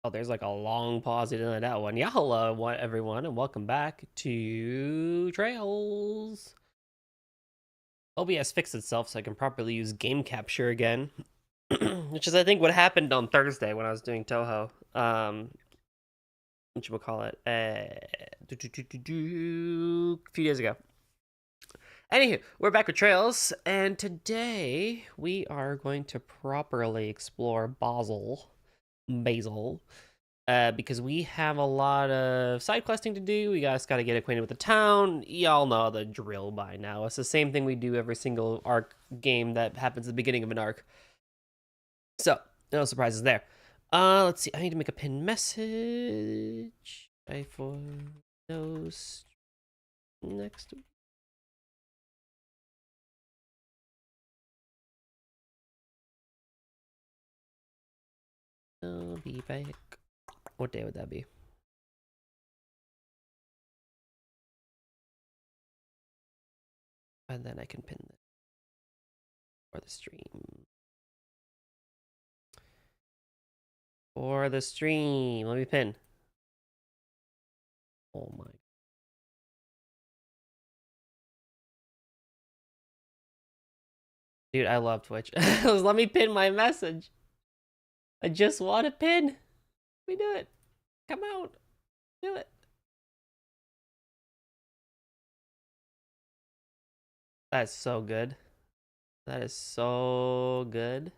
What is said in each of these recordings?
Oh, there's like a long pause in that one. Yeah, hello, everyone, and welcome back to Trails. OBS fixed itself so I can properly use game capture again, which is, I think, what happened on Thursday when I was doing Toho. What you will call it? A few days ago. Anywho, we're back with Trails, and today we are going to properly explore Basel. Because we have a lot of side questing to do. We just got to get acquainted with the town. Y'all know the drill by now. It's the same thing we do every single arc game that happens at the beginning of an arc. So, no surprises there. Let's see. I need to make a pinned message. For those next. I'll be back. What day would that be? And then I can pin it for the stream. For the stream. Let me pin. Oh my. Dude, I love Twitch. Let me pin my message. I just want to pin. Let me do it. Come out. Do it. That's so good. That is so good.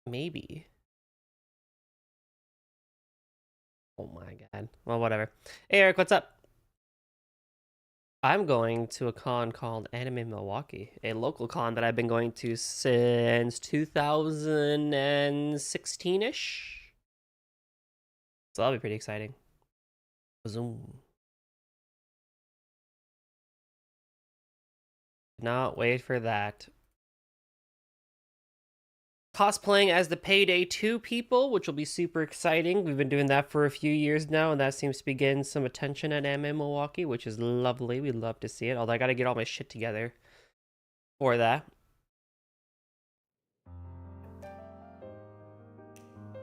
Maybe. Oh my god. Well, whatever. Hey, Eric, what's up? I'm going to a con called Anime Milwaukee, a local con that I've been going to since 2016-ish. So that'll be pretty exciting. Zoom. Not wait for that. Cosplaying as the Payday 2 people, which will be super exciting. We've been doing that for a few years now, and that seems to be getting some attention at Anime Milwaukee, which is lovely. We love to see it, although I gotta get all my shit together for that.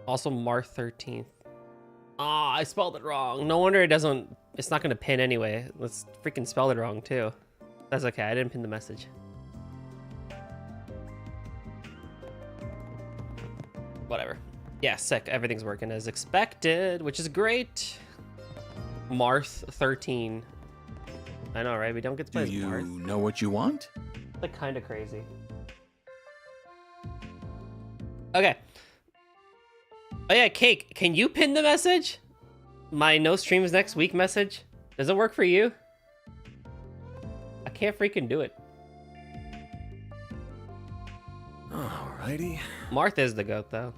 Also, March 13th. Ah, I spelled it wrong. No wonder it's not gonna pin anyway. Let's freaking spell it wrong, too. That's okay, I didn't pin the message. Whatever. Yeah, sick. Everything's working as expected, which is great. Marth 13. I know, right? We don't get to play as Marth. Do you know what you want? Like, kind of crazy. Okay. Oh yeah, Cake, can you pin the message? My no streams next week message? Does it work for you? I can't freaking do it. Alrighty. Martha is the goat, though.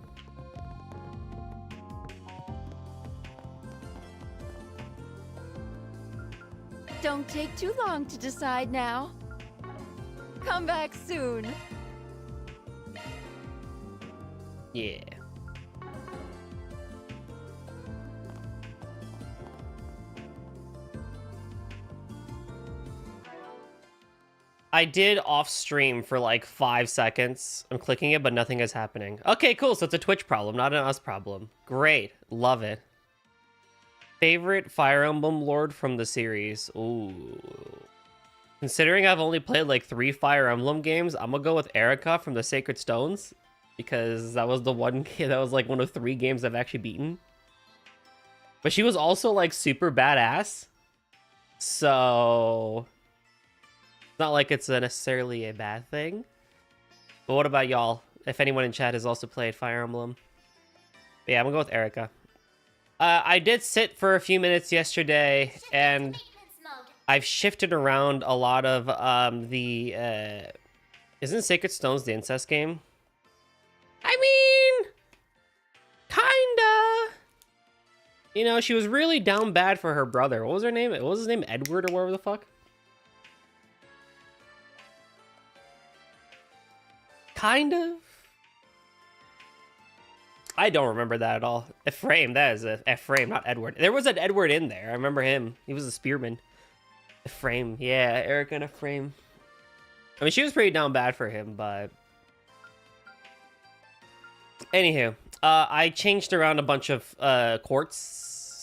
Don't take too long to decide now. Come back soon. Yeah. I did off stream for like 5 seconds. I'm clicking it, but nothing is happening. Okay, cool. So it's a Twitch problem, not an us problem. Great. Love it. Favorite Fire Emblem Lord from the series? Ooh. Considering I've only played like 3 Fire Emblem games, I'm gonna go with Erica from the Sacred Stones. Because that was the one that was like one of 3 games I've actually beaten. But she was also like super badass. So it's not like it's necessarily a bad thing. But what about y'all? If anyone in chat has also played Fire Emblem. But yeah, I'm gonna go with Erica. I did sit for a few minutes yesterday, and I've shifted around a lot of isn't Sacred Stones the incest game? I mean, kinda. You know, she was really down bad for her brother. What was her name? What was his name? Edward or whatever the fuck? Kind of. I don't remember that at all. Ephraim, that is a Ephraim, not Edward. There was an Edward in there. I remember him. He was a spearman. Ephraim, yeah, Eric and Ephraim. I mean, she was pretty down bad for him, but anywho, I changed around a bunch of courts,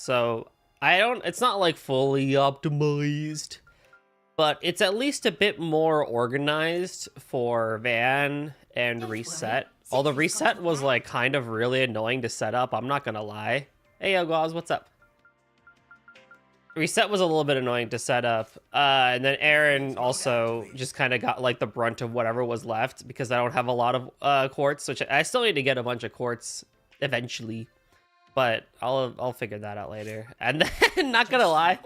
so it's not like fully optimized, but it's at least a bit more organized for Van and Reset. Although Reset was like kind of really annoying to set up, I'm not gonna lie. Hey, yo, Gauze, what's up? Reset was a little bit annoying to set up, and then Aaron also just kind of got like the brunt of whatever was left because I don't have a lot of quartz, which I still need to get a bunch of quartz eventually, but I'll figure that out later. And then, not gonna lie,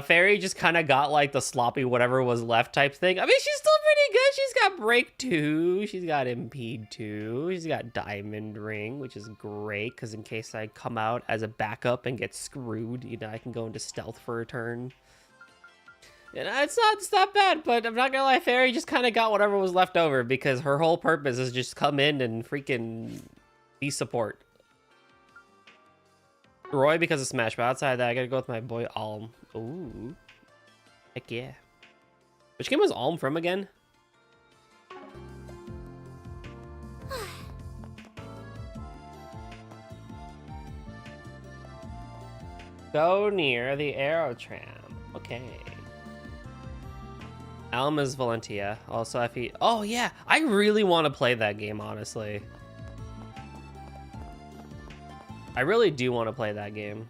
Fairy just kind of got like the sloppy whatever was left type thing. I mean, she's still pretty good. She's got Break 2, she's got Impede 2, she's got Diamond Ring, which is great because in case I come out as a backup and get screwed, you know, I can go into stealth for a turn. And it's not bad, but I'm not gonna lie, Fairy just kind of got whatever was left over because her whole purpose is just come in and freaking be support. Roy because of Smash, but outside of that, I gotta go with my boy Alm. Ooh. Heck yeah. Which game was Alm from again? Go near the Aerotram. Okay. Alm is Valentia. Also, if he... Oh, yeah. I really want to play that game, honestly. I really do want to play that game.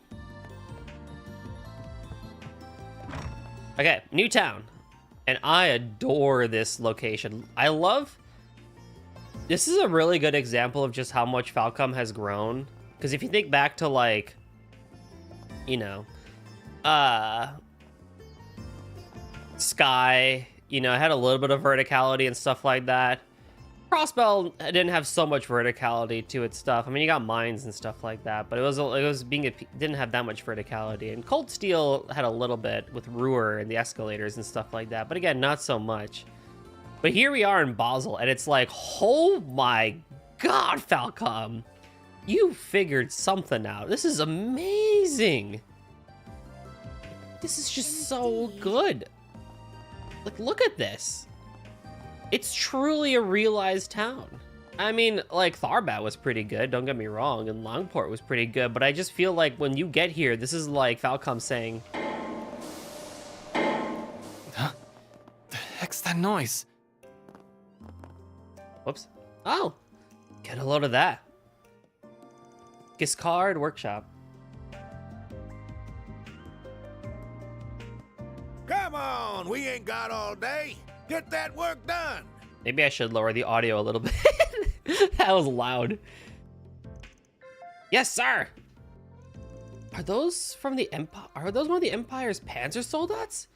Okay, new town. And I adore this location. This is a really good example of just how much Falcom has grown. Because if you think back to, like, you know, Sky, you know, it had a little bit of verticality and stuff like that. Crossbell didn't have so much verticality to its stuff. I mean, you got mines and stuff like that, but didn't have that much verticality. And Cold Steel had a little bit with Ruhr and the escalators and stuff like that, but again, not so much. But here we are in Basel, and it's like, oh my god, Falcom, you figured something out. This is amazing. This is just so good. Like, look at this. It's truly a realized town. I mean, like, Tharbat was pretty good, don't get me wrong, and Longport was pretty good, but I just feel like when you get here, this is like Falcom saying... Huh? The heck's that noise? Whoops. Oh, get a load of that. Giscard Workshop. Come on, we ain't got all day. Get that work done. Maybe I should lower the audio a little bit. That was loud. Yes, sir. Are those from the Empire? Are those one of the Empire's Panzer Soldats?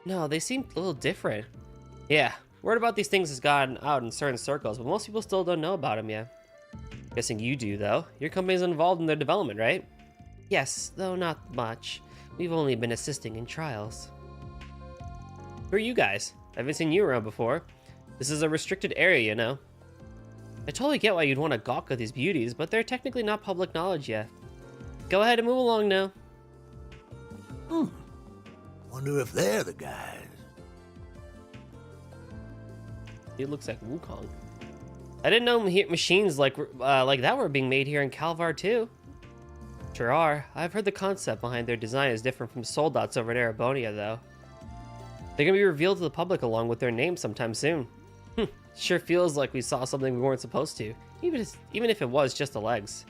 No, they seem a little different. Yeah, word about these things has gotten out in certain circles, but most people still don't know about them yet. Guessing you do, though. Your company's involved in their development, right? Yes, though not much. We've only been assisting in trials. Who are you guys? I haven't seen you around before. This is a restricted area, you know. I totally get why you'd want to gawk at these beauties, but they're technically not public knowledge yet. Go ahead and move along now. Wonder if they're the guys. It looks like Wukong. I didn't know machines like that were being made here in Kalvar too. Sure are. I've heard the concept behind their design is different from Soldats over in Erebonia, though. They're gonna be revealed to the public along with their names sometime soon. Sure feels like we saw something we weren't supposed to, even if it was just the legs.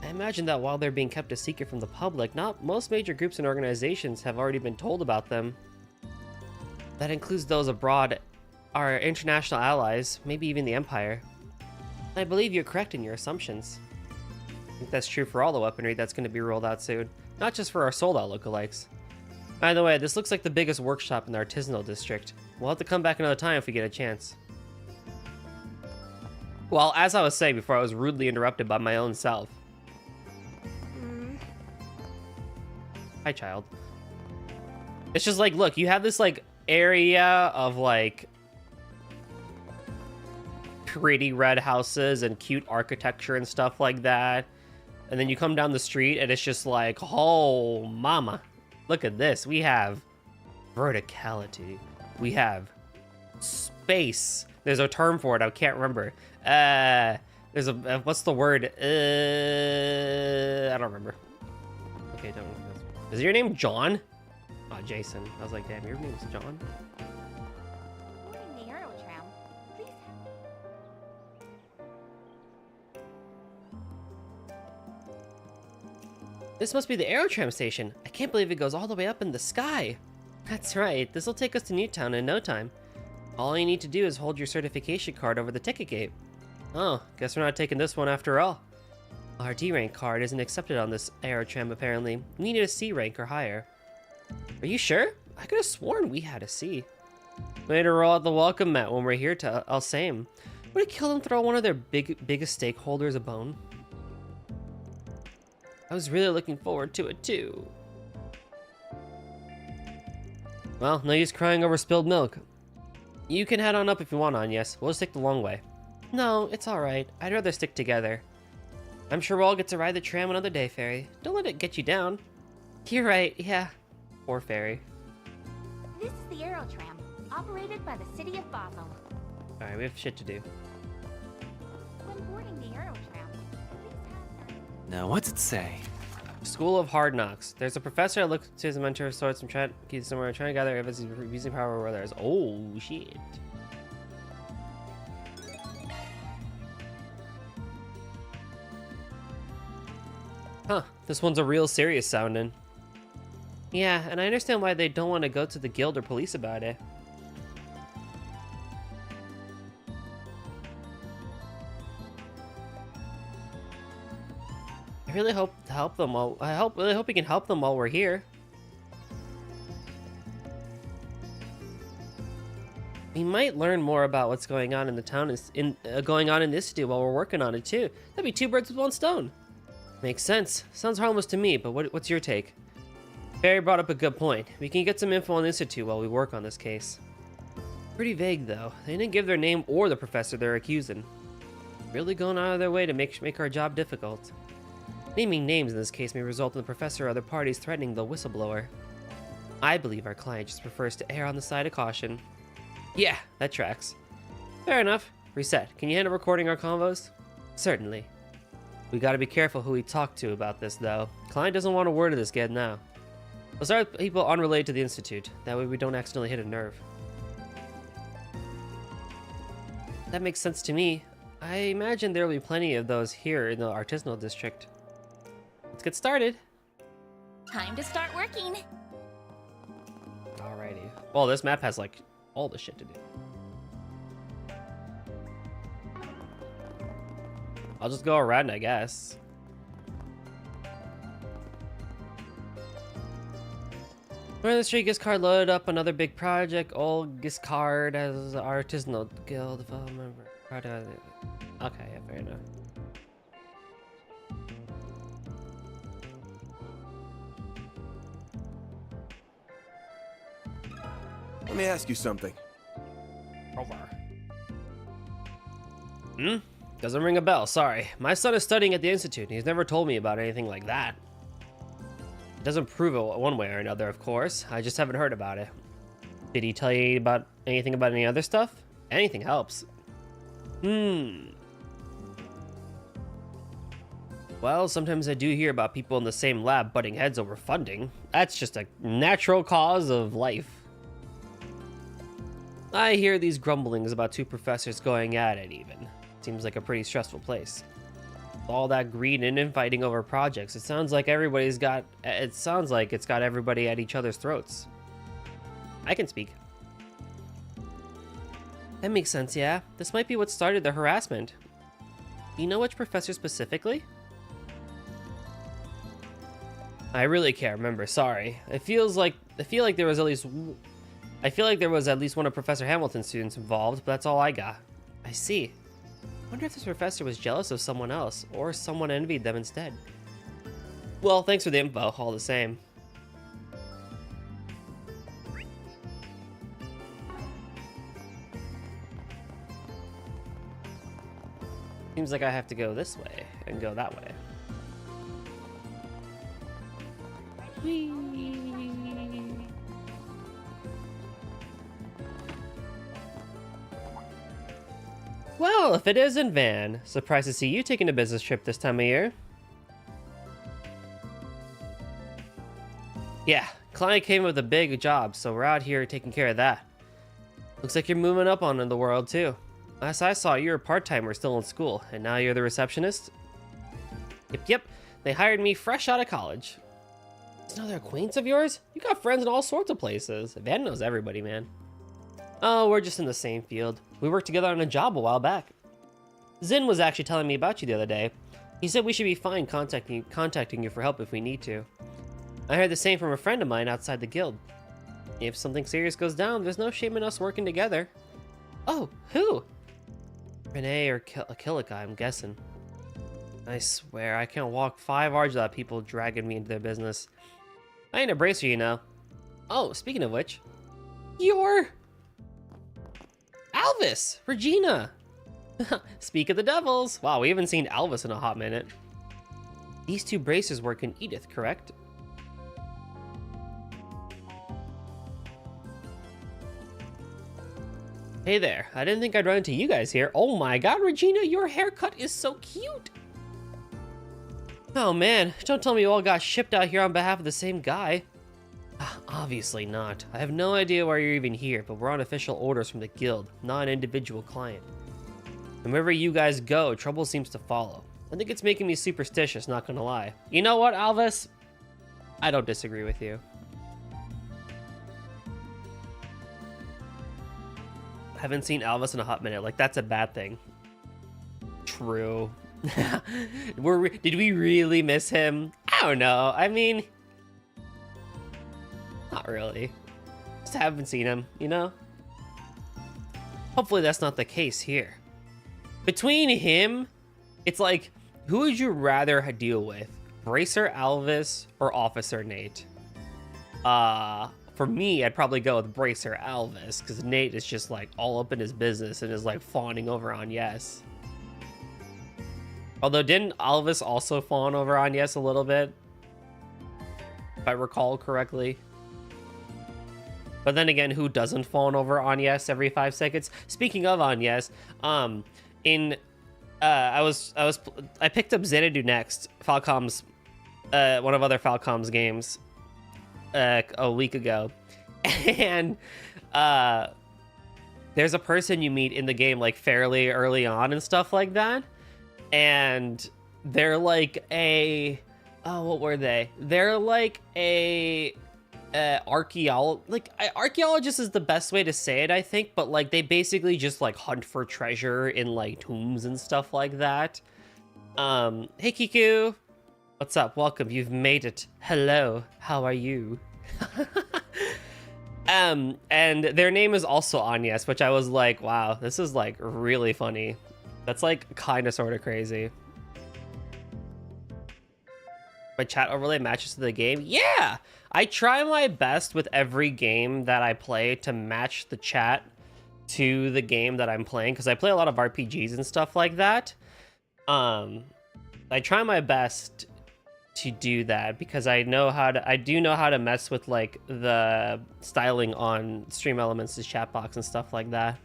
I imagine that while they're being kept a secret from the public, not most major groups and organizations have already been told about them. That includes those abroad, our international allies, maybe even the Empire. I believe you're correct in your assumptions. I think that's true for all the weaponry that's going to be rolled out soon, not just for our sold-out lookalikes. By the way, this looks like the biggest workshop in the artisanal district. We'll have to come back another time if we get a chance. Well, as I was saying before, I was rudely interrupted by my own self. Hi, child. It's just like, look, you have this like area of like pretty red houses and cute architecture and stuff like that. And then you come down the street and it's just like, oh, mama. Look at this. We have verticality. We have space. There's a term for it. I can't remember. There's a, what's the word? I don't remember. Okay, don't. Is your name John? Oh, Jason. I was like, damn, your name's John? Boarding the Aerotram. Please. This must be the Aerotram station. I can't believe it goes all the way up in the sky. That's right. This will take us to Newtown in no time. All you need to do is hold your certification card over the ticket gate. Oh, guess we're not taking this one after all. Our D rank card isn't accepted on this Aerotram apparently. We need a C rank or higher. Are you sure? I could have sworn we had a C. Way to roll out the welcome mat when we're here to Alsame. Would it kill them to throw one of their biggest stakeholders a bone? I was really looking forward to it too. Well, no use crying over spilled milk. You can head on up if you want, Agnes. We'll just take the long way. No, it's alright. I'd rather stick together. I'm sure we'll all get to ride the tram another day, Fairy. Don't let it get you down. You're right, yeah. Poor Fairy. This is the Aerotram, operated by the city of Basel. Alright, we have shit to do. When boarding the Aerotram, please have... Now, what's it say? School of Hard Knocks. There's a professor that looks to his mentor of sorts and trying to gather evidence he's using power over others. Oh, shit. Huh, this one's a real serious sounding. Yeah, and I understand why they don't want to go to the guild or police about it. I really hope to help them all. Really hope we can help them while we're here. We might learn more about what's going on in the town going on in this city while we're working on it too. That'd be two birds with one stone. Makes sense. Sounds harmless to me, but what's your take? Barry brought up a good point. We can get some info on the Institute while we work on this case. Pretty vague though. They didn't give their name or the professor they're accusing. Really going out of their way to make our job difficult. Naming names in this case may result in the professor or other parties threatening the whistleblower. I believe our client just prefers to err on the side of caution. Yeah, that tracks. Fair enough. Reset. Can you handle recording our convos? Certainly. We gotta be careful who we talk to about this, though. Client doesn't want a word of this getting out. We'll start with people unrelated to the Institute. That way we don't accidentally hit a nerve. That makes sense to me. I imagine there will be plenty of those here in the artisanal district. Let's get started. Time to start working. Alrighty. Well, this map has like all the shit to do. I'll just go around, I guess. We're in the street, Giscard loaded up another big project. Old Giscard as artisanal guild, if I remember. Okay, yeah, fair enough. Let me ask you something. Over. Doesn't ring a bell, sorry. My son is studying at the Institute, and he's never told me about anything like that. It doesn't prove it one way or another, of course. I just haven't heard about it. Did he tell you about anything about any other stuff? Anything helps. Well, sometimes I do hear about people in the same lab butting heads over funding. That's just a natural cause of life. I hear these grumblings about two professors going at it even. Seems like a pretty stressful place. All that greed and infighting over projects. It sounds like it's got everybody at each other's throats. I can speak. That makes sense, yeah. This might be what started the harassment. Do you know which professor specifically? I really can't remember, sorry. I feel like there was at least one of Professor Hamilton's students involved, but that's all I got. I see. Wonder if this professor was jealous of someone else, or someone envied them instead. Well, thanks for the info, all the same. Seems like I have to go this way, and go that way. Whee! Well, if it isn't Van, surprised to see you taking a business trip this time of year. Yeah, client came with a big job, so we're out here taking care of that. Looks like you're moving up on in the world too. Last I saw, you were a part-timer still in school, and now you're the receptionist? Yep, they hired me fresh out of college. It's another acquaintance of yours? You got friends in all sorts of places. Van knows everybody, man. Oh, we're just in the same field. We worked together on a job a while back. Zin was actually telling me about you the other day. He said we should be fine contacting you for help if we need to. I heard the same from a friend of mine outside the guild. If something serious goes down, there's no shame in us working together. Oh, who? Renee or Akilica, I'm guessing. I swear, I can't walk 5 hours without people dragging me into their business. I ain't a bracer, you know. Oh, speaking of which, you're... Alvis! Regina! Speak of the devils! Wow, we haven't seen Alvis in a hot minute. These two bracers work in Edith, correct? Hey there, I didn't think I'd run into you guys here. Oh my god, Regina, your haircut is so cute! Oh man, don't tell me you all got shipped out here on behalf of the same guy. Obviously not. I have no idea why you're even here, but we're on official orders from the guild, not an individual client. And wherever you guys go, trouble seems to follow. I think it's making me superstitious, not gonna lie. You know what, Alvis? I don't disagree with you. Haven't seen Alvis in a hot minute. Like, that's a bad thing. True. Did we really miss him? I don't know. I mean... Not really. Just haven't seen him, you know? Hopefully that's not the case here. Between him, it's like, who would you rather deal with? Bracer Alvis or Officer Nate? For me, I'd probably go with Bracer Alvis, because Nate is just like all up in his business and is like fawning over on Yes. Although, didn't Alvis also fawn over on Yes a little bit? If I recall correctly. But then again, who doesn't fawn over on Yes every 5 seconds? Speaking of on Yes, I picked up Xanadu Next, Falcom's, one of other Falcom's games, a week ago, and there's a person you meet in the game like fairly early on and stuff like that, and they're like what were they? They're like a archaeologist is the best way to say it, I think, but like they basically just like hunt for treasure in like tombs and stuff like that. Hey Kiku, what's up? Welcome, you've made it. Hello, how are you? And their name is also Agnes, which I was like, wow, this is like really funny. That's like kind of sort of crazy. My chat overlay matches to the game. Yeah, I try my best with every game that I play to match the chat to the game that I'm playing, because I play a lot of RPGs and stuff like that. I try my best to do that because I do know how to mess with like the styling on Stream Elements' chat box and stuff like that.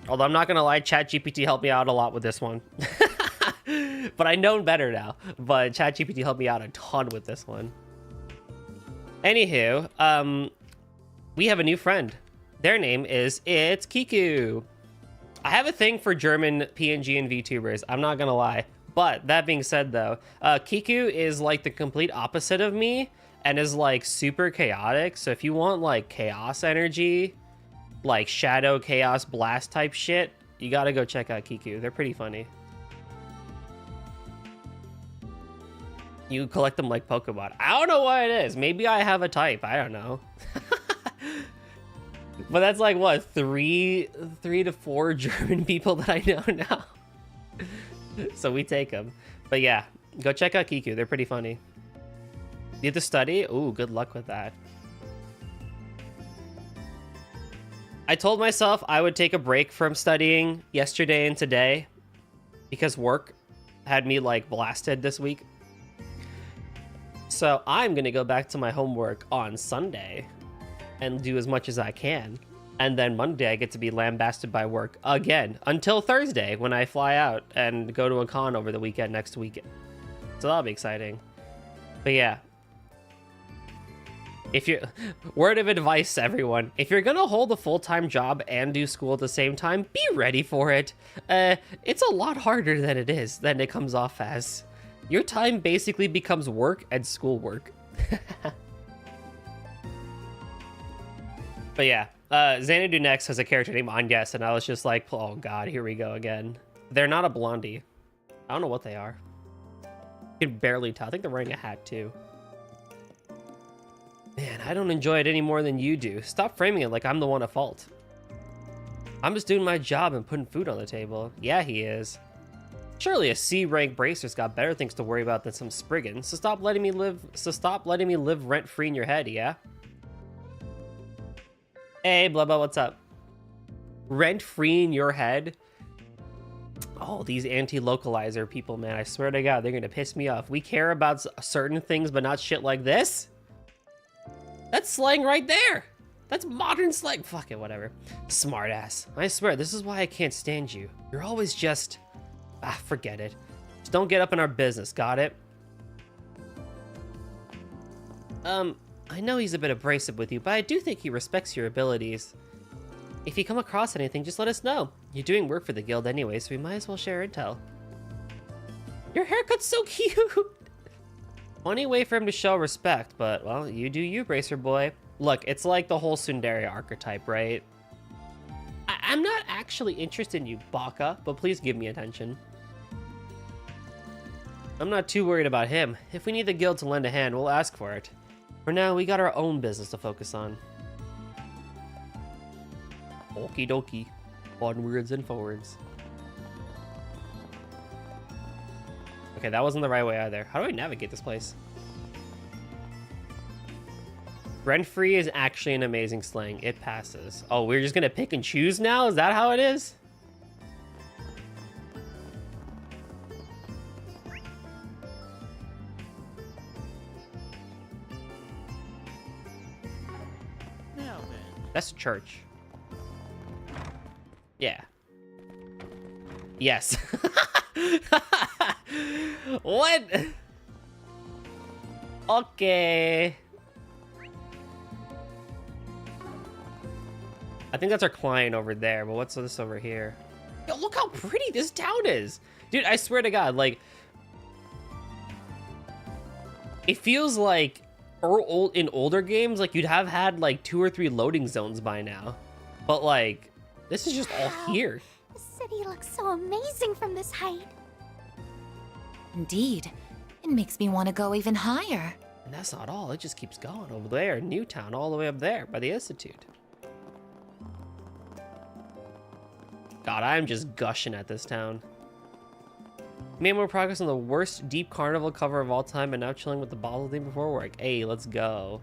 Although I'm not gonna lie, ChatGPT helped me out a lot with this one. But I know better now. But ChatGPT helped me out a ton with this one. Anywho, we have a new friend. Their name is It's Kiku. I have a thing for German PNG and VTubers. I'm not gonna lie. But that being said, though, Kiku is like the complete opposite of me and is like super chaotic. So if you want like chaos energy, like shadow chaos blast type shit, you gotta go check out Kiku. They're pretty funny. You collect them like Pokemon. I don't know what it is. Maybe I have a type. I don't know. But that's like what, three to four German people that I know now. So we take them. But yeah, go check out Kiku. They're pretty funny. You have to study? Ooh, good luck with that. I told myself I would take a break from studying yesterday and today because work had me like blasted this week. So I'm gonna go back to my homework on Sunday and do as much as I can. And then Monday I get to be lambasted by work again until Thursday when I fly out and go to a con over the weekend next weekend. So that'll be exciting. But yeah. Word of advice, everyone. If you're gonna hold a full-time job and do school at the same time, be ready for it. It's a lot harder than it comes off as. Your time basically becomes work and schoolwork. But yeah, Xanadu next has a character named Agnes, and I was just like, oh god, here we go again. They're not a blondie. I don't know what they are. You can barely tell. I think they're wearing a hat too. Man, I don't enjoy it any more than you do. Stop framing it like I'm the one at fault. I'm just doing my job and putting food on the table. Yeah, he is. Surely a C-rank bracer's got better things to worry about than some Spriggan, so stop letting me live rent-free in your head, yeah? Hey, Blubba, what's up? Rent-free in your head? Oh, these anti-localizer people, man, I swear to God, they're gonna piss me off. We care about certain things, but not shit like this? That's slang right there! That's modern slang. Fuck it, whatever. Smartass. I swear, this is why I can't stand you. You're always just... Ah, forget it. Just don't get up in our business, got it? I know he's a bit abrasive with you, but I do think he respects your abilities. If you come across anything, just let us know. You're doing work for the guild anyway, so we might as well share intel. Your haircut's so cute! Funny way for him to show respect, but, well, you do you, Bracer Boy. Look, it's like the whole Tsundere archetype, right? I'm not actually interested in you, Baka, but please give me attention. I'm not too worried about him. If we need the guild to lend a hand, we'll ask for it. For now, we got our own business to focus on. Okie dokie. Onwards and forwards. Okay, that wasn't the right way either. How do I navigate this place? Rent-free is actually an amazing slang. It passes. Oh, we're just gonna pick and choose now? Is that how it is? Now then. That's a church. Yeah. Yes. What? Okay. I think that's our client over there, but what's this over here? Yo, look how pretty this town is. Dude, I swear to God, like... It feels like in older games, like you'd have had like 2 or 3 loading zones by now. But like, this is just all here. The city looks so amazing from this height. Indeed. It makes me want to go even higher. And that's not all, it just keeps going over there in Newtown, all the way up there by the Institute. God, I'm just gushing at this town. Made more progress on the worst Deep Carnival cover of all time, and now chilling with the Basel theme before work. Hey, let's go.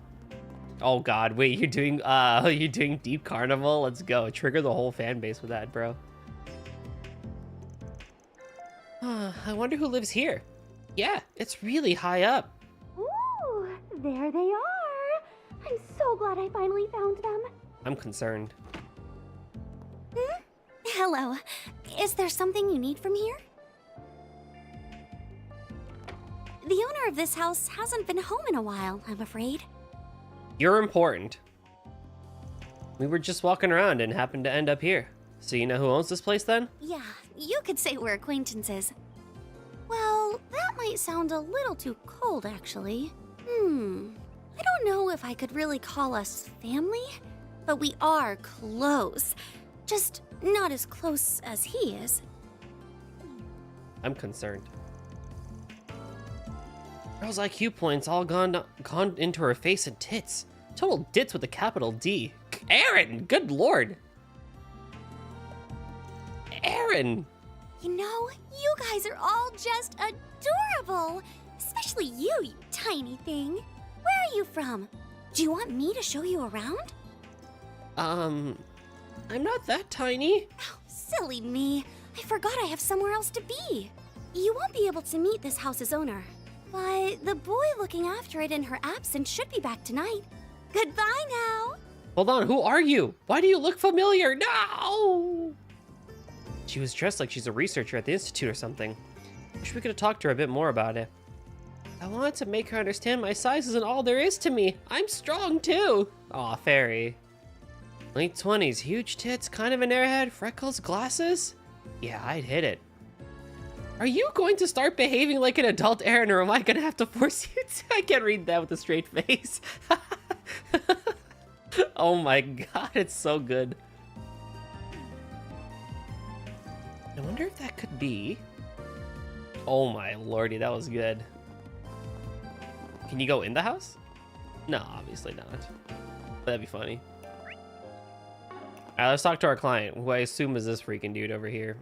Oh god, wait, you're doing Deep Carnival? Let's go. Trigger the whole fan base with that, bro. I wonder who lives here. Yeah, it's really high up. Ooh, there they are. I'm so glad I finally found them. I'm concerned. Hello. Is there something you need from here? The owner of this house hasn't been home in a while, I'm afraid. You're important. We were just walking around and happened to end up here. So you know who owns this place then? Yeah, you could say we're acquaintances. Well, that might sound a little too cold, actually. I don't know if I could really call us family, but we are close. Just not as close as he is. I'm concerned. Girl's IQ points all gone into her face and tits. Total ditz with a capital D. Aaron, good lord. Aaron. You know, you guys are all just adorable. Especially you, you tiny thing. Where are you from? Do you want me to show you around? I'm not that tiny. Oh, silly me. I forgot I have somewhere else to be. You won't be able to meet this house's owner, but the boy looking after it in her absence should be back tonight. Goodbye now. Hold on, who are you? Why do you look familiar? No! She was dressed like she's a researcher at the Institute or something. Wish we could have talked to her a bit more about it. I wanted to make her understand my size isn't all there is to me. I'm strong too. Aw, fairy. Late 20s, huge tits, kind of an airhead, freckles, glasses? Yeah, I'd hit it. Are you going to start behaving like an adult, Aaron, or am I gonna have to force you to? I can't read that with a straight face. Oh my god, it's so good. I wonder if that could be... Oh my lordy, that was good. Can you go in the house? No, obviously not. That'd be funny. Alright, let's talk to our client, who I assume is this freaking dude over here.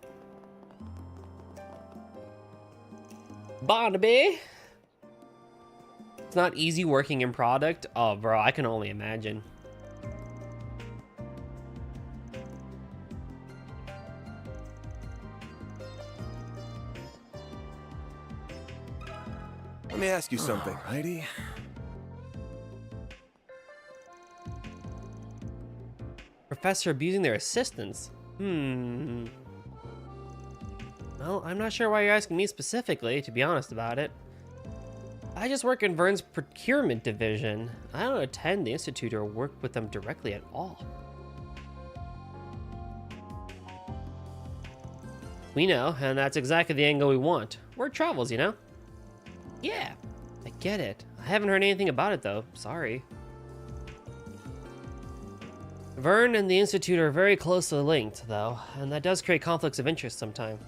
Barnaby! It's not easy working in product? Oh, bro, I can only imagine. Let me ask you something, righty? Professor abusing their assistants? Well, I'm not sure why you're asking me specifically, to be honest about it. I just work in Vern's procurement division. I don't attend the Institute or work with them directly at all. We know, and that's exactly the angle we want. Word travels, you know? Yeah, I get it. I haven't heard anything about it, though. Sorry. Vern and the Institute are very closely linked, though, and that does create conflicts of interest sometimes.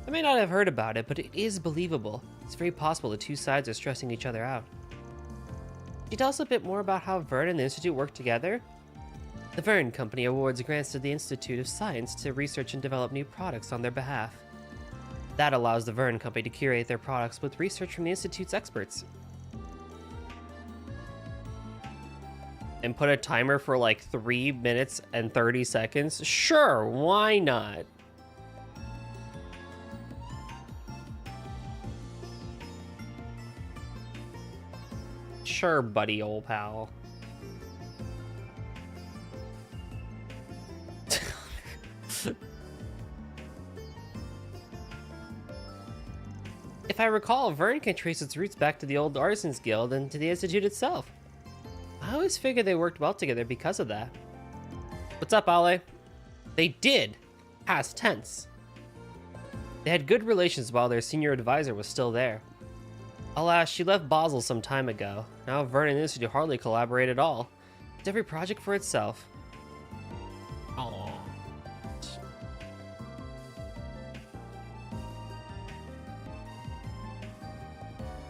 I may not have heard about it, but it is believable. It's very possible the two sides are stressing each other out. Can you tell us a bit more about how Vern and the Institute work together? The Vern Company awards grants to the Institute of Science to research and develop new products on their behalf. That allows the Vern Company to curate their products with research from the Institute's experts. And put a timer for like 3 minutes and 30 seconds? Sure, why not? Sure, buddy, old pal. If I recall, Vern can trace its roots back to the old Artisans Guild and to the Institute itself. I always figured they worked well together because of that. What's up, Ale? They did. Past tense. They had good relations while their senior advisor was still there. Alas, she left Basel some time ago. Now Vern and the Institute hardly collaborate at all. It's every project for itself. Aww.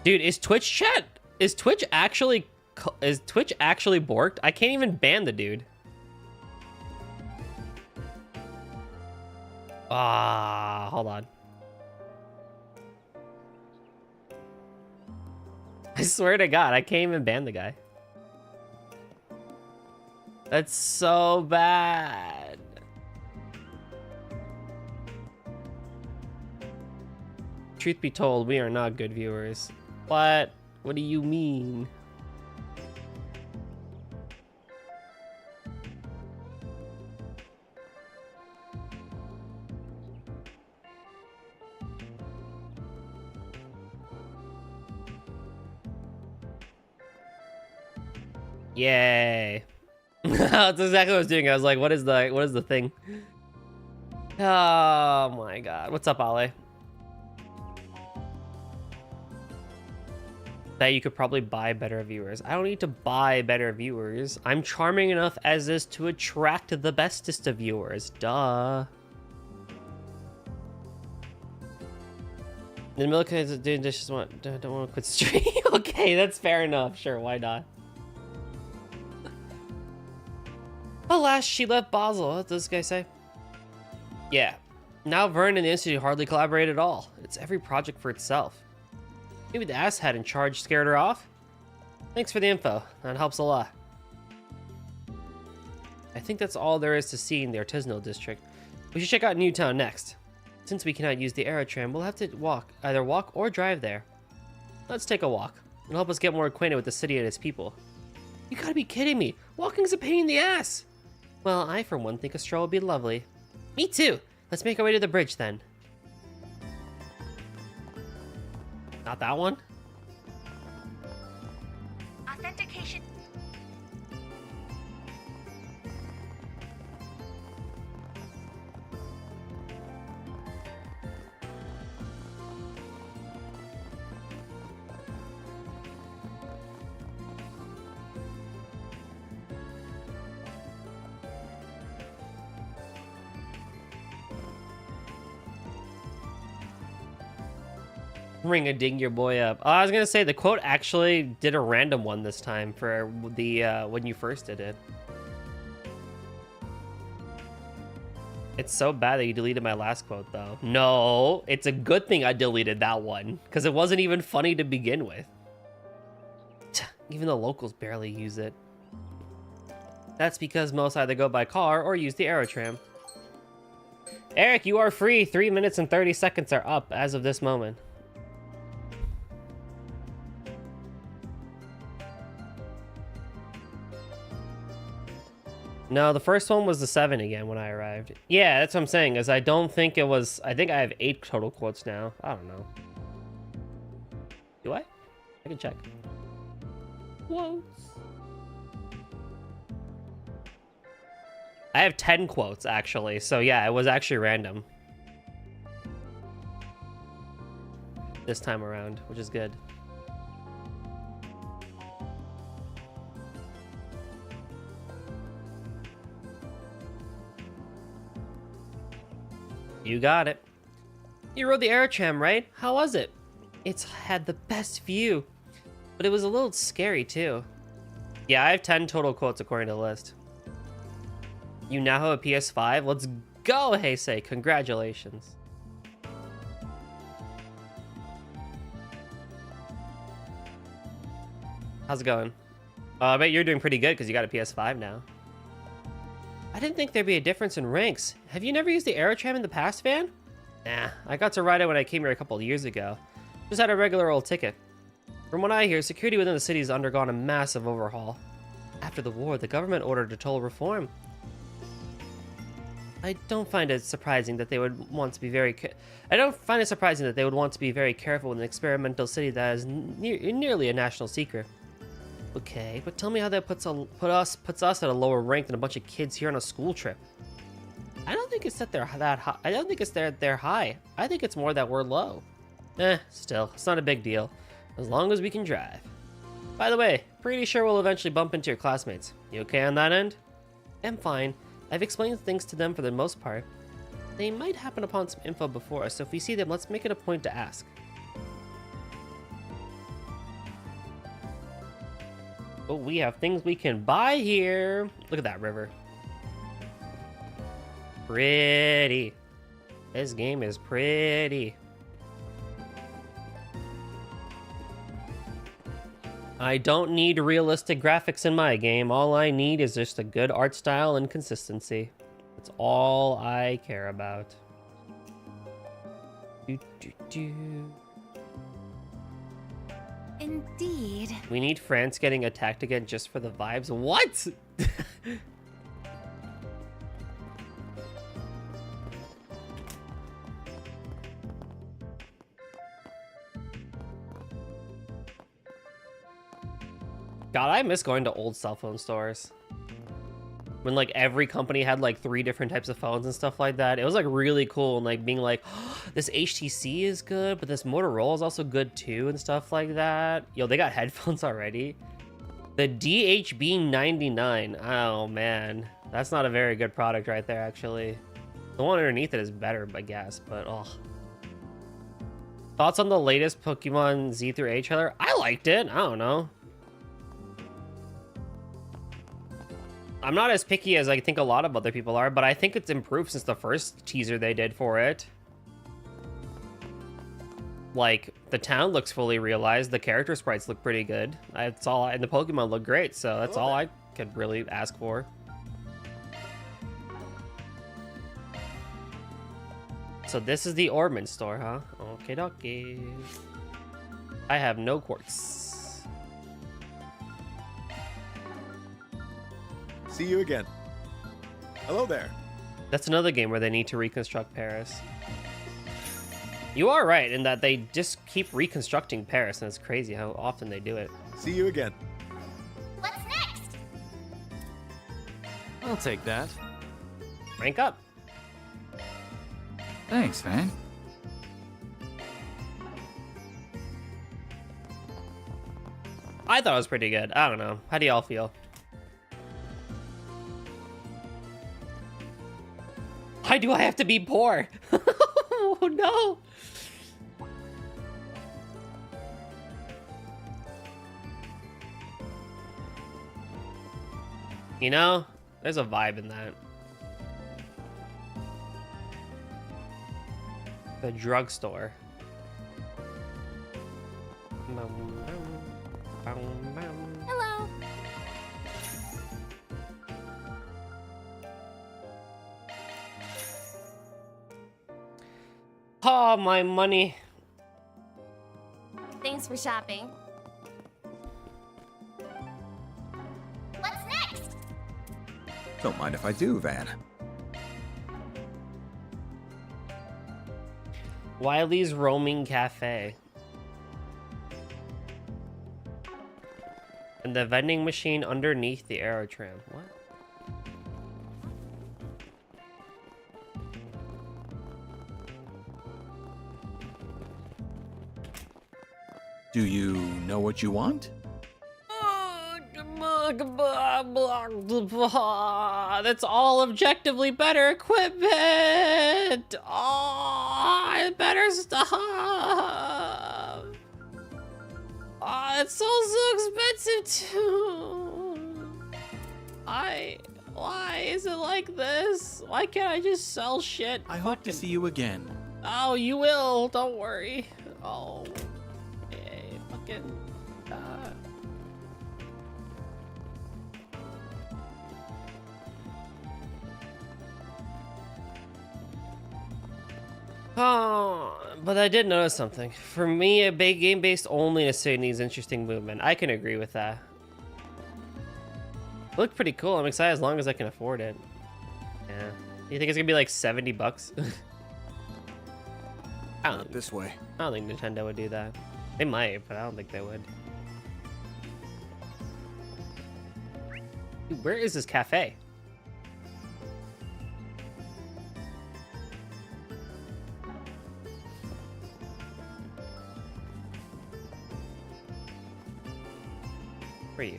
Dude, is Twitch actually borked? I can't even ban the dude. Hold on. swear to God, I can't even ban the guy. That's so bad. Truth be told, we are not good viewers. What? What do you mean? Yay. That's exactly what I was doing. I was like, what is the thing? Oh my God. What's up, Ale? That you could probably buy better viewers. I don't need to buy better viewers. I'm charming enough as is to attract the bestest of viewers. Duh. The milk is doing dishes. Don't want to quit stream. Okay, that's fair enough. Sure, why not? Alas, she left Basel. What does this guy say? Yeah. Now Vern and the Institute hardly collaborate at all. It's every project for itself. Maybe the asshat in charge scared her off? Thanks for the info. That helps a lot. I think that's all there is to see in the artisanal district. We should check out Newtown next. Since we cannot use the aerotram, we'll have to either walk or drive there. Let's take a walk. It'll help us get more acquainted with the city and its people. You gotta be kidding me. Walking's a pain in the ass. Well, I for one think a stroll would be lovely. Me too. Let's make our way to the bridge then. Not that one? Authentication. Ring a ding your boy up. Oh, I was gonna say the quote actually did a random one this time for the when you first did it. It's so bad that you deleted my last quote though. No, it's a good thing I deleted that one because it wasn't even funny to begin with. Even the locals barely use it. That's because most either go by car or use the aerotram. Eric, you are free. 3 minutes and 30 seconds are up as of this moment. No, the first one was the 7 again when I arrived. Yeah, that's what I'm saying, is I don't think it was... I think I have 8 total quotes now. I don't know. Do I? I can check. Quotes. I have 10 quotes, actually. So yeah, it was actually random. This time around, which is good. You got it. You rode the aerotram, right? How was it? It's had the best view, but it was a little scary too. Yeah, I have 10 total quotes according to the list. You now have a PS5? Let's go, Heisei. Congratulations. How's it going? I bet you're doing pretty good because you got a PS5 now. I didn't think there'd be a difference in ranks. Have you never used the aerotram in the past, Van? Nah, I got to ride it when I came here a couple of years ago. Just had a regular old ticket. From what I hear, security within the city has undergone a massive overhaul. After the war, the government ordered a total reform. I don't find it surprising that they would want to be very careful with an experimental city that is nearly a national secret. Okay, but tell me how that puts us at a lower rank than a bunch of kids here on a school trip. I don't think it's that they're that high. I don't think it's they're high. I think it's more that we're low. Still, it's not a big deal, as long as we can drive. By the way, pretty sure we'll eventually bump into your classmates. You okay on that end? I'm fine. I've explained things to them for the most part. They might happen upon some info before us, so if we see them, let's make it a point to ask. Oh, we have things we can buy here. Look at that river. Pretty. This game is pretty. I don't need realistic graphics in my game. All I need is just a good art style and consistency. That's all I care about. Do, do, do. Indeed. We need France getting attacked again just for the vibes. What? God, I miss going to old cell phone stores. When like every company had like 3 different types of phones and stuff like that. It was like really cool and like being like, oh, this HTC is good, but this Motorola is also good too and stuff like that. Yo, they got headphones already. The DHB99. Oh man, that's not a very good product right there actually. The one underneath it is better, I guess, but oh. Thoughts on the latest Pokemon Z through A trailer? I liked it. I don't know. I'm not as picky as I think a lot of other people are, but I think it's improved since the first teaser they did for it. Like, the town looks fully realized, the character sprites look pretty good. That's all, and the Pokemon look great, so that's all I could really ask for. So this is the Ormond store, huh? Okay, dokie. I have no quartz. See you again. Hello there. That's another game where they need to reconstruct Paris. You are right in that they just keep reconstructing Paris, and it's crazy how often they do it. See you again. What's next? I'll take that. Rank up. Thanks, man. I thought it was pretty good. I don't know. How do y'all feel? Why do I have to be poor? Oh no! You know, there's a vibe in that. The drugstore. Hello. Oh, my money. Thanks for shopping. What's next? Don't mind if I do, Van. Wiley's Roaming Cafe. And the vending machine underneath the aerotram. What? Do you know what you want? That's all objectively better equipment. Oh, better stuff. Oh, it's so expensive too. Why is it like this? Why can't I just sell shit? I hope to see you again. Oh, you will. Don't worry. Oh. Fucking, Oh, but I did notice something. For me, a big game based only in a city needs interesting movement. I can agree with that. Looked pretty cool. I'm excited as long as I can afford it. Yeah. You think it's gonna be like 70 bucks? Not this way. I don't think Nintendo would do that. They might, but I don't think they would. Dude, where is this cafe? Where are you?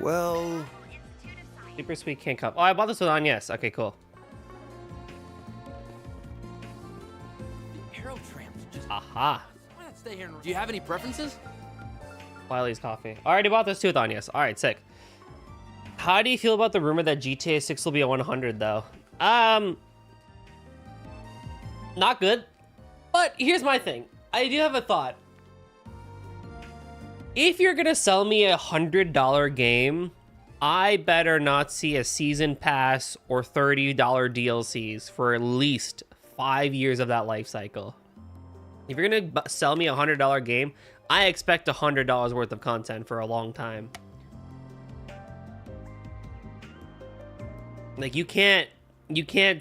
Well, Super Sweet Can Cup. Oh, I bought this one on Yes. Okay, cool. Arrow tramps just. Aha. Why not stay here? Do you have any preferences? Wiley's Coffee. I already bought this too with on Yes. All right, sick. How do you feel about the rumor that GTA 6 will be a 100 though? Not good. But here's my thing. I do have a thought. If you're gonna sell me $100 game, I better not see a season pass or $30 DLCs for at least 5 years of that life cycle. If you're gonna sell me $100 game, I expect $100 worth of content for a long time. Like you can't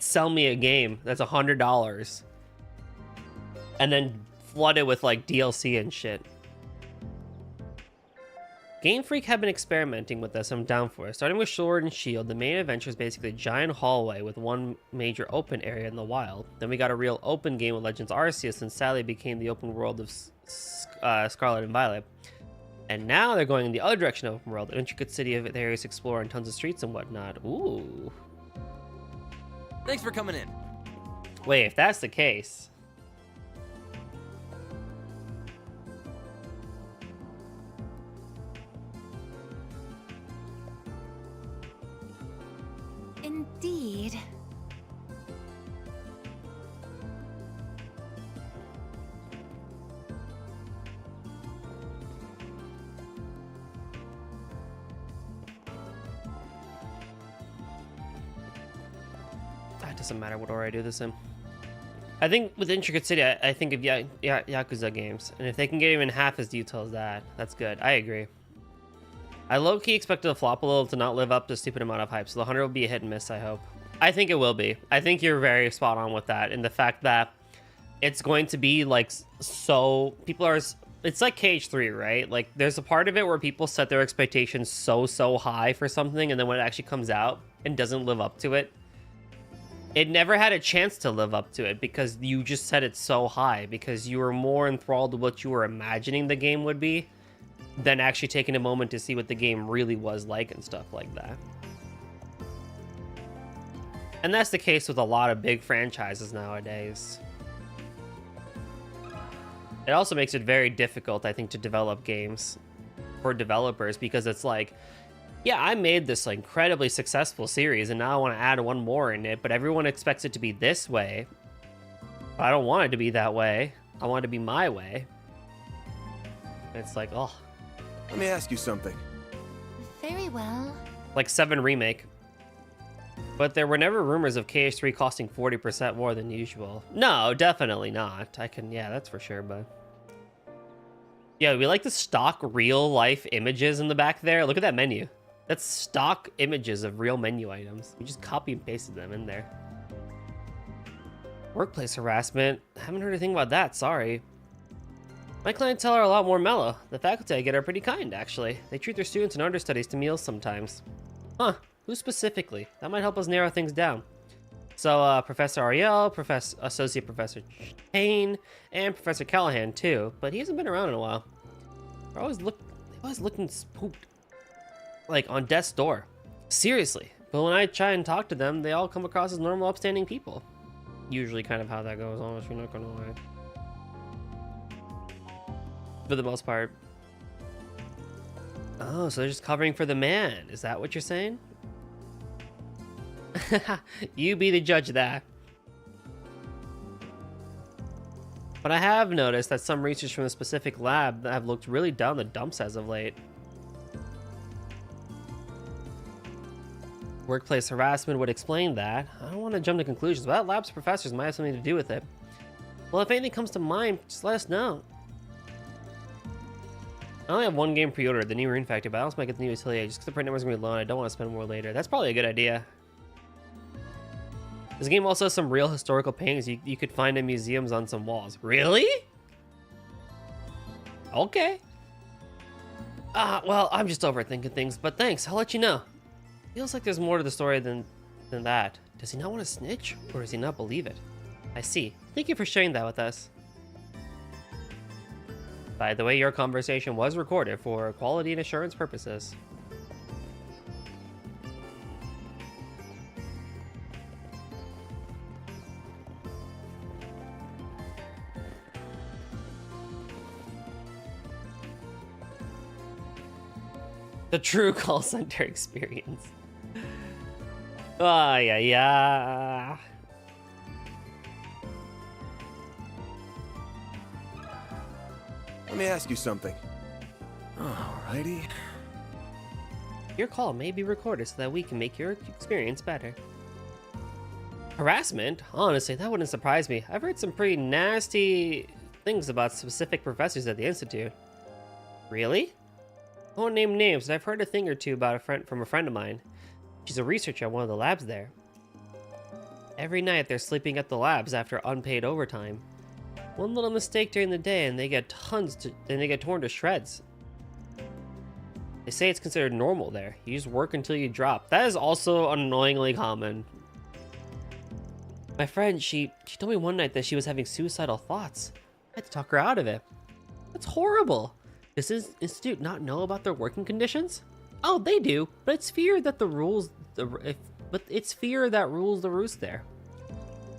sell me a game that's $100 and then flood it with like DLC and shit. Game Freak have been experimenting with this. I'm down for it. Starting with Sword and Shield, the main adventure is basically a giant hallway with one major open area in the wild. Then we got a real open game with Legends Arceus, and sadly became the open world of Scarlet and Violet. And now they're going in the other direction of open world, an intricate city of areas to explore and tons of streets and whatnot. Ooh. Thanks for coming in. Wait, if that's the case... Indeed. It doesn't matter what order I do this in. I think with Intricate City, I think of Yakuza games, and if they can get even half as detailed as that, that's good. I agree. I low-key expected to flop a little to not live up to a stupid amount of hype, so the 100 will be a hit and miss, I hope. I think it will be. I think you're very spot on with that, and the fact that it's going to be, like, so... People are... It's like KH3, right? Like, there's a part of it where people set their expectations so high for something, and then when it actually comes out and doesn't live up to it, it never had a chance to live up to it because you just set it so high, because you were more enthralled with what you were imagining the game would be than actually taking a moment to see what the game really was like and stuff like that. And that's the case with a lot of big franchises nowadays. It also makes it very difficult, I think, to develop games for developers, because it's like, yeah, I made this like, incredibly successful series and now I want to add one more in it, but everyone expects it to be this way. But I don't want it to be that way. I want it to be my way. And it's like, oh. Let me ask you something. Very well. Like 7 Remake. But there were never rumors of KH3 costing 40% more than usual. No, definitely not. Yeah, that's for sure, but... Yeah, we like the stock real-life images in the back there. Look at that menu. That's stock images of real menu items. We just copy and pasted them in there. Workplace harassment. Haven't heard anything about that, sorry. My clientele are a lot more mellow. The faculty I get are pretty kind, actually. They treat their students and understudies to meals sometimes. Huh, who specifically? That might help us narrow things down. So, Professor Ariel, Associate Professor Payne, and Professor Callahan, too. But he hasn't been around in a while. They're always looking spooked. Like, on death's door. Seriously. But when I try and talk to them, they all come across as normal, upstanding people. Usually kind of how that goes, honestly, not gonna lie. For the most part. Oh, so they're just covering for the man. Is that what you're saying? You be the judge of that. But I have noticed that some research from a specific lab have looked really down the dumps as of late. Workplace harassment would explain that. I don't want to jump to conclusions, but that lab's professors might have something to do with it. Well, if anything comes to mind, just let us know. I only have one game pre-ordered, the new Rune Factory, but I also might get the new Atelier just because the print number's gonna be low and I don't want to spend more later. That's probably a good idea. This game also has some real historical paintings you could find in museums on some walls. Really? Okay. Well, I'm just overthinking things, but thanks, I'll let you know. Feels like there's more to the story than that. Does he not want to snitch, or does he not believe it? I see. Thank you for sharing that with us. By the way, your conversation was recorded for quality and assurance purposes. The true call center experience. Yeah. Let me ask you something. Alrighty. Your call may be recorded so that we can make your experience better. Harassment? Honestly, that wouldn't surprise me. I've heard some pretty nasty things about specific professors at the Institute. Really? I won't name names, but I've heard a thing or two about from a friend of mine. She's a researcher at one of the labs there. Every night they're sleeping at the labs after unpaid overtime. One little mistake during the day and they get torn to shreds. They say it's considered normal there. You just work until you drop. That is also annoyingly common. My friend, she told me one night that she was having suicidal thoughts. I had to talk her out of it. That's horrible. Does this institute not know about their working conditions? Oh, they do, but it's fear that rules the roost there.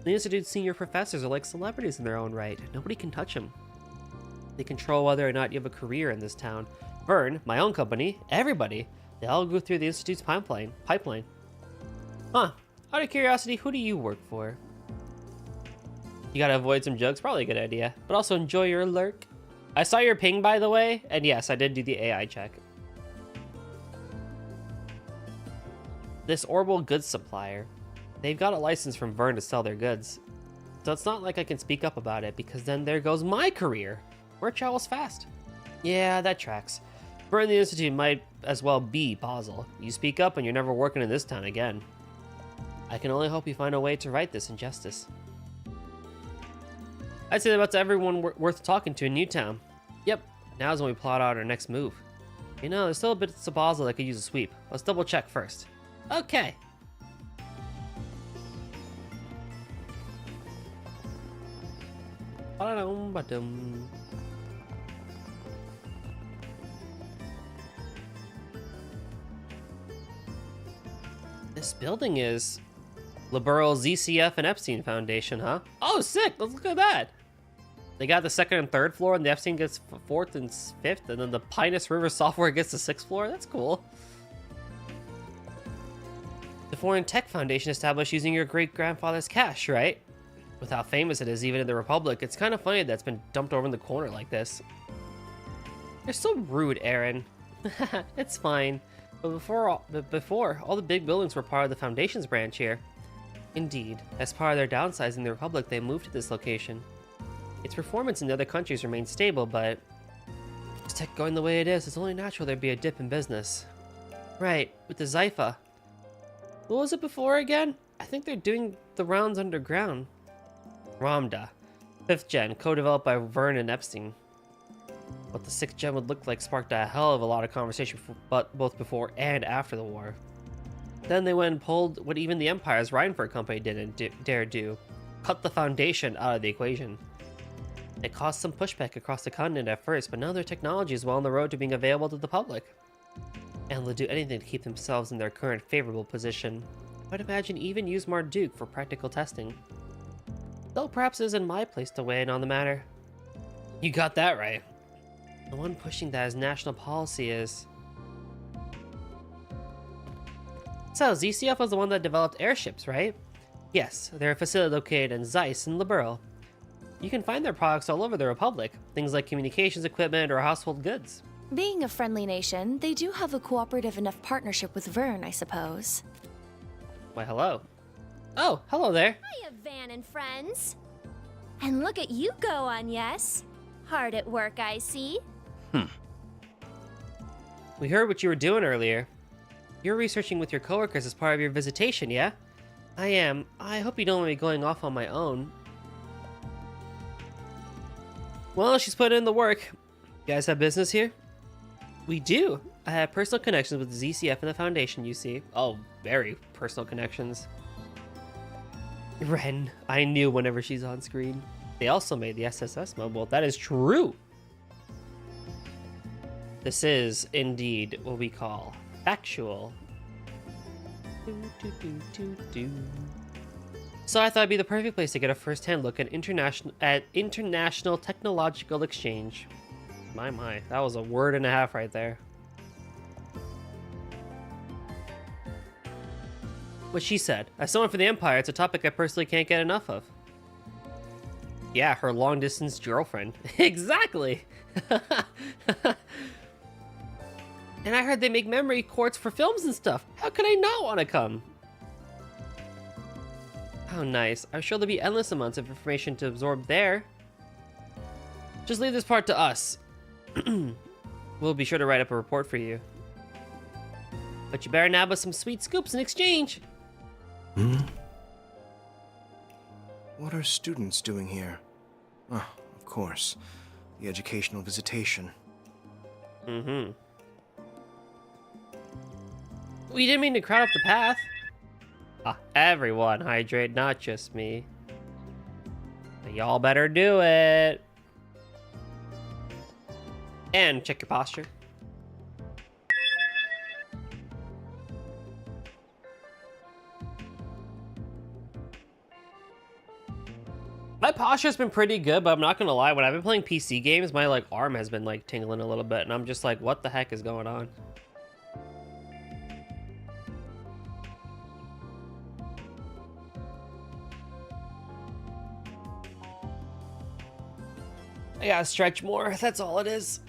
The institute's senior professors are like celebrities in their own right. Nobody can touch them. They control whether or not you have a career in this town. Vern, my own company, everybody, they all go through the institute's pipeline. Huh? Out of curiosity, who do you work for? You gotta avoid some jokes, probably a good idea, but also enjoy your lurk. I saw your ping, by the way, and yes, I did do the AI check. This Orbital goods supplier, they've got a license from Vern to sell their goods. So it's not like I can speak up about it, because then there goes my career. Word travels fast. Yeah, that tracks. Vern the Institute might as well be Basel. You speak up and you're never working in this town again. I can only hope you find a way to right this injustice. I'd say that about everyone worth talking to in Newtown. Yep, now's when we plot out our next move. You know, there's still a bit to Basel that could use a sweep. Let's double check first. Okay. Ba-dum-ba-dum. This building is Liberal ZCF and Epstein Foundation, huh? Oh, sick! Let's look at that. They got the second and third floor, and the Epstein gets fourth and fifth, and then the Pinus River Software gets the sixth floor. That's cool. The Foreign Tech Foundation established using your great-grandfather's cash, right? With how famous it is even in the Republic, it's kind of funny that it's been dumped over in the corner like this. You're so rude, Aaron. It's fine. But before, all the big buildings were part of the Foundation's branch here. Indeed, as part of their downsizing the Republic, they moved to this location. Its performance in the other countries remains stable, but with tech going the way it is, it's only natural there'd be a dip in business. Right, with the Zypha. What was it before again? I think they're doing the rounds underground. Ramda, 5th gen, co-developed by Vern and Epstein. What the 6th gen would look like sparked a hell of a lot of conversation both before and after the war. Then they went and pulled what even the Empire's Reinford company didn't dare do. Cut the Foundation out of the equation. It caused some pushback across the continent at first, but now their technology is well on the road to being available to the public. And they'll do anything to keep themselves in their current favorable position. I'd imagine even use Marduk for practical testing. Though perhaps it isn't my place to weigh in on the matter. You got that right. The one pushing that as national policy is... So, ZCF was the one that developed airships, right? Yes, they're a facility located in Zeiss and Liberal. You can find their products all over the Republic, things like communications equipment or household goods. Being a friendly nation, they do have a cooperative enough partnership with Vern, I suppose. Why, hello. Oh, hello there. Hiya, Van and friends. And look at you go on, yes? Hard at work, I see. We heard what you were doing earlier. You're researching with your coworkers as part of your visitation, yeah? I am. I hope you don't want me going off on my own. Well, she's put in the work. You guys have business here? We do. I have personal connections with the ZCF and the Foundation, you see. Oh, very personal connections. Ren, I knew whenever she's on screen. They also made the SSS mobile. That is true. This is indeed what we call factual. So I thought it'd be the perfect place to get a first-hand look at international technological exchange. My, that was a word and a half right there. What she said. As someone for the Empire, it's a topic I personally can't get enough of. Yeah, her long distance girlfriend. Exactly. And I heard they make memory courts for films and stuff. How could I not want to come? How nice. I'm sure there'll be endless amounts of information to absorb there. Just leave this part to us. We'll be sure to write up a report for you. But you better nab us some sweet scoops in exchange. Hmm? What are students doing here? Oh, of course. The educational visitation. Mm-hmm. We didn't mean to crowd up the path. Everyone hydrate, not just me. Y'all better do it. And check your posture. My posture's been pretty good, but I'm not gonna lie, when I've been playing PC games, my like arm has been like tingling a little bit, and I'm just like, what the heck is going on? I gotta stretch more, that's all it is.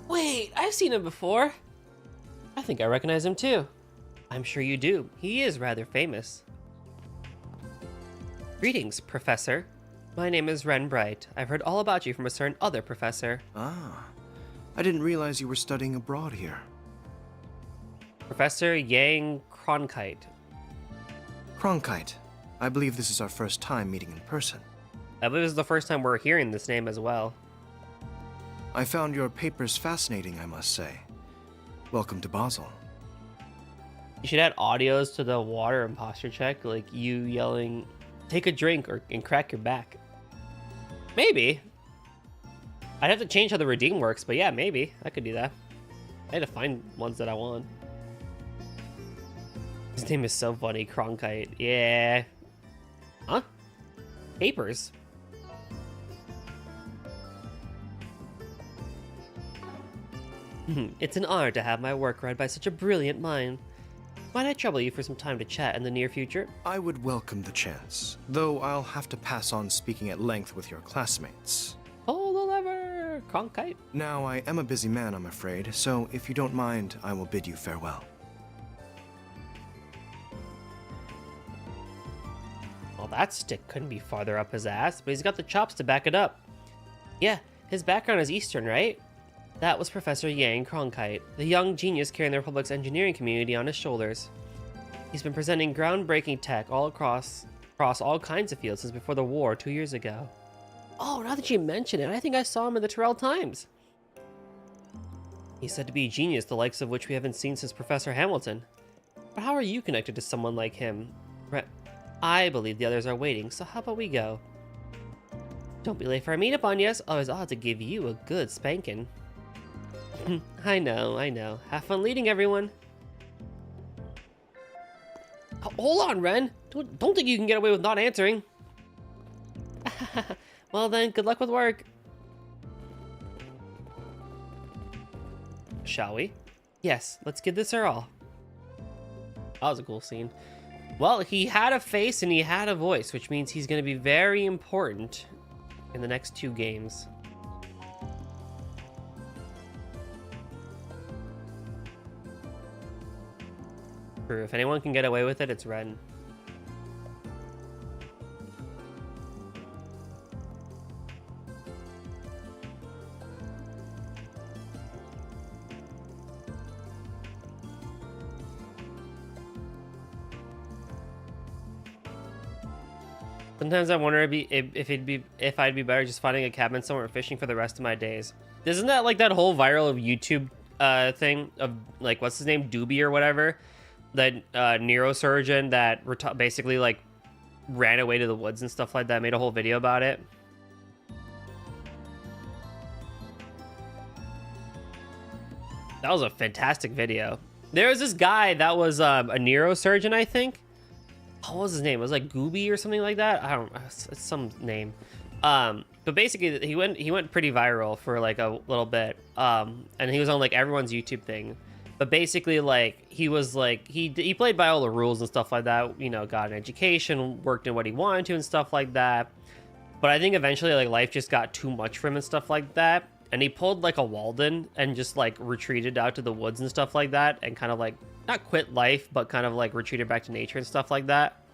Wait, I've seen him before. I think I recognize him too. I'm sure you do. He is rather famous. Greetings, Professor. My name is Ren Bright. I've heard all about you from a certain other professor. Ah, I didn't realize you were studying abroad here. Professor Yang Cronkite. Cronkite. I believe this is our first time meeting in person. I believe this is the first time we're hearing this name as well. I found your papers fascinating, I must say. Welcome to Basel. You should add audios to the water and posture check, like you yelling, take a drink and crack your back. Maybe. I'd have to change how the redeem works, but yeah, maybe. I could do that. I had to find ones that I want. His name is so funny, Cronkite. Yeah. Huh? Papers. It's an honor to have my work read by such a brilliant mind. Might I trouble you for some time to chat in the near future? I would welcome the chance, though I'll have to pass on speaking at length with your classmates. Pull the lever, Cronkite. Now, I am a busy man, I'm afraid, so if you don't mind, I will bid you farewell. Well, that stick couldn't be farther up his ass, but he's got the chops to back it up. Yeah, his background is Eastern, right? That was Professor Yang Cronkite, the young genius carrying the Republic's engineering community on his shoulders. He's been presenting groundbreaking tech all across all kinds of fields since before the war 2 years ago. Oh, now that you mention it, I think I saw him in the Terrell Times. He's said to be a genius, the likes of which we haven't seen since Professor Hamilton. But how are you connected to someone like him? I believe the others are waiting, so how about we go? Don't be late for our meetup on yes, otherwise I'll have to give you a good spanking. I know. Have fun leading, everyone. Hold on, Ren. Don't think you can get away with not answering. Well then, good luck with work. Shall we? Yes, let's give this our all. That was a cool scene. Well, he had a face and he had a voice, which means he's going to be very important in the next 2 games. True. If anyone can get away with it, it's Ren. Sometimes I wonder if I'd be better just finding a cabin somewhere fishing for the rest of my days. Isn't that like that whole viral of YouTube thing of like what's his name, Doobie or whatever? That neurosurgeon that basically like ran away to the woods and stuff like that, made a whole video about it. That was a fantastic video. There was this guy that was a neurosurgeon, I think. What was his name? It was like Gooby or something like that. I don't. It's some name. But basically, he went pretty viral for like a little bit. And he was on like everyone's YouTube thing. But basically, like, he was like, he played by all the rules and stuff like that, you know, got an education, worked in what he wanted to and stuff like that. But I think eventually, like, life just got too much for him and stuff like that. And he pulled like a Walden and just like retreated out to the woods and stuff like that, and kind of like not quit life, but kind of like retreated back to nature and stuff like that.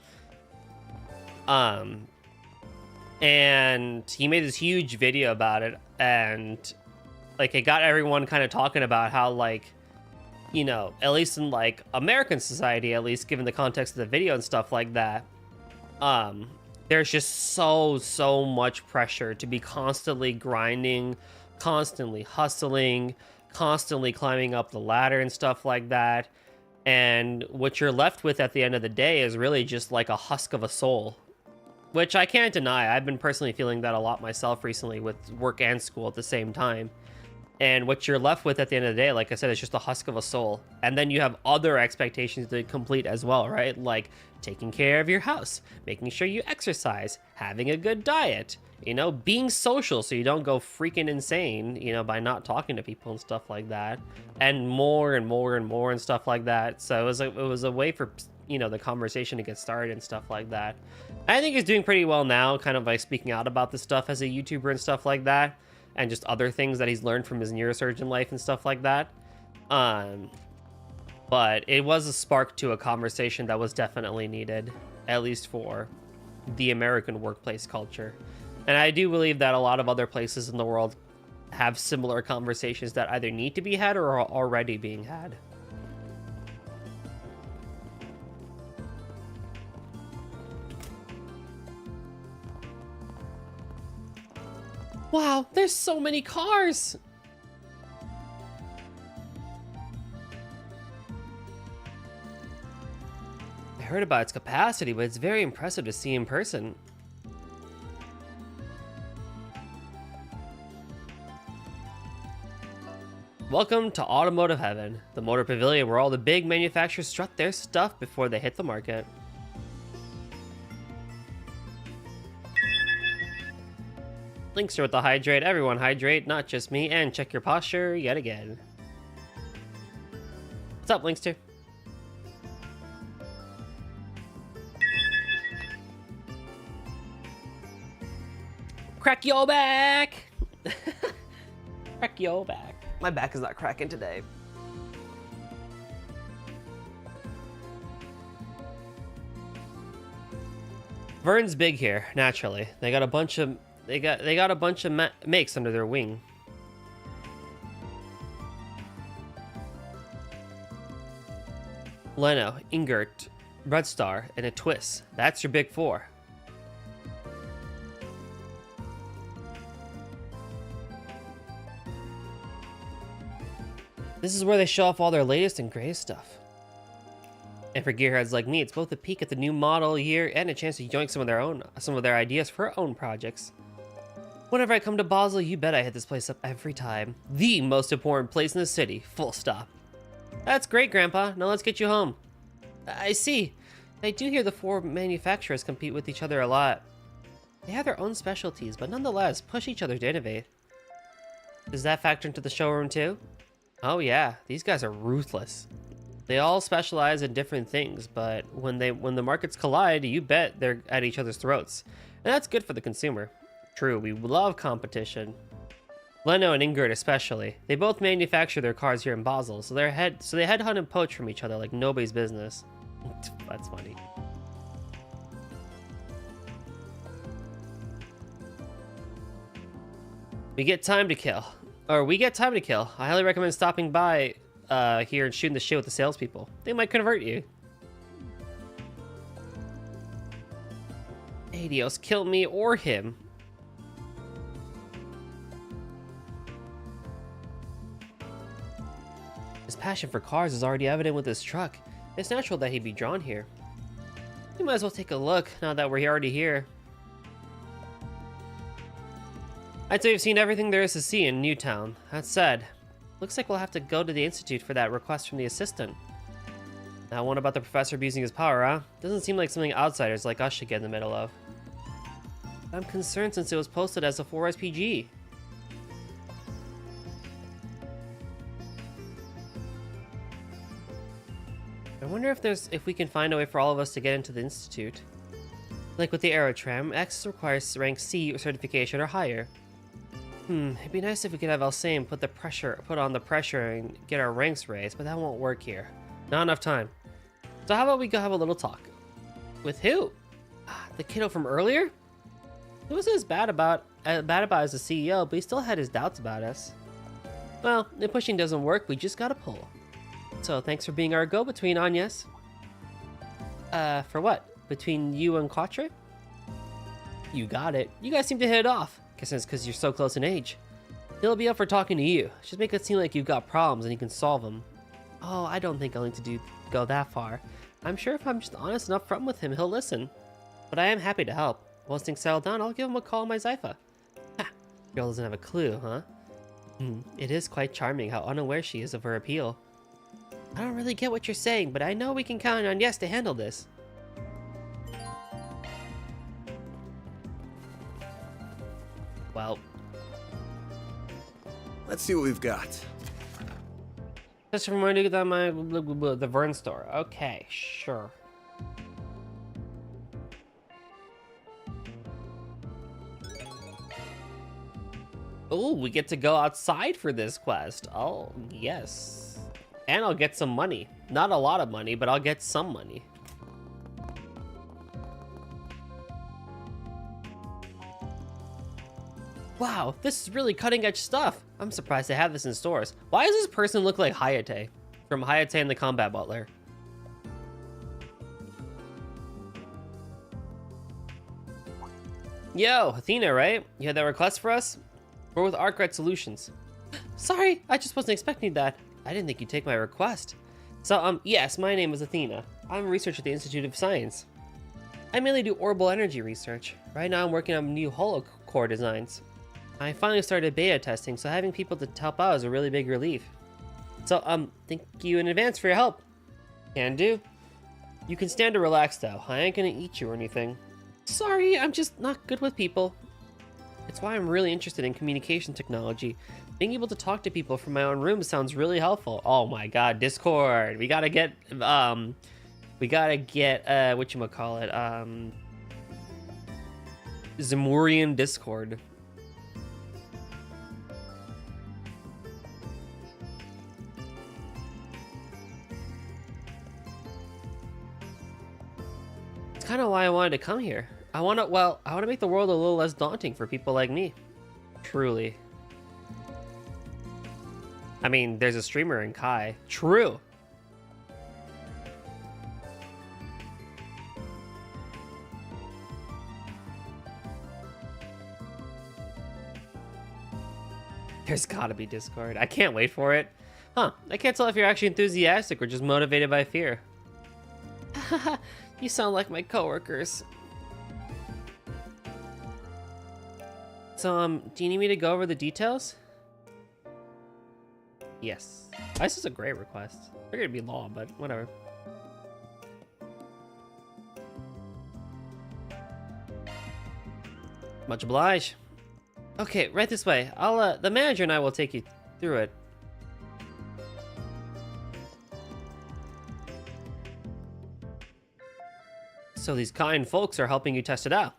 And he made this huge video about it, and like it got everyone kind of talking about how, like, you know, at least in like American society, at least given the context of the video and stuff like that, there's just so much pressure to be constantly grinding, constantly hustling, constantly climbing up the ladder and stuff like that. And what you're left with at the end of the day is really just like a husk of a soul, which I can't deny. I've been personally feeling that a lot myself recently with work and school at the same time. And what you're left with at the end of the day, like I said, is just a husk of a soul. And then you have other expectations to complete as well, right? Like taking care of your house, making sure you exercise, having a good diet, you know, being social so you don't go freaking insane, you know, by not talking to people and stuff like that. And more and more and more and stuff like that. So it was a way for, you know, the conversation to get started and stuff like that. I think he's doing pretty well now, kind of like speaking out about this stuff as a YouTuber and stuff like that. And just other things that he's learned from his neurosurgeon life and stuff like that. But it was a spark to a conversation that was definitely needed, at least for the American workplace culture. And I do believe that a lot of other places in the world have similar conversations that either need to be had or are already being had. Wow, there's so many cars! I heard about its capacity, but it's very impressive to see in person. Welcome to Automotive Heaven, the motor pavilion where all the big manufacturers strut their stuff before they hit the market. Linkster with the hydrate. Everyone hydrate, not just me, and check your posture yet again. What's up, Linkster? Crack your back! Crack your back. My back is not cracking today. Vern's big here, naturally. They got a bunch of makes under their wing. Leno, Ingert, Red Star, and a Twist. That's your big four. This is where they show off all their latest and greatest stuff. And for gearheads like me, it's both a peek at the new model year and a chance to yoink some of their ideas for our own projects. Whenever I come to Basel, you bet I hit this place up every time. The most important place in the city, full stop. That's great, Grandpa. Now let's get you home. I see. I do hear the four manufacturers compete with each other a lot. They have their own specialties, but nonetheless push each other to innovate. Does that factor into the showroom too? Oh yeah, these guys are ruthless. They all specialize in different things, but when the markets collide, you bet they're at each other's throats. And that's good for the consumer. True, we love competition. Leno and Ingrid especially. They both manufacture their cars here in Basel, so they headhunt and poach from each other like nobody's business. That's funny. We get time to kill. I highly recommend stopping by here and shooting the shit with the salespeople. They might convert you. Adios, kill me or him. His passion for cars is already evident with his truck. It's natural that he'd be drawn here. We might as well take a look now that we're already here. I'd say we've seen everything there is to see in Newtown. That said, looks like we'll have to go to the Institute for that request from the assistant. That one about the professor abusing his power, huh? Doesn't seem like something outsiders like us should get in the middle of. I'm concerned since it was posted as a 4S PG. wonder if we can find a way for all of us to get into the Institute. Like with the Aerotram, access requires rank C certification or higher. It'd be nice if we could have Alsane put on the pressure and get our ranks raised, but that won't work here. Not enough time. So how about we go have a little talk? With who? The kiddo from earlier? He wasn't as bad about as the CEO, but he still had his doubts about us. Well, if pushing doesn't work, we just gotta pull. So thanks for being our go-between, Agnes. For what? Between you and Quatre? You got it. You guys seem to hit it off. Guess it's because you're so close in age. He'll be up for talking to you. Just make it seem like you've got problems and you can solve them. Oh, I don't think I'll need to go that far. I'm sure if I'm just honest and upfront with him, he'll listen. But I am happy to help. Once things settle down, I'll give him a call on my Zypha. Ha! Girl doesn't have a clue, huh? It is quite charming how unaware she is of her appeal. I don't really get what you're saying, but I know we can count on Yes to handle this. Well, Let's see what we've got. just reminding you that the Vern store. Okay, sure. Oh, we get to go outside for this quest. Oh, yes. And I'll get some money. Not a lot of money, but I'll get some money. Wow, this is really cutting edge stuff. I'm surprised they have this in stores. Why does this person look like Hayate from Hayate and the Combat Butler? Yo, Athena, right? You had that request for us? We're with Arkwright Solutions. Sorry, I just wasn't expecting that. I didn't think you'd take my request. So, yes, my name is Athena. I'm a researcher at the Institute of Science. I mainly do orbital energy research. Right now I'm working on new holocore designs. I finally started beta testing, so having people to help out is a really big relief. So, thank you in advance for your help. Can do. You can stand to relax though. I ain't gonna eat you or anything. Sorry, I'm just not good with people. It's why I'm really interested in communication technology. Being able to talk to people from my own room sounds really helpful. Oh my god, Discord. We gotta get, whatchamacallit, Zemurian Discord. It's kind of why I wanted to come here. I want to make the world a little less daunting for people like me. Truly. I mean, there's a streamer in Kai. True. There's gotta be Discord. I can't wait for it. Huh, I can't tell if you're actually enthusiastic or just motivated by fear. You sound like my coworkers. So, do you need me to go over the details? Yes. This is a great request. They're gonna be long, but whatever. Much obliged. Okay, right this way. The manager and I will take you through it. So these kind folks are helping you test it out.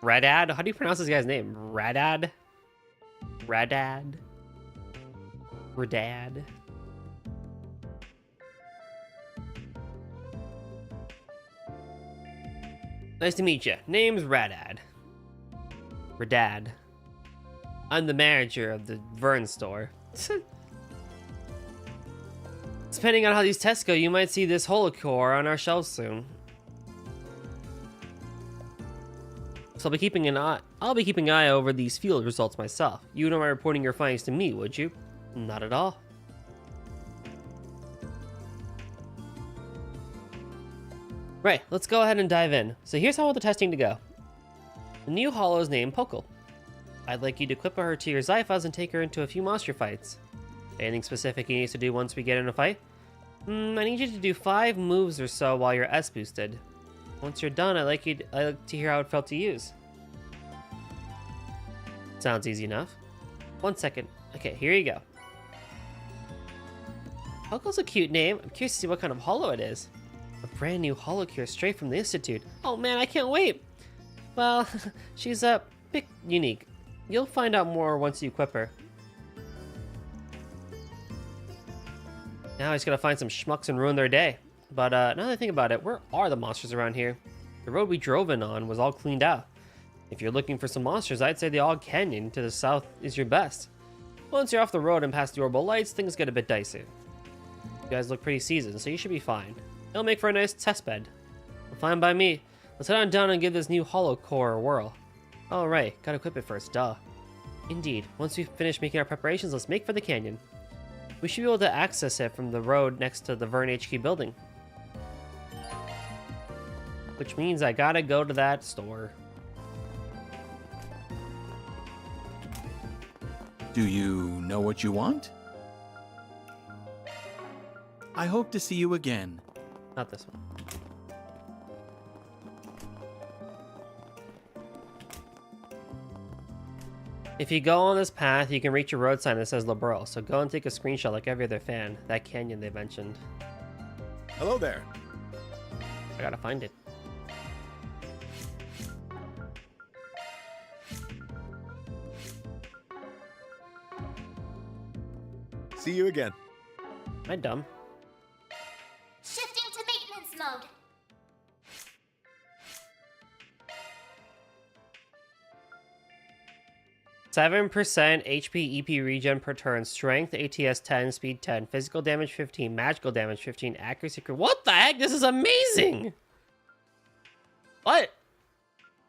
Radad? How do you pronounce this guy's name? Radad? Radad? Radad? Nice to meet you. Name's Radad. Radad. I'm the manager of the Vern store. Depending on how these tests go, you might see this holocore on our shelves soon. So I'll be keeping an eye over these field results myself. You wouldn't mind reporting your findings to me, would you? Not at all. Right, let's go ahead and dive in. So here's how I want the testing to go. The new holo is named Pokel. I'd like you to equip her to your Zyphas and take her into a few monster fights. Anything specific you need to do once we get in a fight? I need you to do 5 moves or so while you're S boosted. Once you're done, I'd like to hear how it felt to use. Sounds easy enough. 1 second. Okay, here you go. Huckle's a cute name. I'm curious to see what kind of hollow it is. A brand new hollow cure straight from the Institute. Oh man, I can't wait. Well, she's a bit unique. You'll find out more once you equip her. Now I just gotta find some schmucks and ruin their day. But now that I think about it, where are the monsters around here? The road we drove in on was all cleaned out. If you're looking for some monsters, I'd say the Og Canyon to the south is your best. Once you're off the road and past the orbital lights, things get a bit dicey. You guys look pretty seasoned, so you should be fine. It'll make for a nice test bed. Well, fine by me. Let's head on down and give this new hollow core a whirl. Oh right, gotta equip it first, duh. Indeed, once we've finished making our preparations, let's make for the canyon. We should be able to access it from the road next to the Vern HQ building. Which means I gotta go to that store. Do you know what you want? I hope to see you again. Not this one. If you go on this path, you can reach a road sign that says Liberal, so go and take a screenshot like every other fan. That canyon they mentioned. Hello there. I gotta find it. See you again. Am I dumb? Shifting to maintenance mode. Seven % HP EP regen per turn, strength ATS 10, speed 10, physical damage 15, magical damage 15, accuracy. What the heck? This is amazing! What?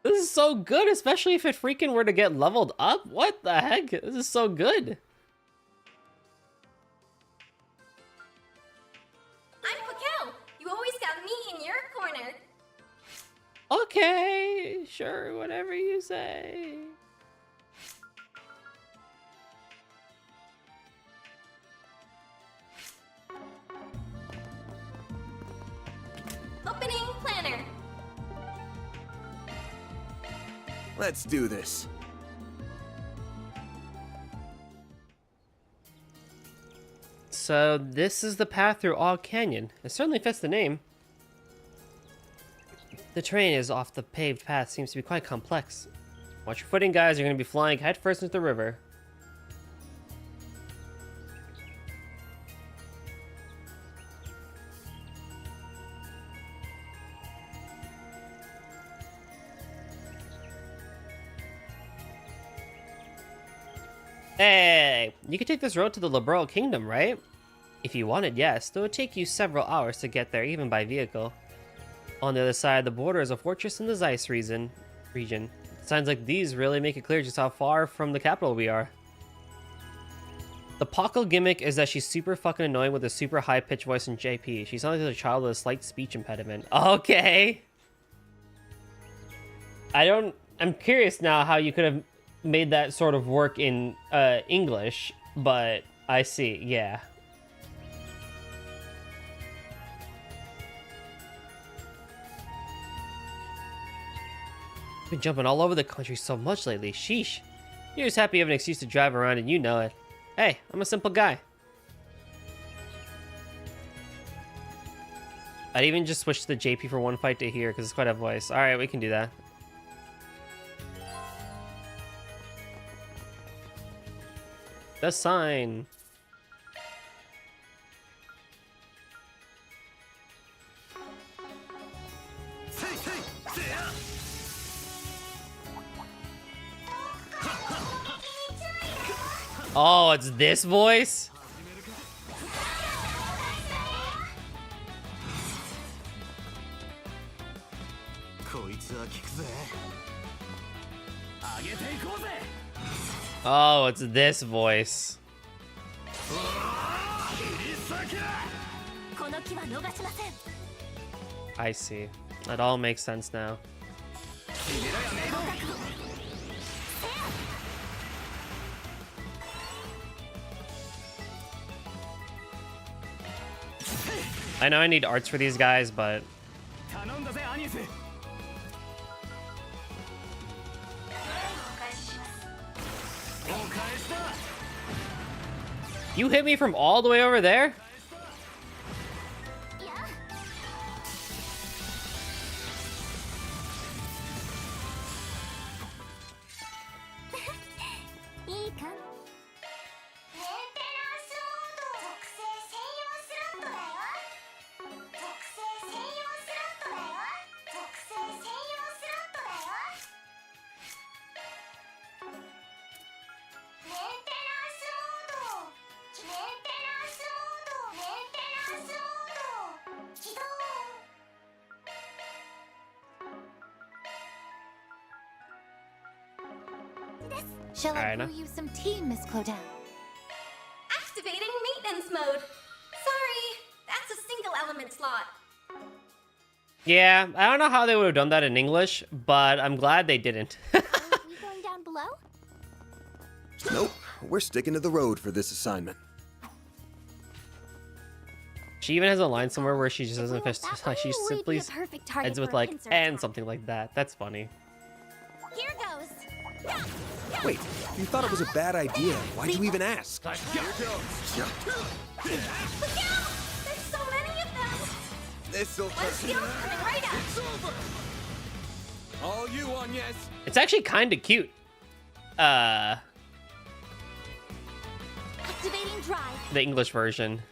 This is so good, especially if it freaking were to get leveled up. What the heck? This is so good. I'm Pakel. You always got me in your corner. Okay, sure, whatever you say. Opening planner. Let's do this. So this is the path through Og Canyon. It certainly fits the name. The terrain is off the paved path seems to be quite complex. Watch your footing, guys. You're going to be flying headfirst into the river. Hey, you could take this road to the Liberal Kingdom, right? If you wanted, yes, though it would take you several hours to get there, even by vehicle. On the other side of the border is a fortress in the Zeiss region. Signs like these really make it clear just how far from the capital we are. The Pockle gimmick is that she's super fucking annoying with a super high-pitched voice in JP. She sounds like a child with a slight speech impediment. Okay! I'm curious now how you could have made that sort of work in English, but I see, yeah. Been jumping all over the country so much lately, sheesh. You're just happy you have an excuse to drive around and you know it. Hey, I'm a simple guy. I'd even just switch the JP for one fight to here because it's quite a voice. Alright, we can do that. The sign. Oh, it's this voice? Oh, it's this voice. I see. That all makes sense now. I know I need arts for these guys, but... You hit me from all the way over there? Shall I Alright, brew now. you some tea, Miss Claudel? Activating maintenance mode. Sorry, that's a single element slot. Yeah, I don't know how they would have done that in English, but I'm glad they didn't. Are we going down below? Nope, we're sticking to the road for this assignment. She even has a line somewhere where she just doesn't fist. Like she We'd simply be a perfect target ends with for a like pincer and attack. something like that. That's funny. Here goes. Yeah, yeah. Wait, you thought it was a bad idea. Why'd you even ask? Look out! There's so many of them. This'll One skill coming right up. All you on, yes. It's actually kind of cute. Activating drive. The English version.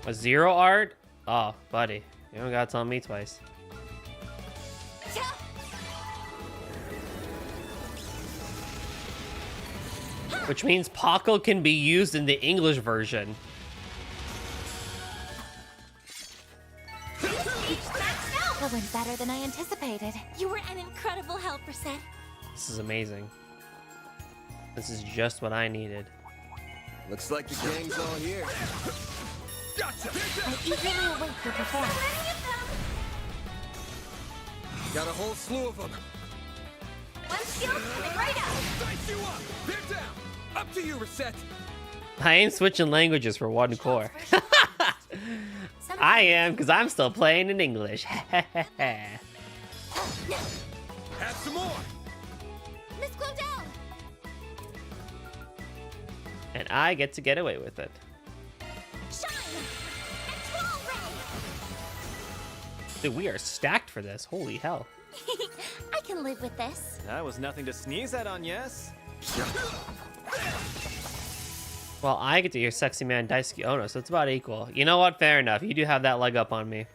A zero art? Oh, buddy, you don't gotta tell me twice. Which means Paco can be used in the English version. That went better than I anticipated. You were an incredible help, Reset. This is amazing. This is just what I needed. Looks like the gang's all here. I eagerly await your performance. Got a whole slew of them. One skill coming right up. Dice you up. They're down. Up to you, Reset. I ain't switching languages for one core. I am, because I'm still playing in English. Have some more. Miss Claudel. And I get to get away with it. Shine. Control ray. Dude, we are stacked for this. Holy hell. I can live with this. That was nothing to sneeze at on, yes. Well, I get to hear Sexy Man Daisuke Ono, so it's about equal. You know what? Fair enough. You do have that leg up on me.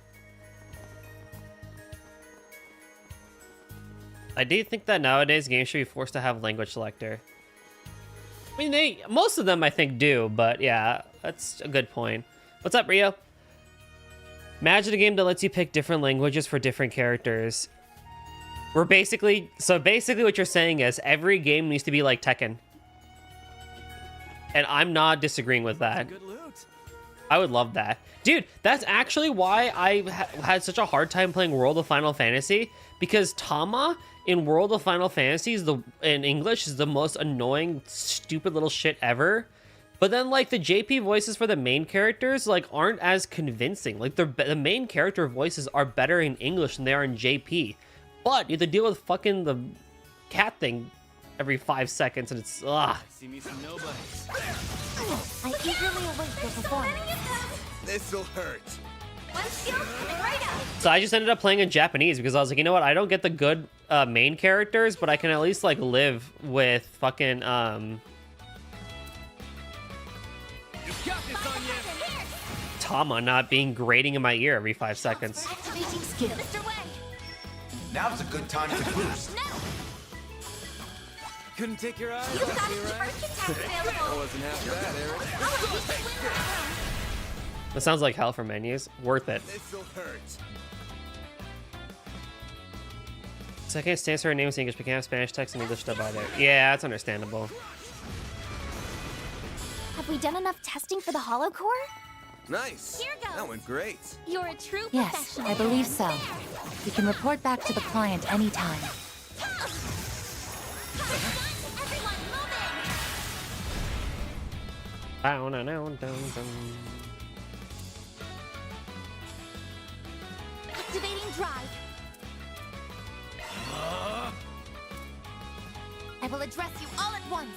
I do think that nowadays games should be forced to have language selector. I mean, most of them I think do, but yeah, that's a good point. What's up, Rio? Imagine a game that lets you pick different languages for different characters. So basically what you're saying is every game needs to be like Tekken. And I'm not disagreeing with that. Good loot. I would love that. Dude, that's actually why I had such a hard time playing World of Final Fantasy, because Tama in World of Final Fantasy in English is the most annoying, stupid little shit ever. But then, like, the JP voices for the main characters, like, aren't as convincing. Like, the main character voices are better in English than they are in JP. But you have to deal with fucking the cat thing every 5 seconds, and it's, ugh. See me some nobodies. I eagerly await your performance. This'll hurt. One skill coming right up. So I just ended up playing in Japanese because I was like, you know what? I don't get the good main characters, but I can at least, like, live with fucking, You got this on, yes. Tama not being grating in my ear every 5 seconds. Activating skill. Mr. Way. Now's a good time to boost. No. Couldn't take your eyes You've got off me, super right? attack That available. wasn't half bad, Eric. Oh, you should win that round. That sounds like hell for menus. Worth it. This'll hurt. So I can't stand her names in English, but can't have Spanish text and English dub either. Yeah, that's understandable. Have we done enough testing for the hollow core? Nice. Here goes. That went great. You're a true Yes, professional. I believe so. You can report back to the client anytime. Everyone moving. Down. Activating drive. I will address you all at once.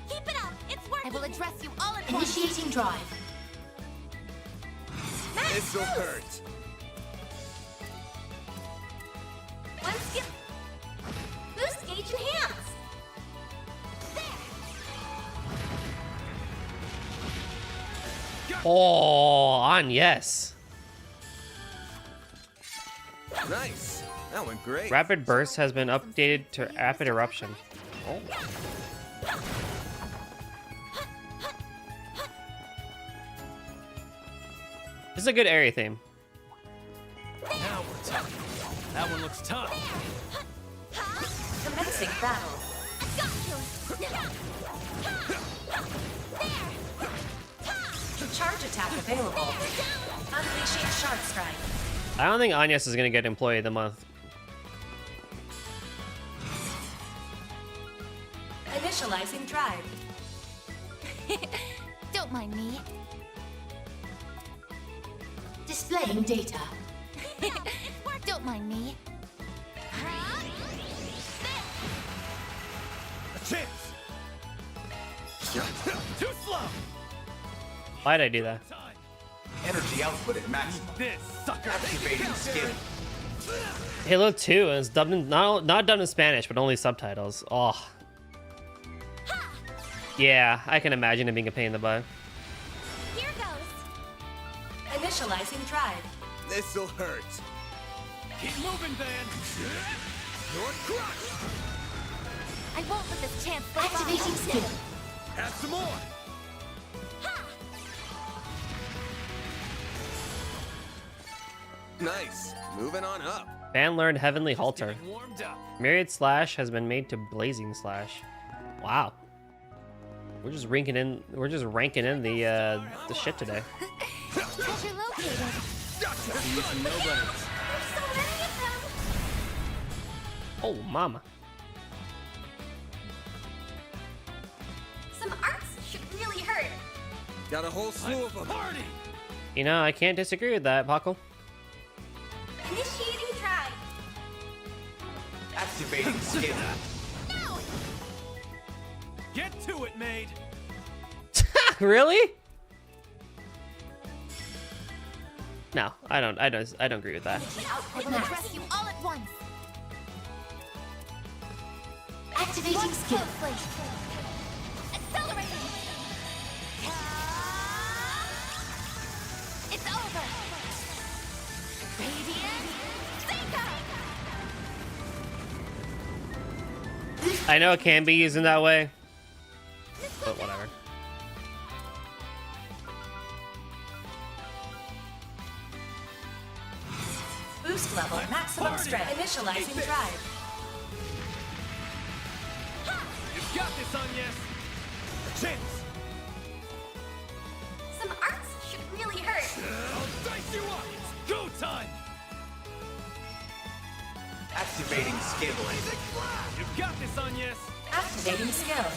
Keep it up. It's working. I will address you all at once. Initiating drive. This'll hurt. One skill. Boost gauge enhance. There. Oh, on yes. Nice. That went great. Rapid Burst has been updated to Rapid Eruption. Oh. This is a good area theme. Now we're talking. That one looks tough. Commencing battle. Charge attack available. Unleashing Shark Strike. I don't think Agnes is gonna get Employee of the Month. Initializing drive. Don't mind me. Displaying data. Don't mind me. A chance. Too slow. Why'd I do that? Time. Energy output at maximum. This sucker. Activating skill. Halo 2 is dubbed in, not dubbed in Spanish, but only subtitles. Oh. Yeah, I can imagine it being a pain in the butt. Here goes. Initializing drive. This'll hurt. Keep moving, Van. You're crushed. I won't let this chance slip by. Activating skill. Have some more. Nice. Moving on up. Fan learned Heavenly Halter. Getting warmed up. Myriad Slash has been made to Blazing Slash. Wow. We're just ranking in the shit today. Treasure located. Using nobody. There's so many of them. Oh, mama. Some arts should really hurt. Got a whole slew of them. Party. You know, I can't disagree with that, Paco. Initiating drive. Activating skill. No. Get to it, maid. Really? No, I don't agree with that. I will address you all at once. Activating skill. Accelerating. It's over. Radiant Seeker. I know it can be used in that way, but whatever. Boost level. Maximum strength. Initializing drive. You've got this, Agnes. A chance. Some arts should really hurt. I'll dice you up. It's go time. Activating skill. You've got this, Agnes. Activating skill.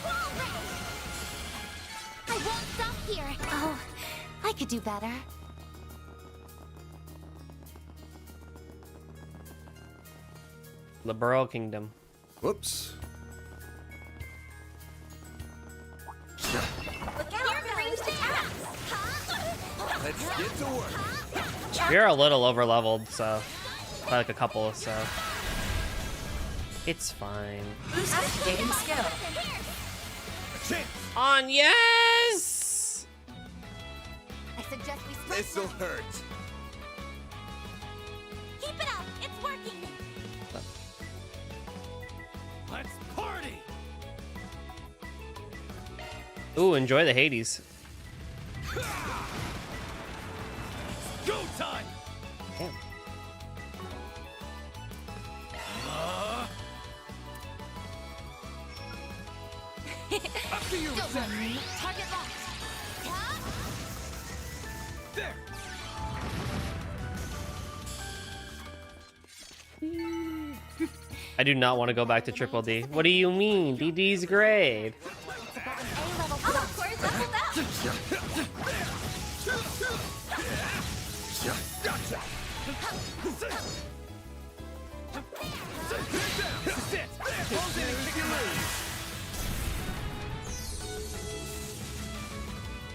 I won't stop here. Oh, I could do better. Liberal Kingdom. Whoops. Look out for ranged attacks. Let's get to work. We are a little over leveled, so by like a couple, so it's fine. Boost activating skill. A chance. On yes. I suggest we spread This'll them. hurt. Keep it up. It's working. Let's party. Ooh, enjoy the Hades. Go time. Damn. Up to you, Don't Zach. mind me. Target locked. There. I do not want to go back to Triple D. What do you mean? DD's great. A-level. Oh, of course, leveled up. This is it. Close in and kick your moves.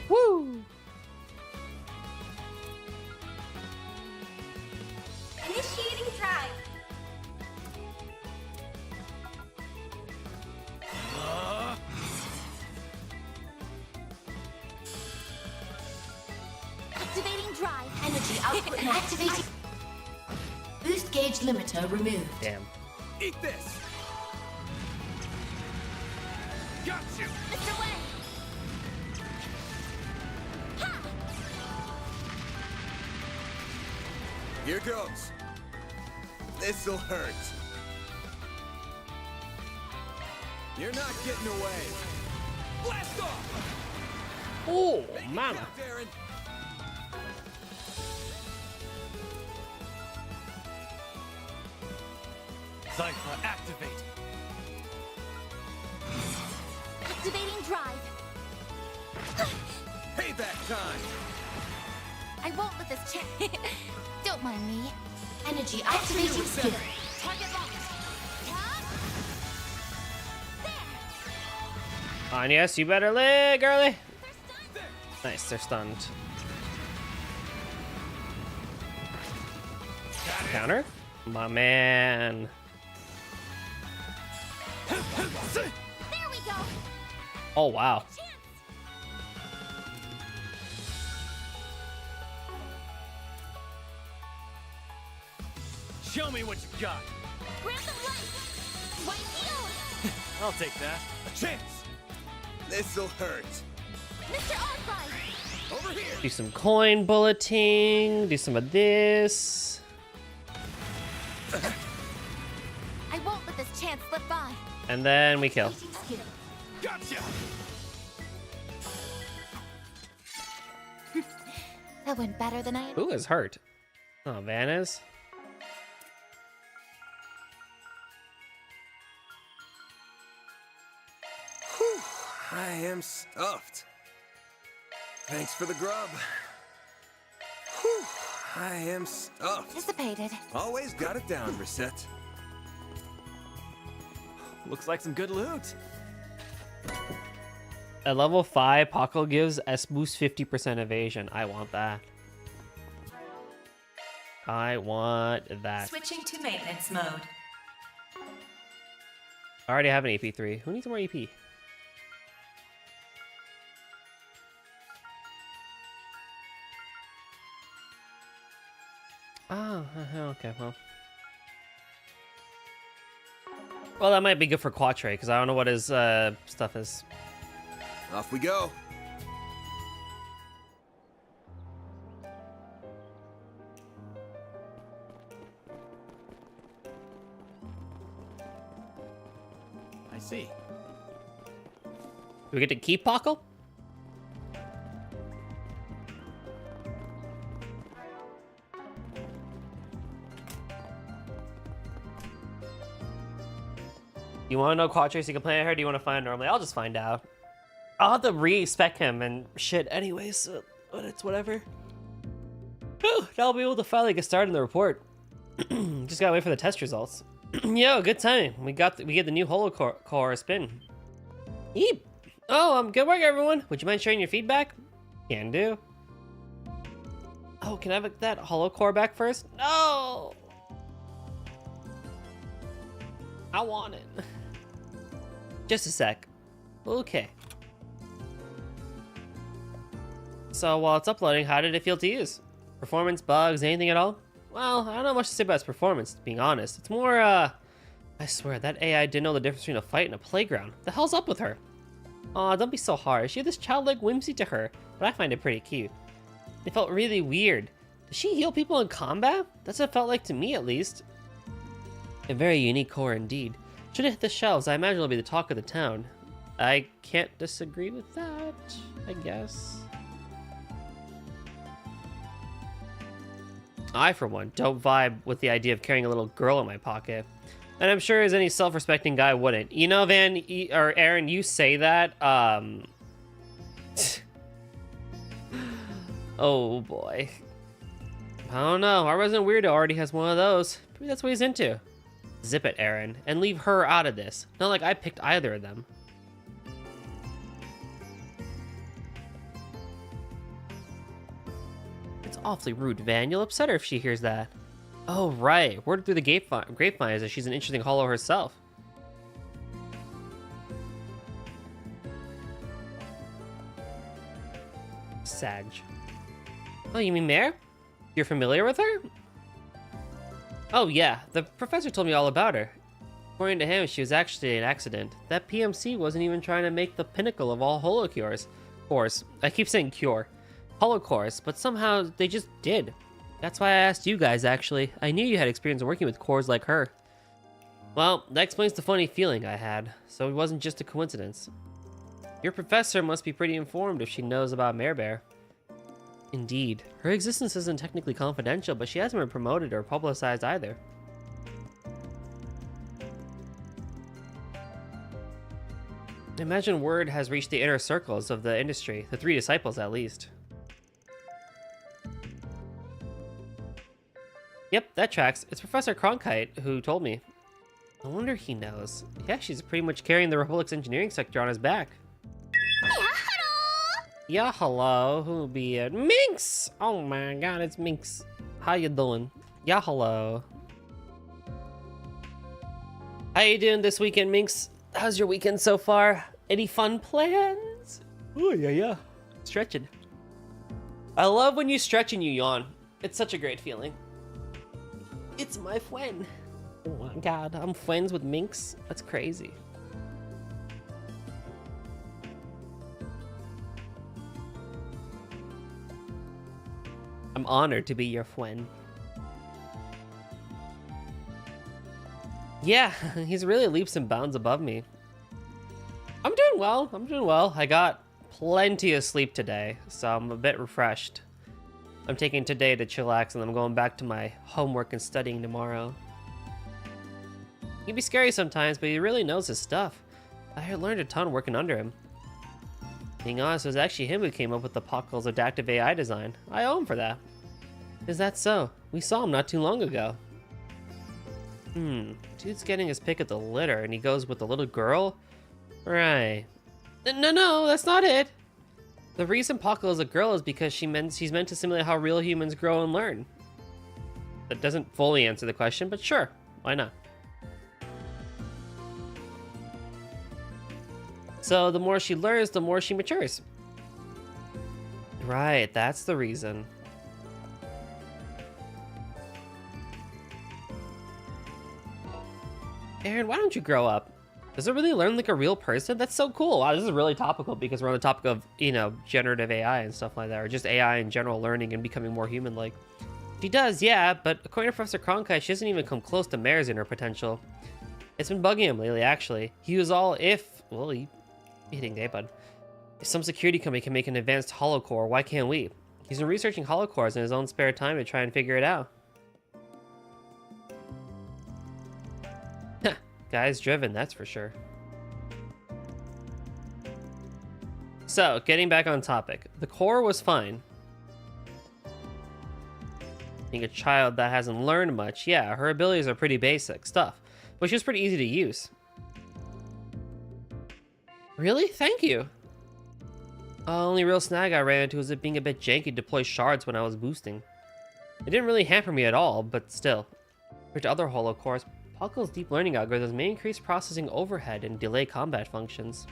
Woo! Initiating drive. Activating drive. Energy output activating. Boost gauge limiter removed. Damn. Eat this. Got you. Mr. Wang. Ha! Here goes. This'll hurt. You're not getting away. Blast off! Oh, mama. Darren. Zypha, activate. Activating drive. Payback time. I won't let this chance. Don't mind me. Energy activating skill. Target locked. Yes, you better live, girly. Nice, they're stunned. Counter? My man. There we go. Oh, wow. Show me what you got. Grab the light. White heel. I'll take that. A chance. This'll hurt. Mr. Arclight. Over here. Do some coin bulleting. Do some of this. I won't let this chance slip by. And then we kill. Skill. Gotcha. That went better than I. Who is hurt? Oh, Van is. Whew, I am stuffed. Thanks for the grub. Whew, I am stuffed. Anticipated. Always got it down, Reset. Looks like some good loot. At level 5, Paco gives S boost 50% evasion. I want that. I want that. Switching to maintenance mode. I already have an AP3. Who needs more AP? Oh, okay, well. Well, that might be good for Quatre, because I don't know what his stuff is. Off we go. I see. Do we get to keep Paco? You want to know Quattro so you can play her? Do you want to find normally? I'll just find out. I'll have to re-spec him and shit anyways, so but it's whatever. Whew, now I'll be able to finally get started in the report. Just gotta wait for the test results. Yo, good time. We get the new holocore spin. Yeep. Oh, good work, everyone. Would you mind sharing your feedback? Can do. Oh, can I have that holocore back first? No. I want it. Just a sec. Okay. So while it's uploading, how did it feel to use? Performance, bugs, anything at all? Well, I don't know much to say about its performance, being honest. It's more, I swear, that AI didn't know the difference between a fight and a playground. The hell's up with her? Aw, don't be so harsh. You have this childlike whimsy to her, but I find it pretty cute. It felt really weird. Does she heal people in combat? That's what it felt like to me, at least. A very unique core indeed. Should it hit the shelves, I imagine it'll be the talk of the town. I can't disagree with that, I guess. I, for one, don't vibe with the idea of carrying a little girl in my pocket. And I'm sure as any self-respecting guy wouldn't. You know, Van, or Aaron, you say that, oh boy. I don't know, our resident weirdo already has one of those. Maybe that's what he's into. Zip it, Aaron, and leave her out of this. Not like I picked either of them. It's awfully rude, Van. You'll upset her if she hears that. Oh, right. Word through the grapevine is that she's an interesting hollow herself. Sag. Oh, you mean Mare? You're familiar with her? Oh yeah, the professor told me all about her. According to him, she was actually an accident. That PMC wasn't even trying to make the pinnacle of all holocures. Cores. I keep saying cure. Holocores, but somehow they just did. That's why I asked you guys, actually. I knew you had experience working with cores like her. Well, that explains the funny feeling I had, so it wasn't just a coincidence. Your professor must be pretty informed if she knows about Mare Bear. Indeed. Her existence isn't technically confidential, but she hasn't been promoted or publicized either. I imagine word has reached the inner circles of the industry, the 3 disciples at least. Yep, that tracks. It's Professor Cronkite who told me. I wonder he knows. Yeah, she's pretty much carrying the Republic's engineering sector on his back. Yeah, hello. Who'll be it? Minx! Oh my god, it's Minx. How you doing? Yeah, hello. How you doing this weekend, Minx? How's your weekend so far? Any fun plans? Oh, yeah. Stretching. I love when you stretch and you yawn. It's such a great feeling. It's my friend. Oh my god, I'm friends with Minx? That's crazy. I'm honored to be your friend. Yeah, he's really leaps and bounds above me. I'm doing well. I got plenty of sleep today, so I'm a bit refreshed. I'm taking today to chillax, and I'm going back to my homework and studying tomorrow. He can be scary sometimes, but he really knows his stuff. I learned a ton working under him. Being honest, it was actually him who came up with the Pockle's adaptive AI design. I owe him for that. Is that so? We saw him not too long ago. Dude's getting his pick at the litter, and he goes with the little girl? Right. No, that's not it. The reason Pockle is a girl is because she's meant to simulate how real humans grow and learn. That doesn't fully answer the question, but sure, why not? So the more she learns, the more she matures. Right, that's the reason. Aaron, why don't you grow up? Does it really learn like a real person? That's so cool. Wow, this is really topical because we're on the topic of, generative AI and stuff like that, or just AI in general learning and becoming more human-like. She does, yeah, but according to Professor Cronkite, she doesn't even come close to Mare's inner potential. It's been bugging him lately, actually. He was all he hitting gay, bud. If some security company can make an advanced holocore, why can't we? He's been researching holocores in his own spare time to try and figure it out. Guy's driven, that's for sure. So, getting back on topic. The core was fine. Being a child that hasn't learned much, yeah, her abilities are pretty basic stuff, but she was pretty easy to use. Really? Thank you. Only real snag I ran into was it being a bit janky to deploy shards when I was boosting. It didn't really hamper me at all, but still. Compared to other holocores, Puckle's deep learning algorithms may increase processing overhead and delay combat functions.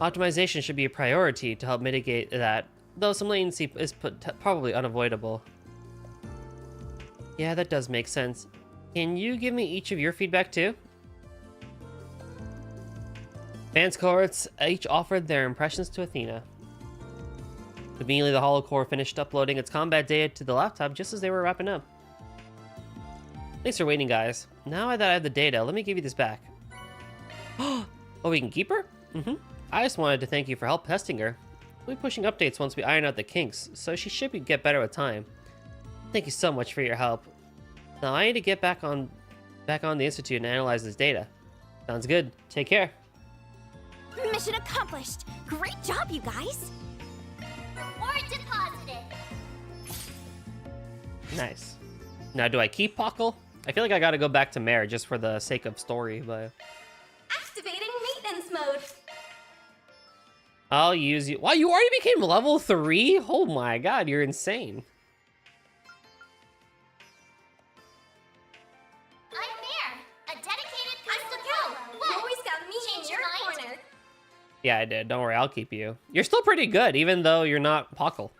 Optimization should be a priority to help mitigate that, though some latency is probably unavoidable. Yeah, that does make sense. Can you give me each of your feedback too? Advanced cohorts each offered their impressions to Athena. Conveniently, the holocore finished uploading its combat data to the laptop just as they were wrapping up. Thanks for waiting, guys. Now that I have the data, let me give you this back. Oh, we can keep her? I just wanted to thank you for help testing her. We'll be pushing updates once we iron out the kinks, so she should get better with time. Thank you so much for your help. Now I need to get back on the Institute and analyze this data. Sounds good. Take care. Mission accomplished. Great job, you guys. Or deposited. Nice. Now, do I keep Pockle? I feel like I gotta go back to Mare just for the sake of story, but... Activating maintenance mode. I'll use you. Wow, you already became level 3? Oh my god, you're insane. I'm Mare, a dedicated custom pro. What? Always got me in your corner. Yeah, I did. Don't worry, I'll keep you. You're still pretty good, even though you're not Pockle.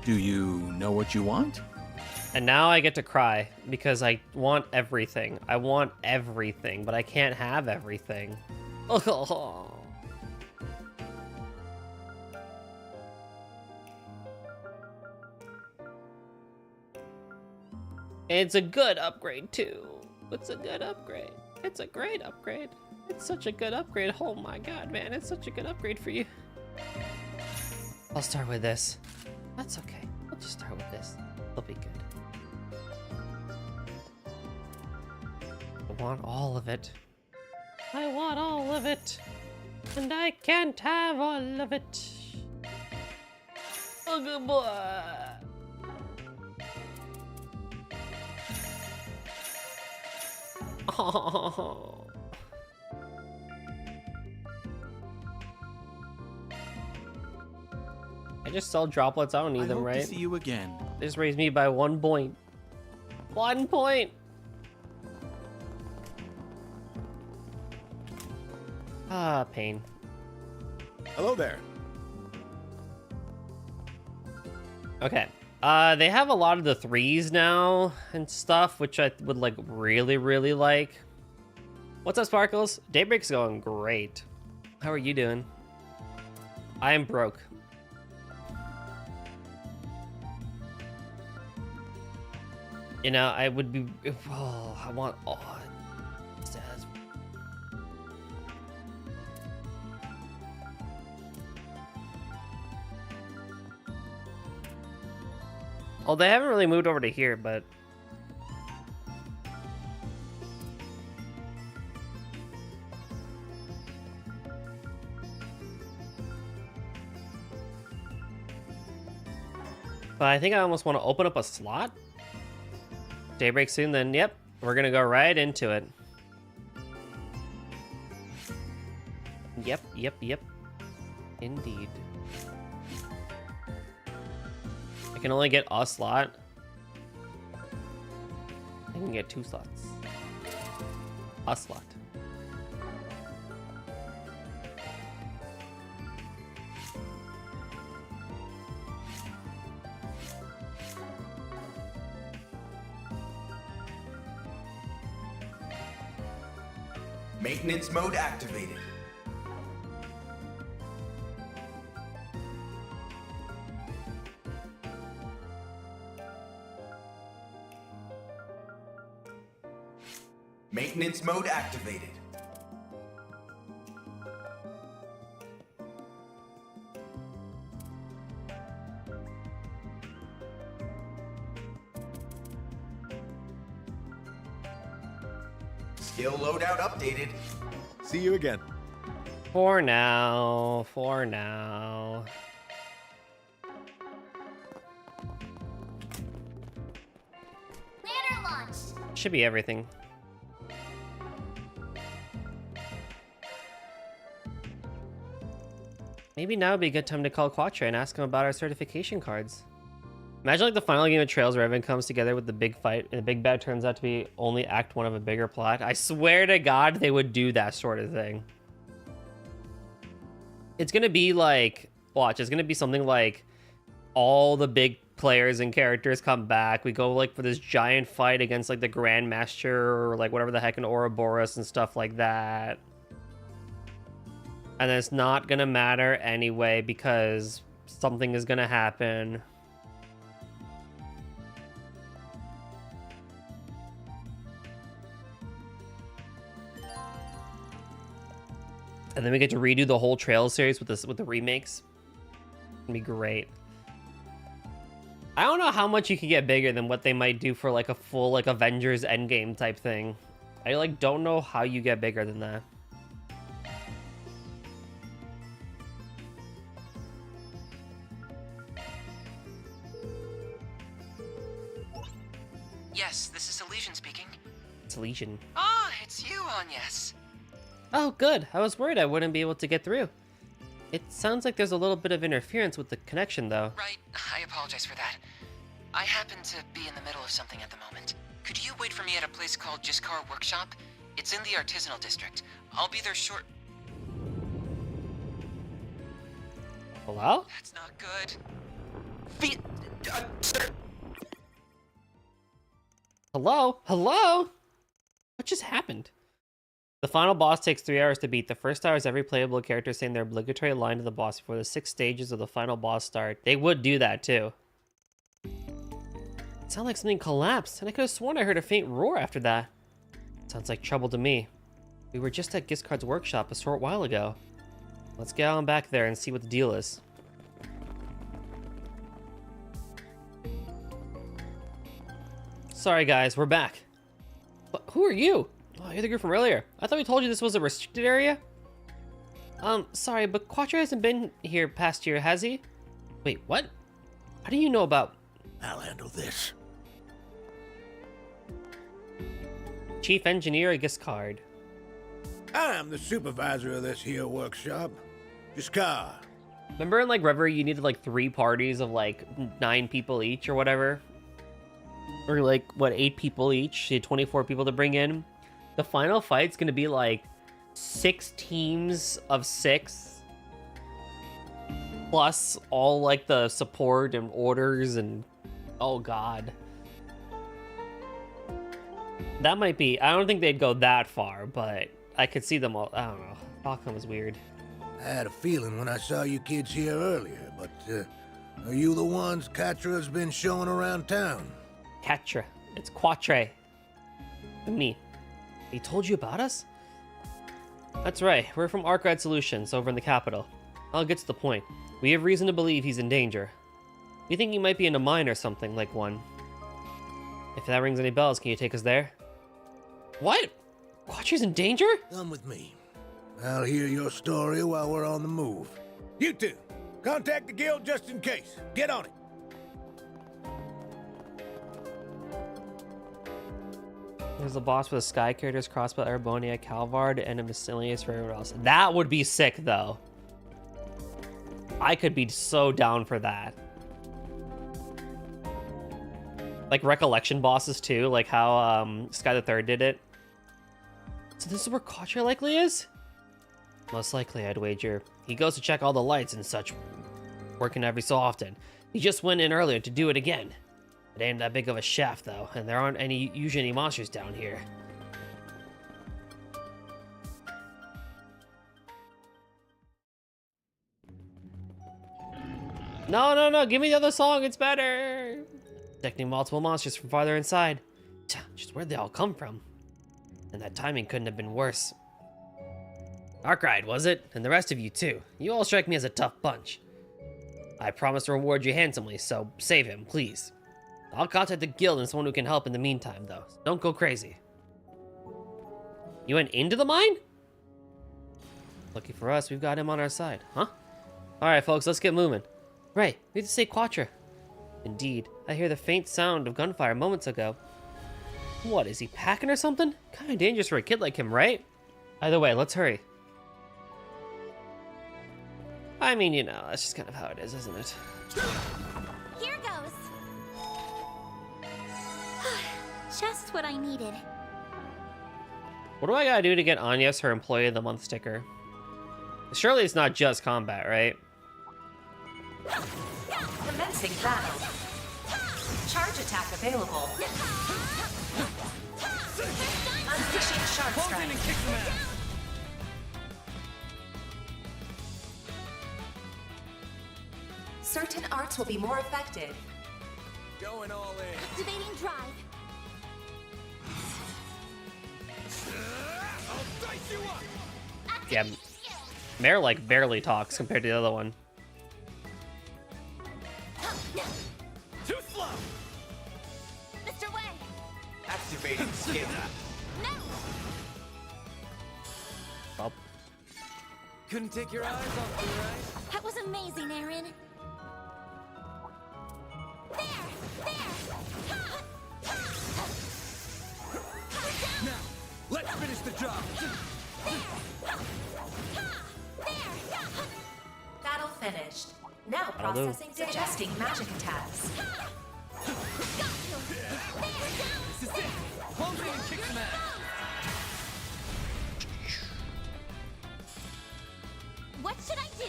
Do you know what you want? And now I get to cry because I want everything. I want everything, but I can't have everything. Oh. It's a good upgrade too. It's a good upgrade. It's a great upgrade. It's such a good upgrade. Oh my god, man, it's such a good upgrade for you. I'll start with this. That's okay. I'll just start with this. It'll be good. I want all of it. I want all of it. And I can't have all of it. Oh, good boy. Oh. I just sell droplets. I don't need them, hope right? to see you again. They just raised me by 1 point. 1 point. Ah, pain. Hello there. Okay. They have a lot of the 3s now and stuff, which I would like really like. What's up, Sparkles? Daybreak's going great. How are you doing? I am broke. You know, I would be. Oh, I want. Oh, it says. Oh, they haven't really moved over to here, but. But I think I almost want to open up a slot. Daybreak soon, then yep, we're gonna go right into it. Yep. Indeed. I can only get a slot. I can get 2 slots. A slot. Maintenance mode activated. Maintenance mode activated. Skill loadout updated. See you again. For now. Banner launched. Should be everything. Maybe now would be a good time to call Quattro and ask him about our certification cards. Imagine like the final game of Trails where everyone comes together with the big fight and the big bad turns out to be only act 1 of a bigger plot. I swear to God they would do that sort of thing. It's gonna be like, watch, it's gonna be something like all the big players and characters come back. We go like for this giant fight against like the Grandmaster or like whatever the heck in Ouroboros and stuff like that. And then it's not gonna matter anyway because something is gonna happen. And then we get to redo the whole Trails series with the remakes. It'd be great. I don't know how much you could get bigger than what they might do for like a full like Avengers Endgame type thing. I like don't know how you get bigger than that. Yes, this is Elysian speaking. It's Legion. Ah, it's you, Agnes. Oh, good. I was worried I wouldn't be able to get through. It sounds like there's a little bit of interference with the connection, though. Right, I apologize for that. I happen to be in the middle of something at the moment. Could you wait for me at a place called Jiskar Workshop? It's in the artisanal district. I'll be there short. Hello? That's not good. Sir. Hello? Hello? What just happened? The final boss takes 3 hours to beat. The first hour is every playable character saying their obligatory line to the boss before the 6 stages of the final boss start. They would do that too. It sounded like something collapsed, and I could have sworn I heard a faint roar after that. Sounds like trouble to me. We were just at Giscard's workshop a short while ago. Let's get on back there and see what the deal is. Sorry guys, we're back. But who are you? Oh, you're the group from earlier. I thought we told you this was a restricted area. Sorry, but Quattro hasn't been here past year, has he? Wait, what? How do you know about... I'll handle this. Chief Engineer Giscard. I'm the supervisor of this here workshop. Giscard. Remember in like Reverie you needed like 3 parties of like 9 people each or whatever? Or like, what, 8 people each? You had 24 people to bring in. The final fight's gonna be like 6 teams of 6. Plus all like the support and orders and... Oh god. That might be... I don't think they'd go that far, but I could see them all... I don't know. Falcon was weird. I had a feeling when I saw you kids here earlier, but are you the ones Catra's been showing around town? Catra. It's Quatre. Me. He told you about us? That's right. We're from Arkwright Solutions over in the capital. I'll get to the point. We have reason to believe he's in danger. We think he might be in a mine or something like one. If that rings any bells, can you take us there? What? Quatre's in danger? Come with me. I'll hear your story while we're on the move. You two, contact the guild just in case. Get on it. There's the boss with the Sky characters, Crossbow, Arabonia, Calvard, and a miscellaneous for everyone else. That would be sick, though. I could be so down for that. Like recollection bosses too, like how Sky the Third did it. So this is where Quatre likely is? Most likely, I'd wager. He goes to check all the lights and such, working every so often. He just went in earlier to do it again. It ain't that big of a shaft though, and there aren't usually any monsters down here. No, give me the other song, it's better! Detecting multiple monsters from farther inside. Just where'd they all come from? And that timing couldn't have been worse. Arkwright, was it? And the rest of you too. You all strike me as a tough bunch. I promise to reward you handsomely, so save him, please. I'll contact the guild and someone who can help in the meantime, though. So don't go crazy. You went into the mine? Lucky for us, we've got him on our side, huh? Alright, folks, let's get moving. Right, we have to say Quatre. Indeed, I hear the faint sound of gunfire moments ago. What, is he packing or something? Kinda dangerous for a kid like him, right? Either way, let's hurry. I mean, you know, that's just kind of how it is, isn't it? Here goes. Just what I needed. What do I gotta do to get Agnes her Employee of the Month sticker? Surely it's not just combat, right? Commencing battle. Charge attack available. Unleashing sharp strike. Certain arts will be more effective. Going all in. Activating drive. I'll dice you up. Yeah, Mare like barely talks compared to the other one. Too slow. Mr. Wang. Activating skill. No. Well, Couldn't take your eyes off me, right? That was amazing, Aaron. Now, let's finish the job. Battle finished. Now That'll do. processing suggesting magic attacks. This is it. Close in and kick some ass. What should I do?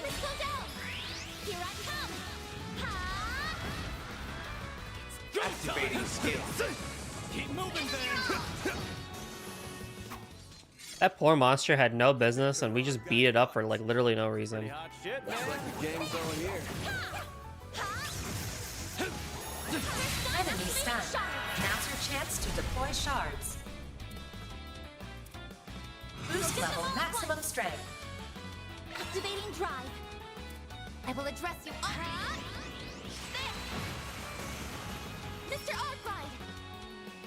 Here I come. Activating skill. Keep moving, Van. That poor monster had no business, and we just beat it up for like literally no reason. Hot shit, man. Looks like the game's over here. Enemy stunned. Now's your chance to deploy shards. Boost level maximum strength. Activating drive. I will address you. Mr. Arkwright,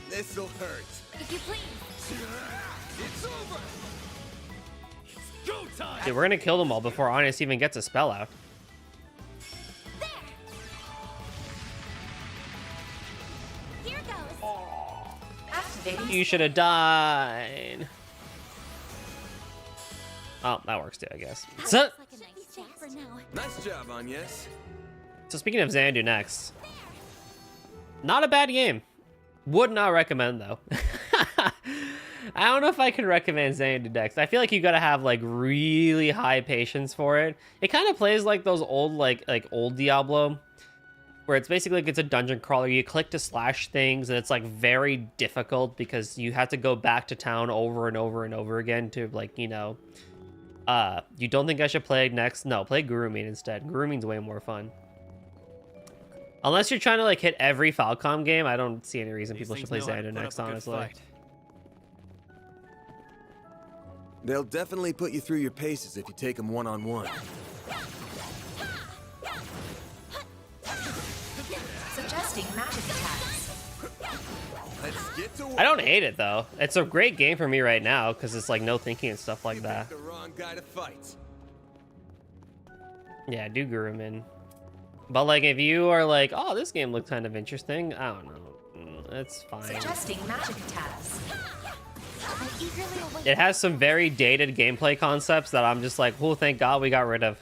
This'll hurt. if you please. It's over. It's go time. Dude, we're gonna kill them all before Honest even gets a spell out. Here goes. Activating. You should have died. Oh, that works too, I guess. So, Looks like a nice chat for now. Nice job, Agnes. so speaking of Xanadu next, not a bad game. Would not recommend though. I don't know if I can recommend Xanadu next. I feel like you gotta have like really high patience for it. It kind of plays like those old like old Diablo, where it's basically like it's a dungeon crawler. You click to slash things, and it's like very difficult because you have to go back to town over and over and over again to like, you know. You don't think I should play next? No, play Grooming instead. Grooming's way more fun. Unless you're trying to like hit every Falcom game, I don't see any reason people should play Xanadu next, honestly. They'll definitely put you through your paces if you take them one-on-one. Suggesting magic attacks. Let's get to work. I don't hate it though. It's a great game for me right now because it's like no thinking and stuff like that. The wrong guy to fight. Yeah, do Gurumin. But like if you are like, oh, this game looks kind of interesting, I don't know. It's fine. Suggesting magic attacks. I eagerly await. It has some very dated gameplay concepts that I'm just like, oh, thank God we got rid of.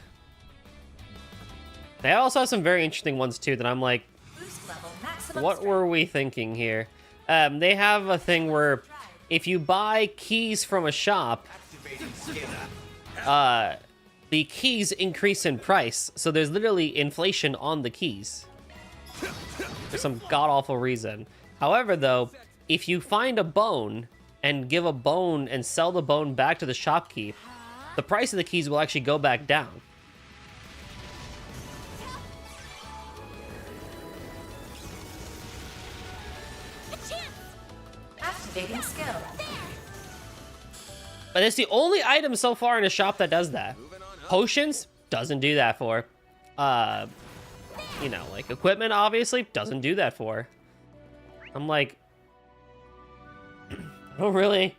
They also have some very interesting ones too that I'm like, Boost level maximum what were we thinking here? They have a thing where if you buy keys from a shop, the keys increase in price. So there's literally inflation on the keys. For some god-awful reason. However, though, if you find a bone and give a bone and sell the bone back to the shopkeep, the price of the keys will actually go back down. Activating skill. But it's the only item so far in a shop that does that. Potions doesn't do that for. You know, like equipment obviously doesn't do that for. I'm like, I don't really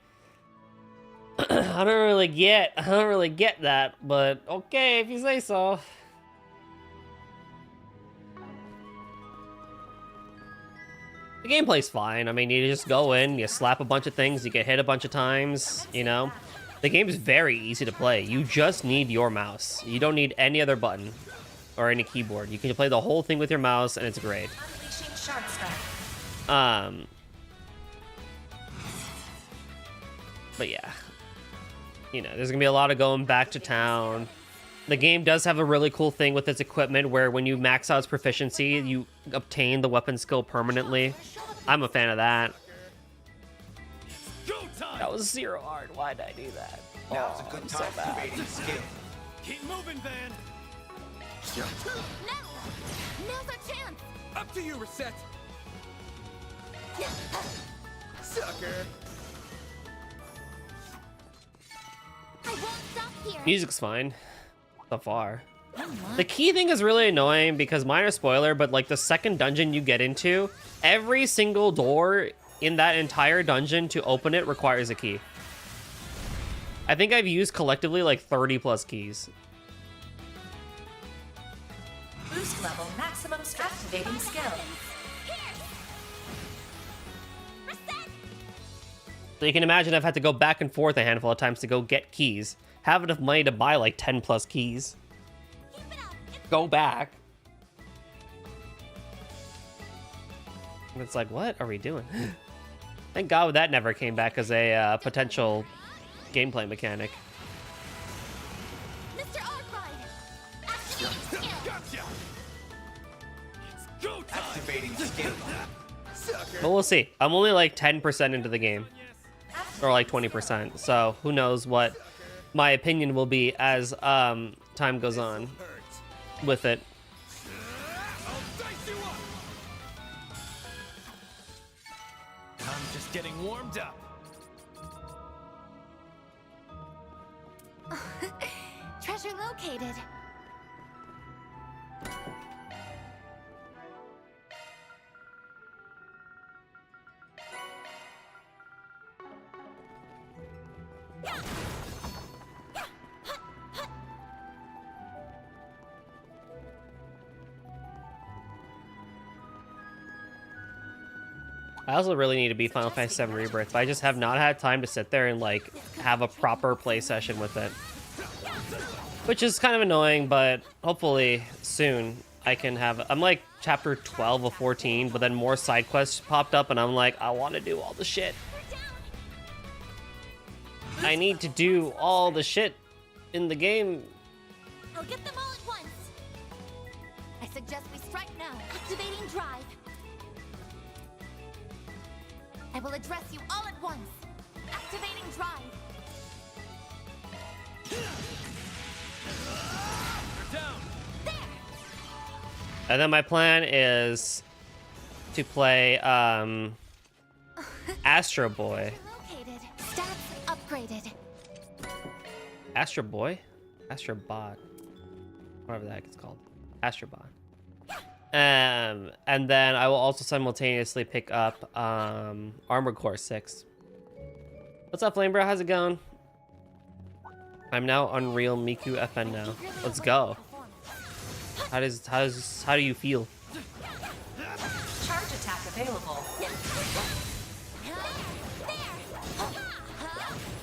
get that, but okay if you say so. The gameplay's fine. I mean, you just go in, you slap a bunch of things, you get hit a bunch of times, you know? The game is very easy to play. You just need your mouse. You don't need any other button or any keyboard. You can play the whole thing with your mouse, and it's great. Unleashing shard strike. But yeah. You know, there's gonna be a lot of going back to town. The game does have a really cool thing with its equipment where when you max out its proficiency, you obtain the weapon skill permanently. I'm a fan of that. That was 0 hard. Why did I do that? Now's a good time so activating skill. Keep moving, Van. Now's our chance. Up to you, Reset. Sucker. I won't stop here. Music's fine. So far. The key thing is really annoying because, minor spoiler, but like the second dungeon you get into, every single door in that entire dungeon to open it requires a key. I think I've used collectively like 30 plus keys. Boost level maximum activating skill. So you can imagine I've had to go back and forth a handful of times to go get keys. Have enough money to buy like 10 plus keys. Go back. And it's like, what are we doing? Thank God that never came back as a potential gameplay mechanic. Mr. Arkwright, activating skill. Gotcha. It's go time. Activating skill. But we'll see. I'm only like 10% into the game. Or like 20%. So who knows what my opinion will be as time goes on with it. I'm just getting warmed up. Treasure located. I also really need to beat Final Fantasy VII Rebirth, but I just have not had time to sit there and like have a proper play session with it. Which is kind of annoying, but hopefully soon I can have... I'm like chapter 12 of 14, but then more side quests popped up and I'm like, I want to do all the shit. I need to do all the shit in the game. I'll get them all at once. I suggest we strike now. Activating drive. I will address you all at once. Activating drive. And then my plan is to play Astro Boy. Located. Stats upgraded. Astro Boy? Astro Bot. Whatever the heck it's called. Astro Bot. And then I will also simultaneously pick up Armored Core 6. What's up, Flame Bro? How's it going? I'm now Unreal Miku FN now. Let's go. How do you feel? Charge attack available.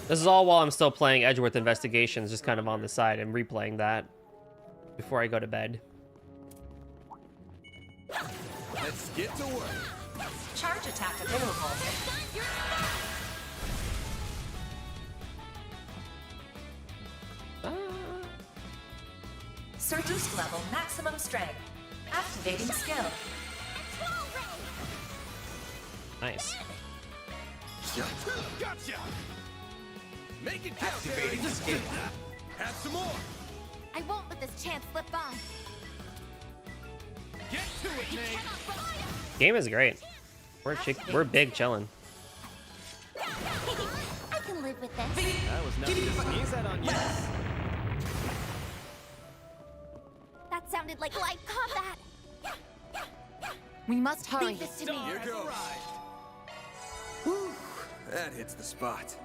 This is all while I'm still playing Edgeworth Investigations, just kind of on the side and replaying that before I go to bed. Let's get to work. Charge attack available. Sir boost level maximum strength. Activating skill. Nice. Gotcha. Make it count. Activating skill. Have some more. I won't let this chance slip by. Get to it, Nate. Game is great. We're big chillin'. I can live with this. That was nothing to sneeze at on yes. That sounded like live combat. We must hurry. Leave this to me. Here goes. Whew, that hits the spot.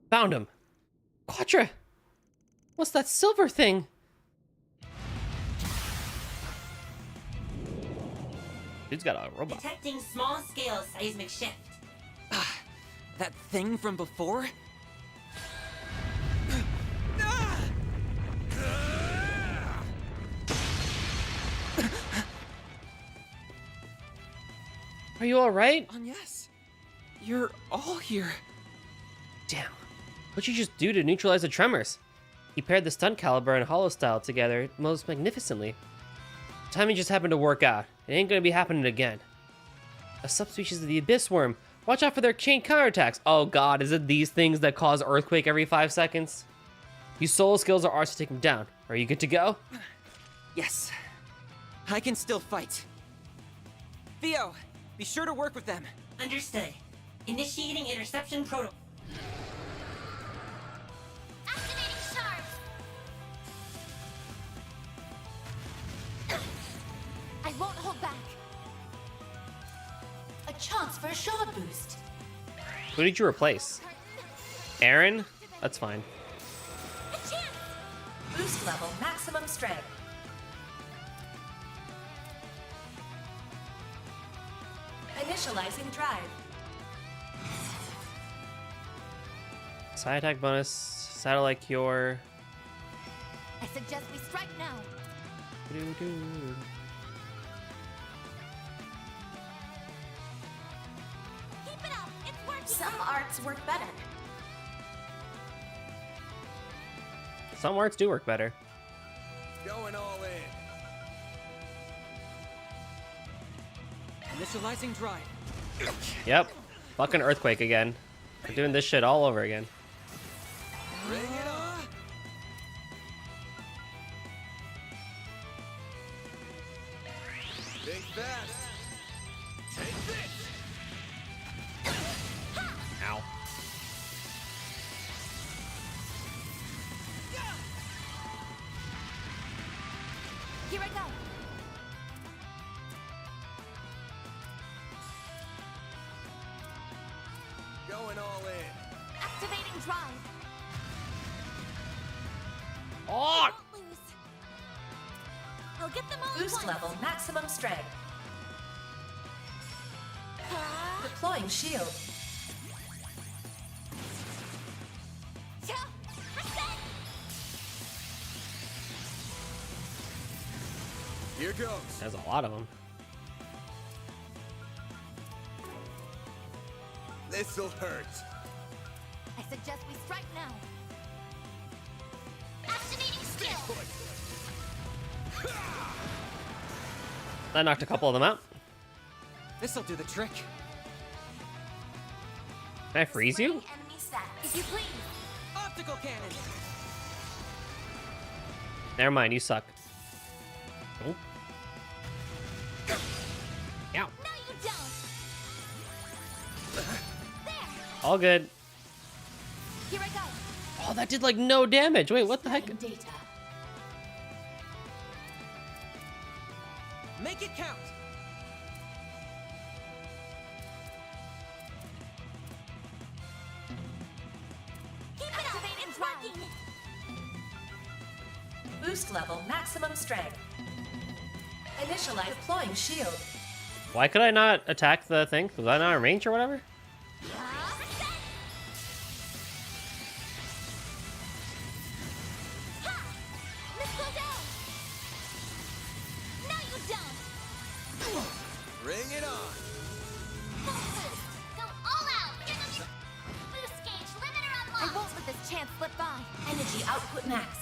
Found him. Quatra! What's that silver thing? Dude's got a robot. Detecting small-scale seismic shift. That thing from before? Are you alright? Yes. You're all here. Damn. What'd you just do to neutralize the tremors? He paired the stun caliber and hollow style together most magnificently. Timing just happened to work out. It ain't gonna be happening again. A subspecies of the abyss worm. Watch out for their chain counterattacks. Oh god, is it these things that cause earthquake every 5 seconds? Use solo skills or arts to take them down. Are you good to go? Yes. I can still fight. Theo, be sure to work with them. Understood. Initiating interception protocol. Activating shards. I won't hold back. A chance for a shard boost. Who did you replace? Aaron? That's fine. Boost level maximum strength. Initializing drive. Side attack bonus, satellite cure. I suggest we strike now. Doo-doo. Keep it up. It's working. Some arts work better. Some arts do work better. Going all in. Initializing drive. Yep. Fucking earthquake again. We're doing this shit all over again. Bring it on. Think fast. Take this. Ow. Here I go. Going all in. Activating drive. Oh! Won't lose. I'll get them all at Boost once. level maximum strength. Deploying shield. Here goes. There's a lot of them. This'll hurt. I suggest we strike now. Activating skill. That knocked a couple of them out. This'll do the trick. Can I freeze you? Enemy status. If you please. Optical cannon. Never mind, you suck. Oh. Ow. No, you don't. All good. Here I go. Oh, that did like no damage. Wait, what the heck? Data. Make it count. Keep it activating drive. Boost level maximum strength. Initialize deploying shield. Why could I not attack the thing? Was I not in range or whatever? Missile down. No, you don't. Bring it on. Go all out. Boost gauge limiter I unlocked. won't let this chance slip by. Energy output max.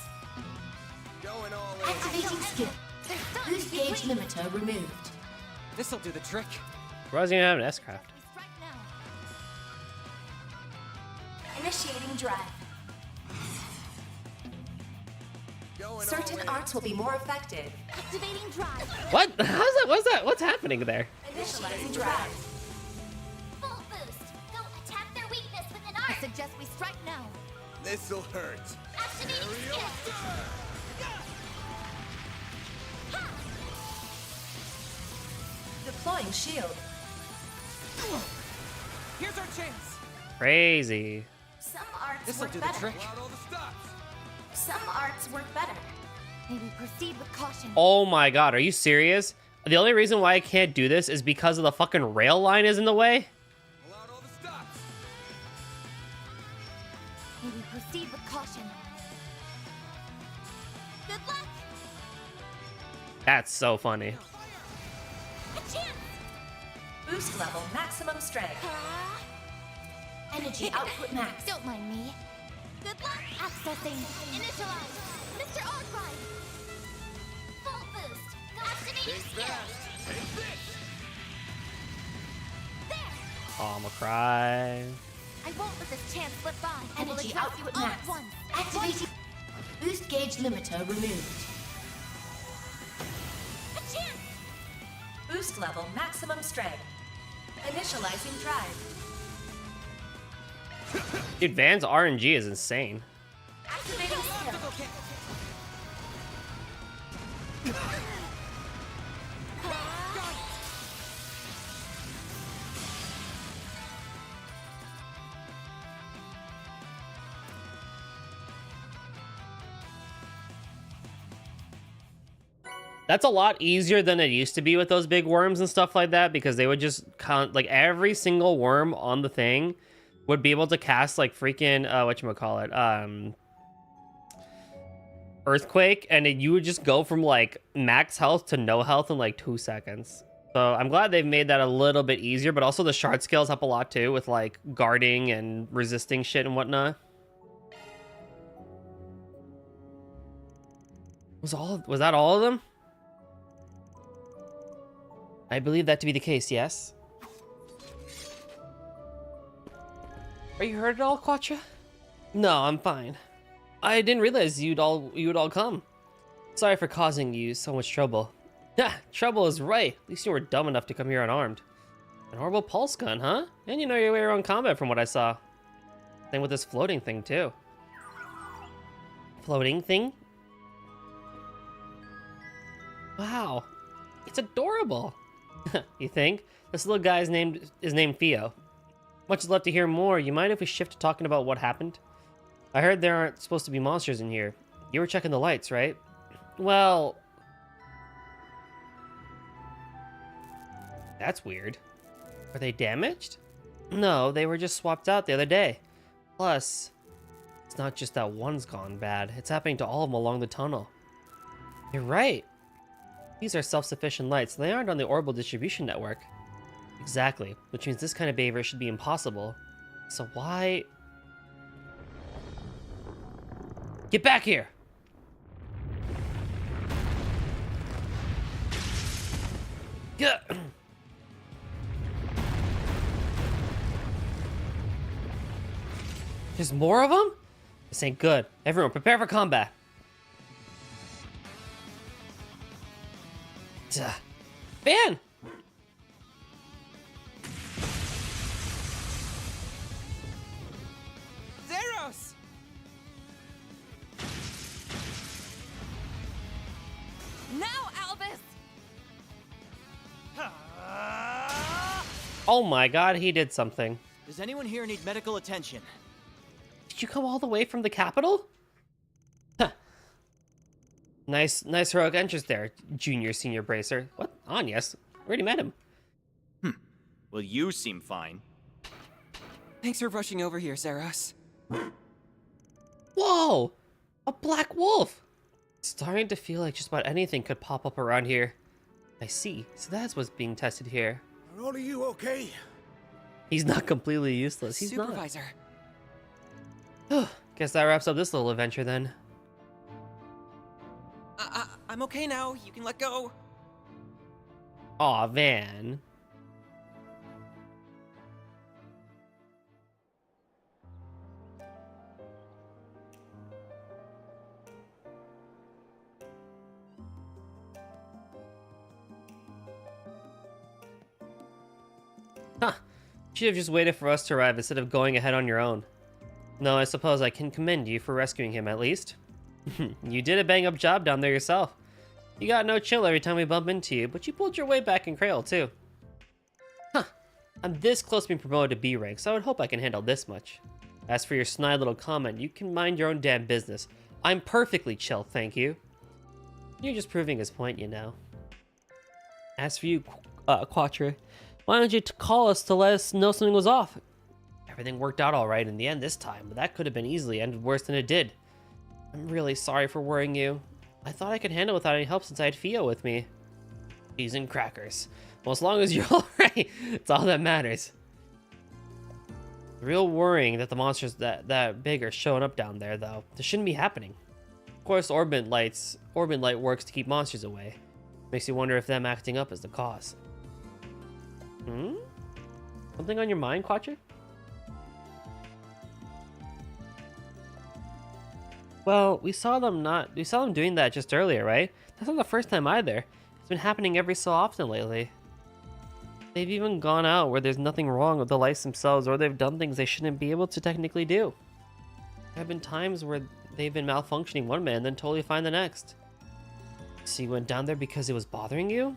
Going all in. Activating skill. Boost gauge limiter removed. This'll do the trick. Why doesn't even have an S-craft? We strike now. Initiating drive. Going Certain all in. arts will be more effective. Activating drive. What? How's that? What's that? What's happening there? Initializing drive. Full boost. Go attack their weakness with an I art. suggest we strike now. This'll hurt. Activating skill. Deploying shield. Here's our chance. Crazy. Some arts This'll work do the better. trick. Out all the stops. Some arts work better. May we proceed with caution. Oh my god, are you serious? The only reason why I can't do this is because of the fucking rail line is in the way? Pull out all the stops. May we proceed with caution. Good luck. That's so funny. A chance. Boost level maximum strength. Energy output max. Don't mind me. Good luck. Accessing. Initialize. Mr. Arkwright. Full boost. Go activating Think skill. fast. Take this. There. Oh, I'm gonna cry. I won't let this chance slip by. I will Energy address you output all max. at once. Activating. Boost gauge limiter removed. A chance. Boost level maximum strength. Initializing drive. Dude, Van's RNG is insane. Activating skill. Optical cannon. That's a lot easier than it used to be with those big worms and stuff like that, because they would just count, like, every single worm on the thing would be able to cast, like, freaking, whatchamacallit, Earthquake, and you would just go from, like, max health to no health in, like, 2 seconds. So I'm glad they've made that a little bit easier, but also the shard scales help a lot, too, with, like, guarding and resisting shit and whatnot. Was that all of them? I believe that to be the case, yes. Are you hurt at all, Quattro? No, I'm fine. I didn't realize you would all come. Sorry for causing you so much trouble. Yeah, trouble is right. At least you were dumb enough to come here unarmed. An horrible pulse gun, huh? And you know your way around combat from what I saw. Same with this floating thing, too. Floating thing? Wow. It's adorable. You think? This little guy is named Theo. Much love to hear more. You mind if we shift to talking about what happened? I heard there aren't supposed to be monsters in here. You were checking the lights, right? Well... That's weird. Were they damaged? No, they were just swapped out the other day. Plus, it's not just that one's gone bad. It's happening to all of them along the tunnel. You're right. These are self-sufficient lights. They aren't on the orbital distribution network. Exactly, which means this kind of behavior should be impossible. So why... Get back here! Yeah. There's more of them? This ain't good. Everyone, prepare for combat. Duh. Van! Zeros! Now, Albus! Oh my god, he did something. Does anyone here need medical attention? Did you come all the way from the capital? Huh. Nice heroic entrance there, junior senior bracer. What? Yes. Already met him. Well, you seem fine. Thanks for rushing over here, Zeros. Whoa! A black wolf! Starting to feel like just about anything could pop up around here. I see. So that's what's being tested here. Are all of you okay? He's not completely useless. He's Supervisor. not. Guess that wraps up this little adventure then. I'm okay now. You can let go. Aw, Van. Huh. Should have just waited for us to arrive instead of going ahead on your own. No, I suppose I can commend you for rescuing him at least. You did a bang-up job down there yourself. You got no chill every time we bump into you, but you pulled your way back in Crail too. Huh. I'm this close to being promoted to B rank, so I would hope I can handle this much. As for your snide little comment, you can mind your own damn business. I'm perfectly chill, thank you. You're just proving his point, you know. As for you, Quattro, why don't you call us to let us know something was off? Everything worked out alright in the end this time, but that could have been easily ended worse than it did. I'm really sorry for worrying you. I thought I could handle it without any help since I had Theo with me. Cheese and crackers. Well, as long as you're alright, it's all that matters. Real worrying that the monsters that big are showing up down there, though. This shouldn't be happening. Of course, Orbit light works to keep monsters away. Makes you wonder if them acting up is the cause. Something on your mind, Quattro? Well, we saw them doing that just earlier, right? That's not the first time either. It's been happening every so often lately. They've even gone out where there's nothing wrong with the lights themselves, or they've done things they shouldn't be able to technically do. There have been times where they've been malfunctioning one minute and then totally fine the next. So you went down there because it was bothering you?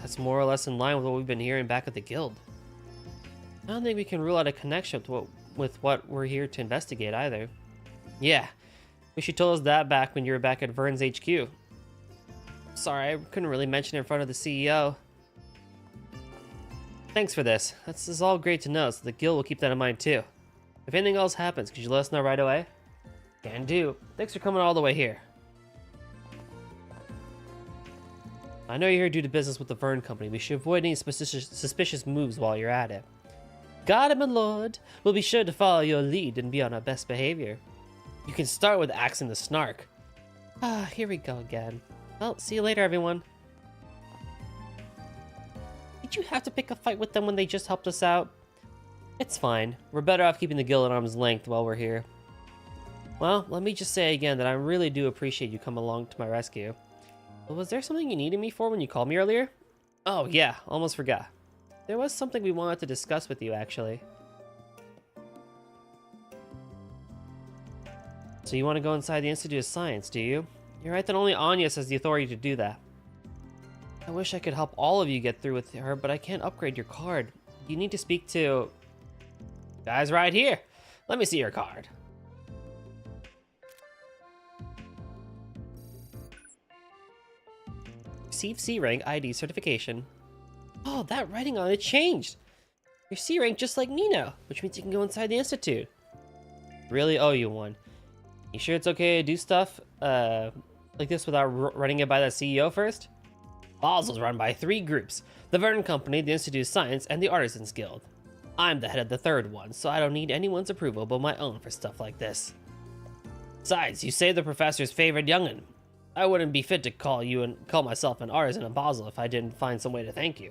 That's more or less in line with what we've been hearing back at the guild. I don't think we can rule out a connection with what we're here to investigate either. Yeah. Wish you told us that back when you were back at Vern's HQ. Sorry, I couldn't really mention it in front of the CEO. Thanks for this. This is all great to know, so the guild will keep that in mind too. If anything else happens, could you let us know right away? Can do. Thanks for coming all the way here. I know you're here due to business with the Vern Company. We should avoid any suspicious moves while you're at it. Got it, my lord. We'll be sure to follow your lead and be on our best behavior. You can start with axing the snark. Ah, here we go again. Well, see you later, everyone. Did you have to pick a fight with them when they just helped us out? It's fine. We're better off keeping the guild at arm's length while we're here. Well, let me just say again that I really do appreciate you coming along to my rescue. But was there something you needed me for when you called me earlier? Oh yeah, almost forgot. There was something we wanted to discuss with you, actually. So you want to go inside the Institute of Science, do you? You're right that only Anya has the authority to do that. I wish I could help all of you get through with her, but I can't upgrade your card. You need to speak to... Guys right here. Let me see your card. Receive C rank ID certification. Oh, that writing on it changed. You're C rank just like me now, which means you can go inside the Institute. Really owe you one. You sure it's okay to do stuff like this without running it by the CEO first? Basel's run by 3 groups: the Vernon Company, the Institute of Science, and the Artisans Guild. I'm the head of the 3rd one, so I don't need anyone's approval but my own for stuff like this. Besides, you saved the professor's favorite young'un. I wouldn't be fit to call myself an artisan in Basel if I didn't find some way to thank you.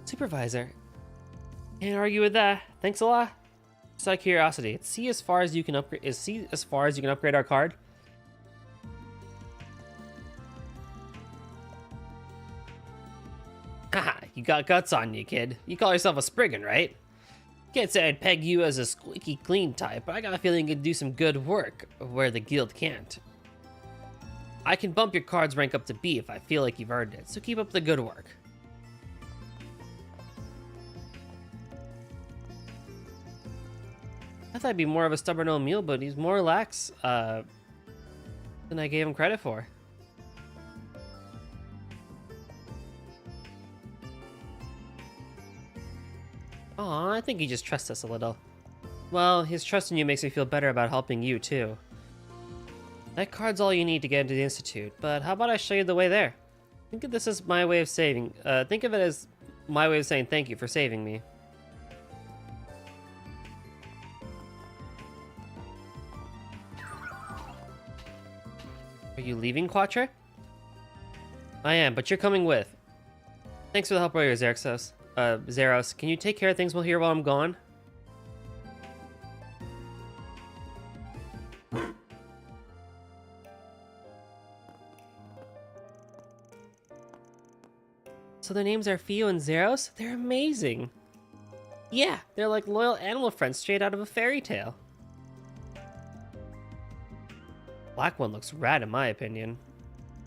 Supervisor. Can't argue with that. Thanks a lot. Just out of curiosity, is C as far as you can upgrade our card? Haha, you got guts on you, kid. You call yourself a Spriggan, right? Can't say I'd peg you as a squeaky clean type, but I got a feeling you can do some good work where the guild can't. I can bump your card's rank up to B if I feel like you've earned it, so keep up the good work. I thought he'd be more of a stubborn old mule, but he's more lax than I gave him credit for. Aw, I think he just trusts us a little. Well, his trust in you makes me feel better about helping you, too. That card's all you need to get into the Institute, but how about I show you the way there? Think of this as my way of think of it as my way of saying thank you for saving me. Are you leaving, Quattro? I am, but you're coming with. Thanks for the help earlier, Zeros. Can you take care of things here while I'm gone? So their names are Fio and Zeros? They're amazing. Yeah, they're like loyal animal friends straight out of a fairy tale. Black one looks rad in my opinion.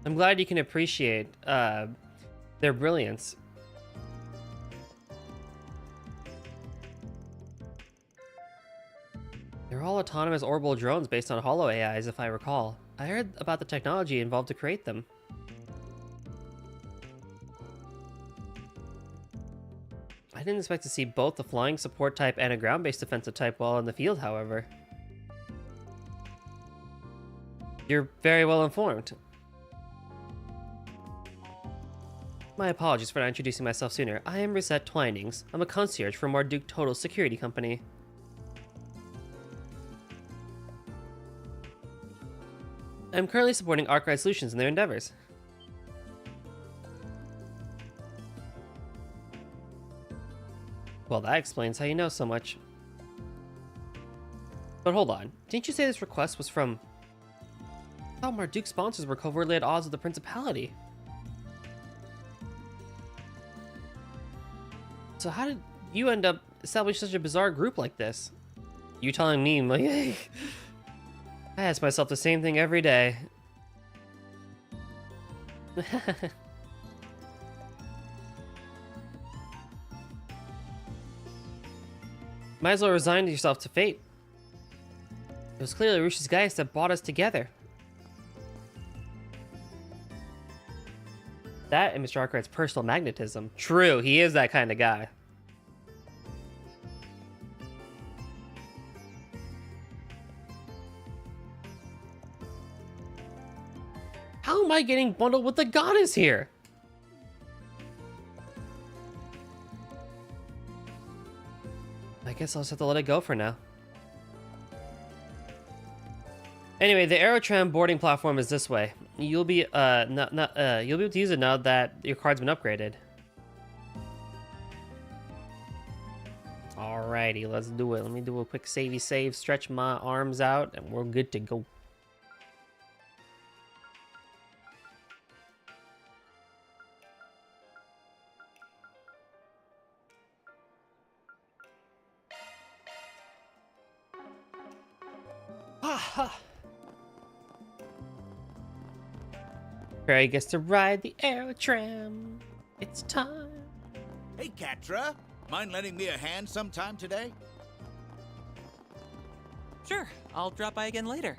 I'm glad you can appreciate their brilliance. They're all autonomous orbital drones based on holo AIs, if I recall. I heard about the technology involved to create them. I didn't expect to see both the flying support type and a ground-based defensive type while in the field, however. You're very well informed. My apologies for not introducing myself sooner. I am Rosette Twinings. I'm a concierge for Marduk Total Security Company. I'm currently supporting Arkwright Solutions in their endeavors. Well, that explains how you know so much. But hold on, didn't you say this request was from... I thought Marduk's sponsors were covertly at odds with the Principality. So how did you end up establishing such a bizarre group like this? You telling me, like, I ask myself the same thing every day. Might as well resign yourself to fate. It was clearly Rush's guys that brought us together. That and Mr. Arkwright's personal magnetism. True, he is that kind of guy. How am I getting bundled with the goddess here? I guess I'll just have to let it go for now. Anyway, the Aerotram boarding platform is this way. You'll be you'll be able to use it now that your card's been upgraded. Alrighty, let's do it. Let me do a quick savey save, stretch my arms out, and we're good to go. Barry gets to ride the Aerotram. It's time. Hey, Catra. Mind lending me a hand sometime today? Sure, I'll drop by again later.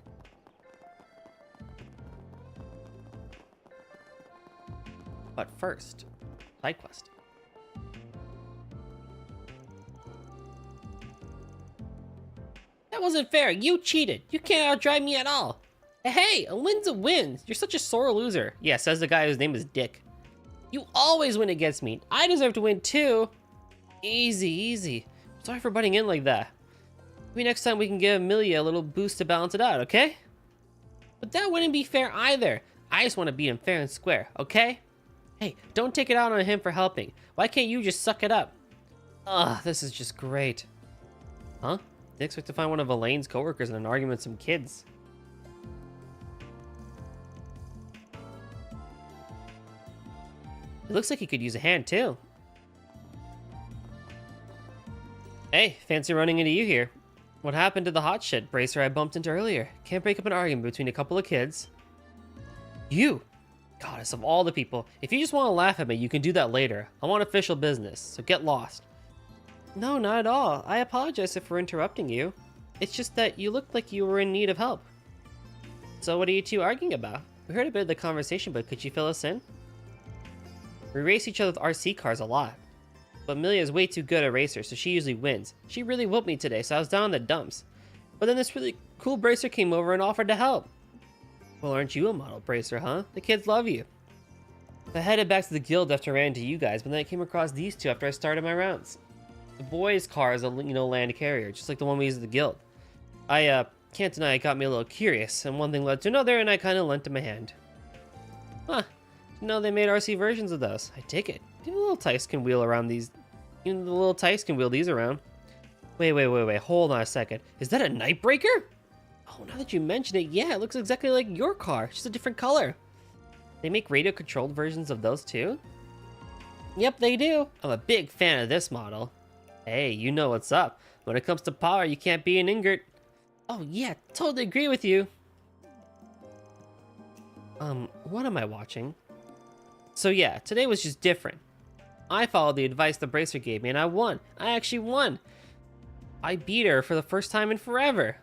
But first, side quest. That wasn't fair. You cheated. You can't outdrive me at all. Hey, a win's a win. You're such a sore loser. Yeah, says the guy whose name is Dick. You always win against me. I deserve to win too. Easy, easy. Sorry for butting in like that. Maybe next time we can give Amelia a little boost to balance it out, okay? But that wouldn't be fair either. I just want to beat him fair and square, okay? Hey, don't take it out on him for helping. Why can't you just suck it up? Ugh, this is just great. Huh? Didn't expect to find one of Elaine's coworkers in an argument with some kids. It looks like he could use a hand too. Hey, fancy running into you here. What happened to the hot shit bracer I bumped into earlier? Can't break up an argument between a couple of kids. You! Goddess of all the people. If you just want to laugh at me, you can do that later. I want official business, so get lost. No, not at all. I apologize for interrupting you. It's just that you looked like you were in need of help. So what are you two arguing about? We heard a bit of the conversation, but could you fill us in? We race each other with RC cars a lot. But Amelia is way too good a racer, so she usually wins. She really whooped me today, so I was down in the dumps. But then this really cool bracer came over and offered to help. Well, aren't you a model bracer, huh? The kids love you. I headed back to the guild after I ran into you guys, but then I came across these two after I started my rounds. The boys' car is a, land carrier, just like the one we use at the guild. I can't deny it got me a little curious, and one thing led to another, and I kind of lent him a hand. Huh. No, they made RC versions of those. I take it. Even the little Tice can wheel around these. Even the little Tice can wheel these around. Wait. Hold on a second. Is that a Nightbreaker? Oh, now that you mention it, yeah, it looks exactly like your car. Just a different color. They make radio-controlled versions of those too? Yep, they do. I'm a big fan of this model. Hey, you know what's up. When it comes to power, you can't be an Ingert. Oh yeah, totally agree with you. What am I watching? So yeah, today was just different. I followed the advice the bracer gave me and I won. I actually won. I beat her for the first time in forever.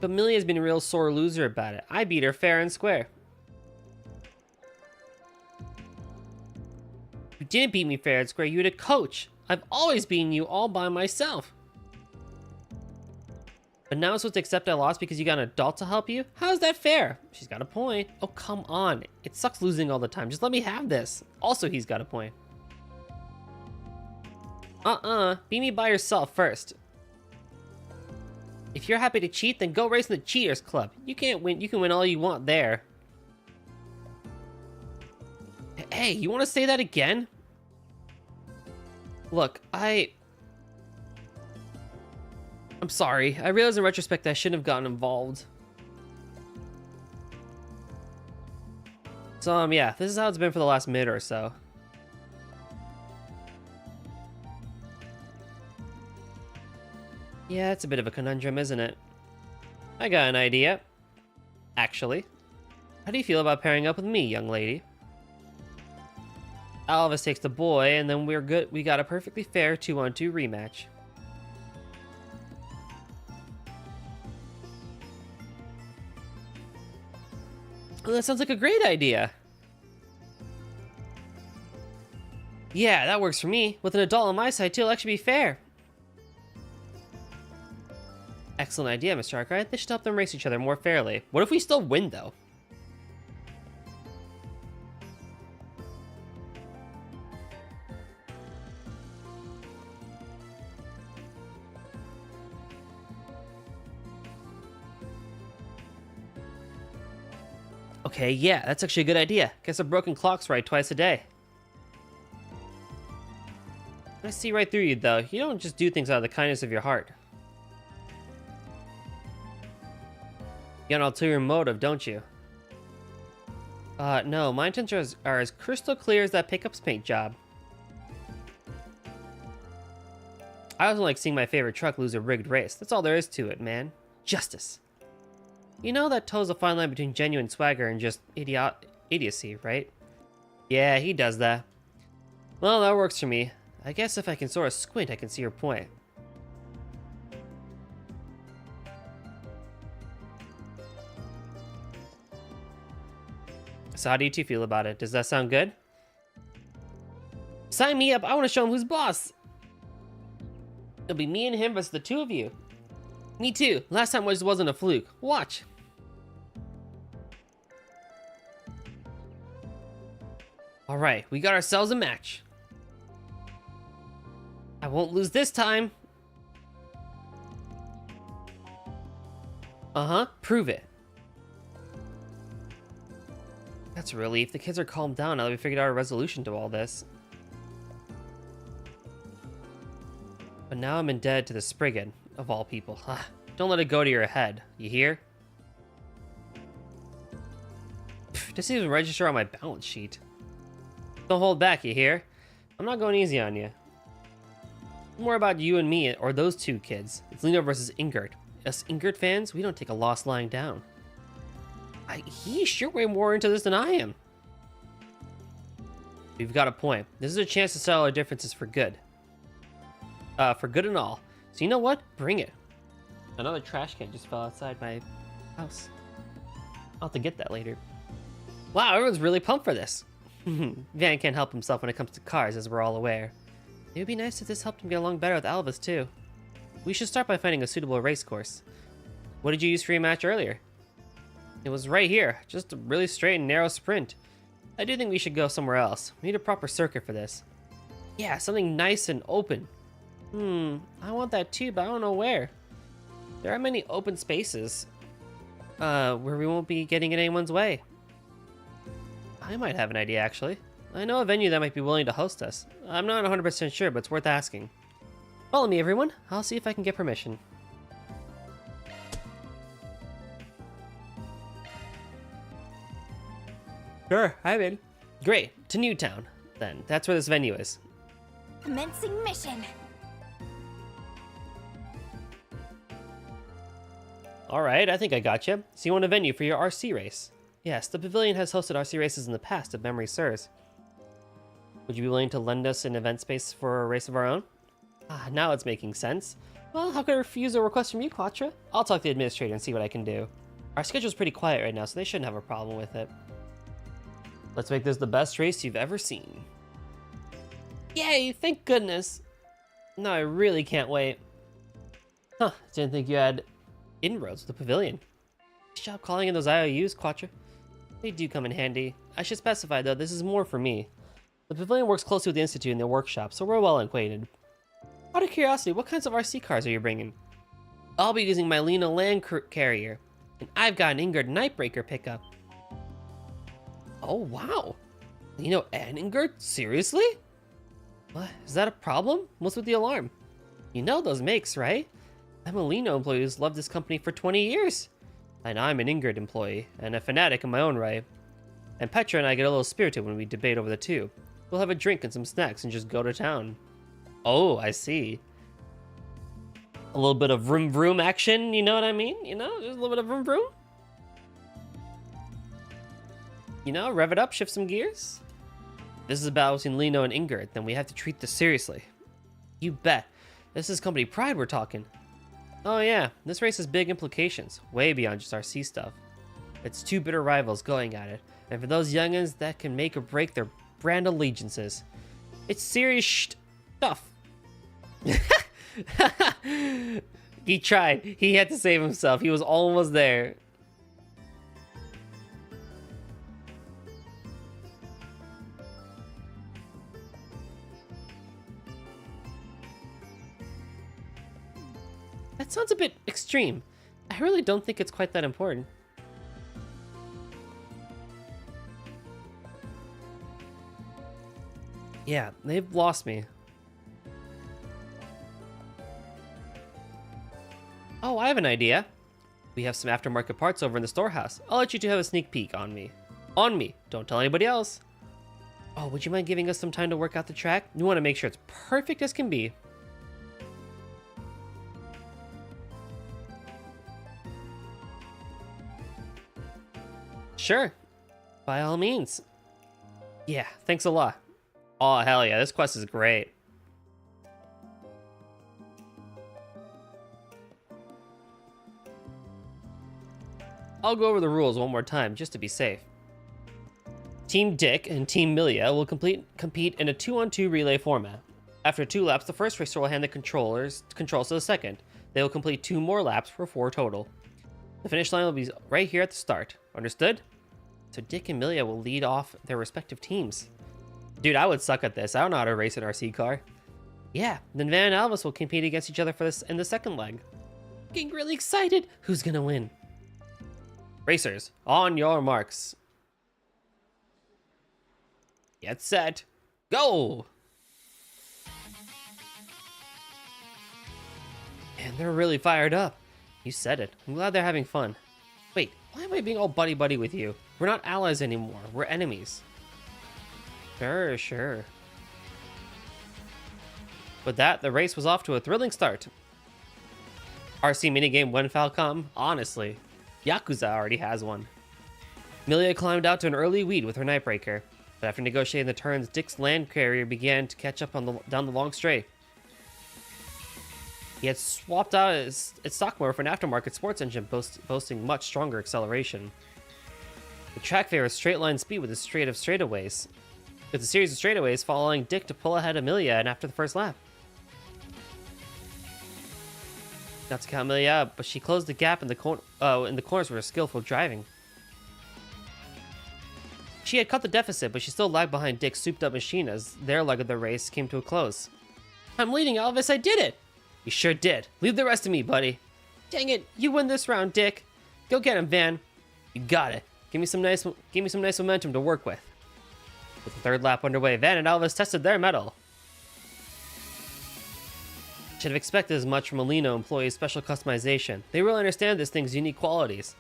But Amelia's been a real sore loser about it. I beat her fair and square. You didn't beat me fair and square, you had a coach. I've always beaten you all by myself. But now I'm supposed to accept I lost because you got an adult to help you? How's that fair? She's got a point. Oh, come on. It sucks losing all the time. Just let me have this. Also, he's got a point. Beat me by yourself first. If you're happy to cheat, then go race in the Cheaters Club. You can't win. You can win all you want there. Hey, you want to say that again? Look, I'm sorry. I realize in retrospect I shouldn't have gotten involved. So, yeah, this is how it's been for the last minute or so. Yeah, it's a bit of a conundrum, isn't it? I got an idea. Actually. How do you feel about pairing up with me, young lady? Alvis takes the boy, and then we're good. We got a perfectly fair 2-on-2 rematch. Well, that sounds like a great idea. Yeah, that works for me. With an adult on my side, too, it'll actually be fair. Excellent idea, Mr. Arkwright. This should help them race each other more fairly. What if we still win, though? Okay, yeah, that's actually a good idea. Guess a broken clock's right twice a day. I see right through you, though. You don't just do things out of the kindness of your heart. You got an ulterior motive, don't you? No, my intentions are as crystal clear as that pickups paint job. I also like seeing my favorite truck lose a rigged race. That's all there is to it, man. Justice. You know that toes a fine line between genuine swagger and just idiocy, right? Yeah, he does that. Well, that works for me. I guess if I can sort of squint, I can see your point. So how do you two feel about it? Does that sound good? Sign me up! I want to show him who's boss! It'll be me and him versus the two of you. Me too. Last time just wasn't a fluke. Watch. Alright, we got ourselves a match. I won't lose this time. Uh-huh, prove it. That's a relief. The kids are calmed down now that we figured out a resolution to all this. But now I'm indebted to the Spriggan, of all people. Don't let it go to your head, you hear? This even register on my balance sheet. Don't hold back, you hear? I'm not going easy on you. More about you and me, or those two kids. It's Lino versus Ingrid. Us Ingrid fans, we don't take a loss lying down. He's sure way more into this than I am. We've got a point. This is a chance to settle our differences for good. For good and all. So you know what? Bring it. Another trash can just fell outside my house. I'll have to get that later. Wow, everyone's really pumped for this. Van can't help himself when it comes to cars, as we're all aware. It would be nice if this helped him get along better with Alvis, too. We should start by finding a suitable race course. What did you use for your match earlier? It was right here, just a really straight and narrow sprint. I do think we should go somewhere else. We need a proper circuit for this. Yeah, something nice and open. I want that too, but I don't know where. There are many open spaces where we won't be getting in anyone's way. I might have an idea, actually. I know a venue that might be willing to host us. I'm not 100% sure, but it's worth asking. Follow me, everyone. I'll see if I can get permission. Sure, I'm in. Great, to Newtown, then. That's where this venue is. Commencing mission. Alright, I think I got you. So you want a venue for your RC race? Yes, the pavilion has hosted RC races in the past, if memory serves. Would you be willing to lend us an event space for a race of our own? Now it's making sense. Well, how could I refuse a request from you, Quattro? I'll talk to the administrator and see what I can do. Our schedule's pretty quiet right now, so they shouldn't have a problem with it. Let's make this the best race you've ever seen. Yay, thank goodness. No, I really can't wait. Didn't think you had inroads with the pavilion. Nice job calling in those IOUs, Quattro. They do come in handy. I should specify, though, this is more for me. The pavilion works closely with the Institute and their workshop, so we're well acquainted. Out of curiosity, what kinds of RC cars are you bringing? I'll be using my Lena Land Carrier, and I've got an Ingrid Nightbreaker pickup. Oh, wow. Lino and Ingrid? Seriously? What? Is that a problem? What's with the alarm? You know those makes, right? I'm a Lino employee who's loved this company for 20 years. And I'm an Ingrid employee, and a fanatic in my own right. And Petra and I get a little spirited when we debate over the two. We'll have a drink and some snacks and just go to town. Oh, I see. A little bit of vroom vroom action, you know what I mean? You know, just a little bit of vroom vroom. You know, rev it up, shift some gears. This is a battle between Lino and Ingrid, then we have to treat this seriously. You bet. This is company pride we're talking. Oh yeah, this race has big implications, way beyond just RC stuff. It's two bitter rivals going at it, and for those youngins, that can make or break their brand allegiances. It's serious stuff. He tried. He had to save himself. He was almost there. That sounds a bit extreme. I really don't think it's quite that important. Yeah, they've lost me. Oh, I have an idea. We have some aftermarket parts over in the storehouse. I'll let you two have a sneak peek on me. On me. Don't tell anybody else. Oh, would you mind giving us some time to work out the track? We want to make sure it's perfect as can be. Sure. By all means. Yeah, thanks a lot. Oh, hell yeah, this quest is great. I'll go over the rules one more time, just to be safe. Team Dick and Team Milia will compete in a 2-on-2 relay format. After 2 laps, the first racer will hand the controls to the second. They will complete 2 more laps for 4 total. The finish line will be right here at the start. Understood? So Dick and Milia will lead off their respective teams. Dude, I would suck at this. I don't know how to race an RC car. Yeah, then Van and Alvis will compete against each other for this in the second leg. Getting really excited. Who's gonna win? Racers, on your marks. Get set. Go! Man, they're really fired up. You said it. I'm glad they're having fun. Wait, why am I being all buddy-buddy with you? We're not allies anymore. We're enemies. Sure. With that, the race was off to a thrilling start. RC minigame when Falcom? Honestly, Yakuza already has one. Milia climbed out to an early lead with her Nightbreaker, but after negotiating the turns, Dick's land carrier began to catch up on down the long straight. He had swapped out its stock motor for an aftermarket sports engine boasting much stronger acceleration. The track favors straight line speed with a series of straightaways following Dick to pull ahead of Milia and after the first lap. Not to count Milia out, but she closed the gap in the corners with her skillful driving. She had cut the deficit, but she still lagged behind Dick's souped-up machine as their leg of the race came to a close. I'm leading, Elvis. I did it! You sure did. Leave the rest to me, buddy. Dang it, you win this round, Dick. Go get him, Van. You got it. Give me some nice momentum to work with. With the third lap underway, Van and Elvis tested their mettle. Should have expected as much from a Lino employee's special customization. They really understand this thing's unique qualities.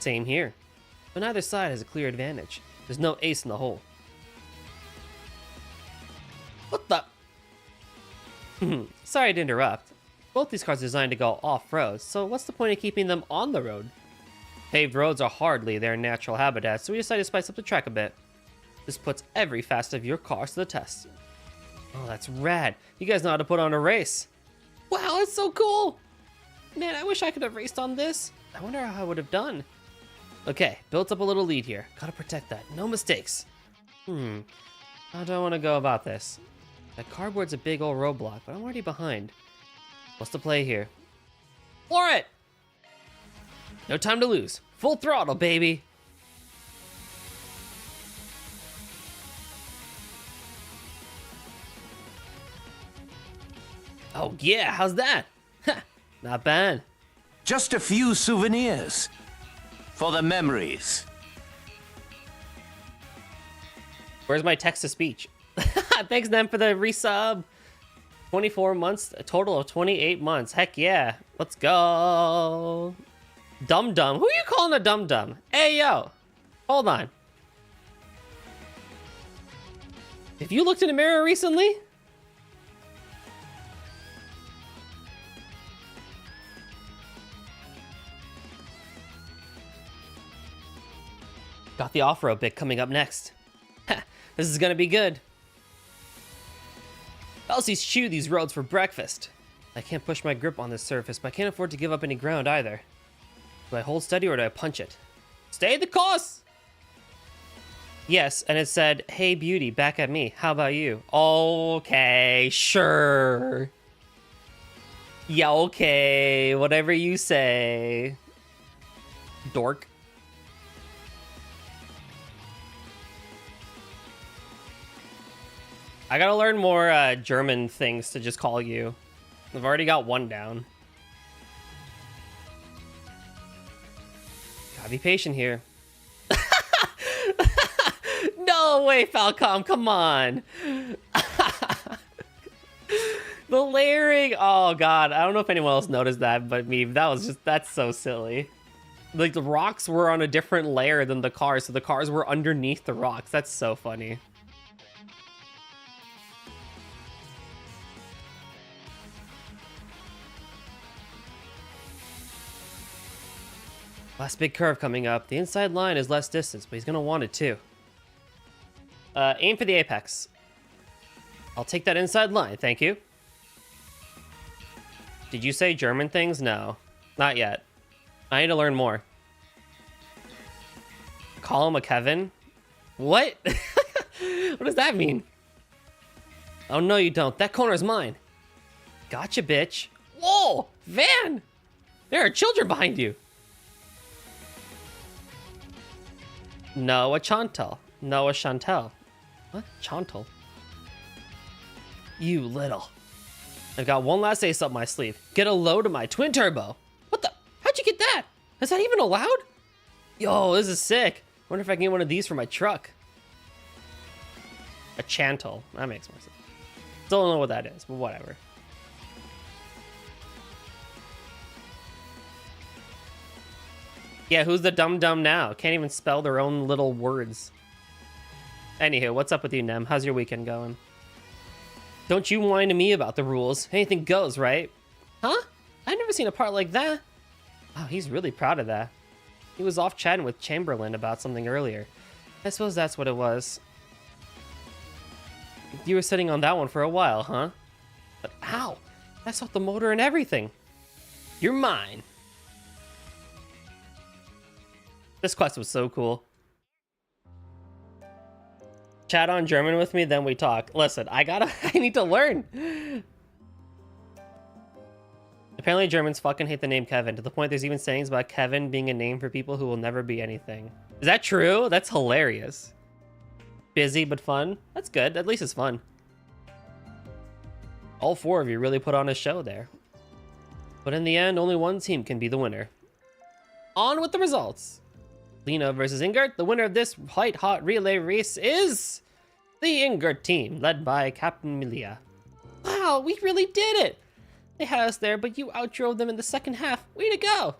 Same here. But neither side has a clear advantage. There's no ace in the hole. What the? Sorry to interrupt. Both these cars are designed to go off-road, so what's the point of keeping them on the road? Paved roads are hardly their natural habitat, so we decided to spice up the track a bit. This puts every facet of your cars to the test. Oh, that's rad. You guys know how to put on a race. Wow, it's so cool. Man, I wish I could have raced on this. I wonder how I would have done. Okay, built up a little lead here. Gotta protect that. No mistakes. How do I want to go about this? That cardboard's a big old roadblock, but I'm already behind. What's the play here? Floor it! No time to lose. Full throttle, baby! Oh yeah, how's that? Not bad. Just a few souvenirs. For the memories. Where's my text-to-speech? Thanks, Nem, for the resub. 24 months, a total of 28 months. Heck yeah. Let's go. Dum-dum. Who are you calling a dum-dum? Hey, yo. Hold on. Have you looked in the mirror recently? Got the off-road bit coming up next. This is gonna be good. Elsie's chew these roads for breakfast. I can't push my grip on this surface, but I can't afford to give up any ground either. Do I hold steady or do I punch it? Stay the course! Yes, and it said, hey beauty, back at me. How about you? Okay, sure. Yeah, okay, whatever you say. Dork. I gotta learn more German things to just call you. I've already got one down. Gotta be patient here. No, No way, Falcom, come on. The layering. Oh god, I don't know if anyone else noticed that, but me, that's so silly. Like the rocks were on a different layer than the cars, so the cars were underneath the rocks. That's so funny. Last big curve coming up. The inside line is less distance, but he's gonna want it too. Aim for the apex. I'll take that inside line, thank you. Did you say German things? No, not yet. I need to learn more. Call him a Kevin? What? What does that mean? Oh, no, you don't. That corner's mine. Gotcha, bitch. Whoa, Van! There are children behind you. Noah Chantal. Noah Chantel. What? Chantal? You little. I've got one last ace up my sleeve. Get a load of my twin turbo. What the? How'd you get that? Is that even allowed? Yo, this is sick. Wonder if I can get one of these for my truck. A Chantal. That makes more sense. Still don't know what that is, but whatever. Yeah, who's the dum-dum now? Can't even spell their own little words. Anywho, what's up with you, Nem? How's your weekend going? Don't you whine to me about the rules. Anything goes, right? Huh? I've never seen a part like that. Oh, he's really proud of that. He was off chatting with Chamberlain about something earlier. I suppose that's what it was. You were sitting on that one for a while, huh? But ow! That's off the motor and everything. You're mine. This quest was so cool. Chat on German with me, then we talk. Listen, I need to learn. Apparently Germans fucking hate the name Kevin, to the point there's even sayings about Kevin being a name for people who will never be anything. Is that true? That's hilarious. Busy but fun? That's good, at least it's fun. All four of you really put on a show there. But in the end, only one team can be the winner. On with the results. Lena versus Ingert. The winner of this white hot relay race is the Ingert team, led by Captain Milia. Wow, we really did it! They had us there, but you outdrove them in the second half. Way to go!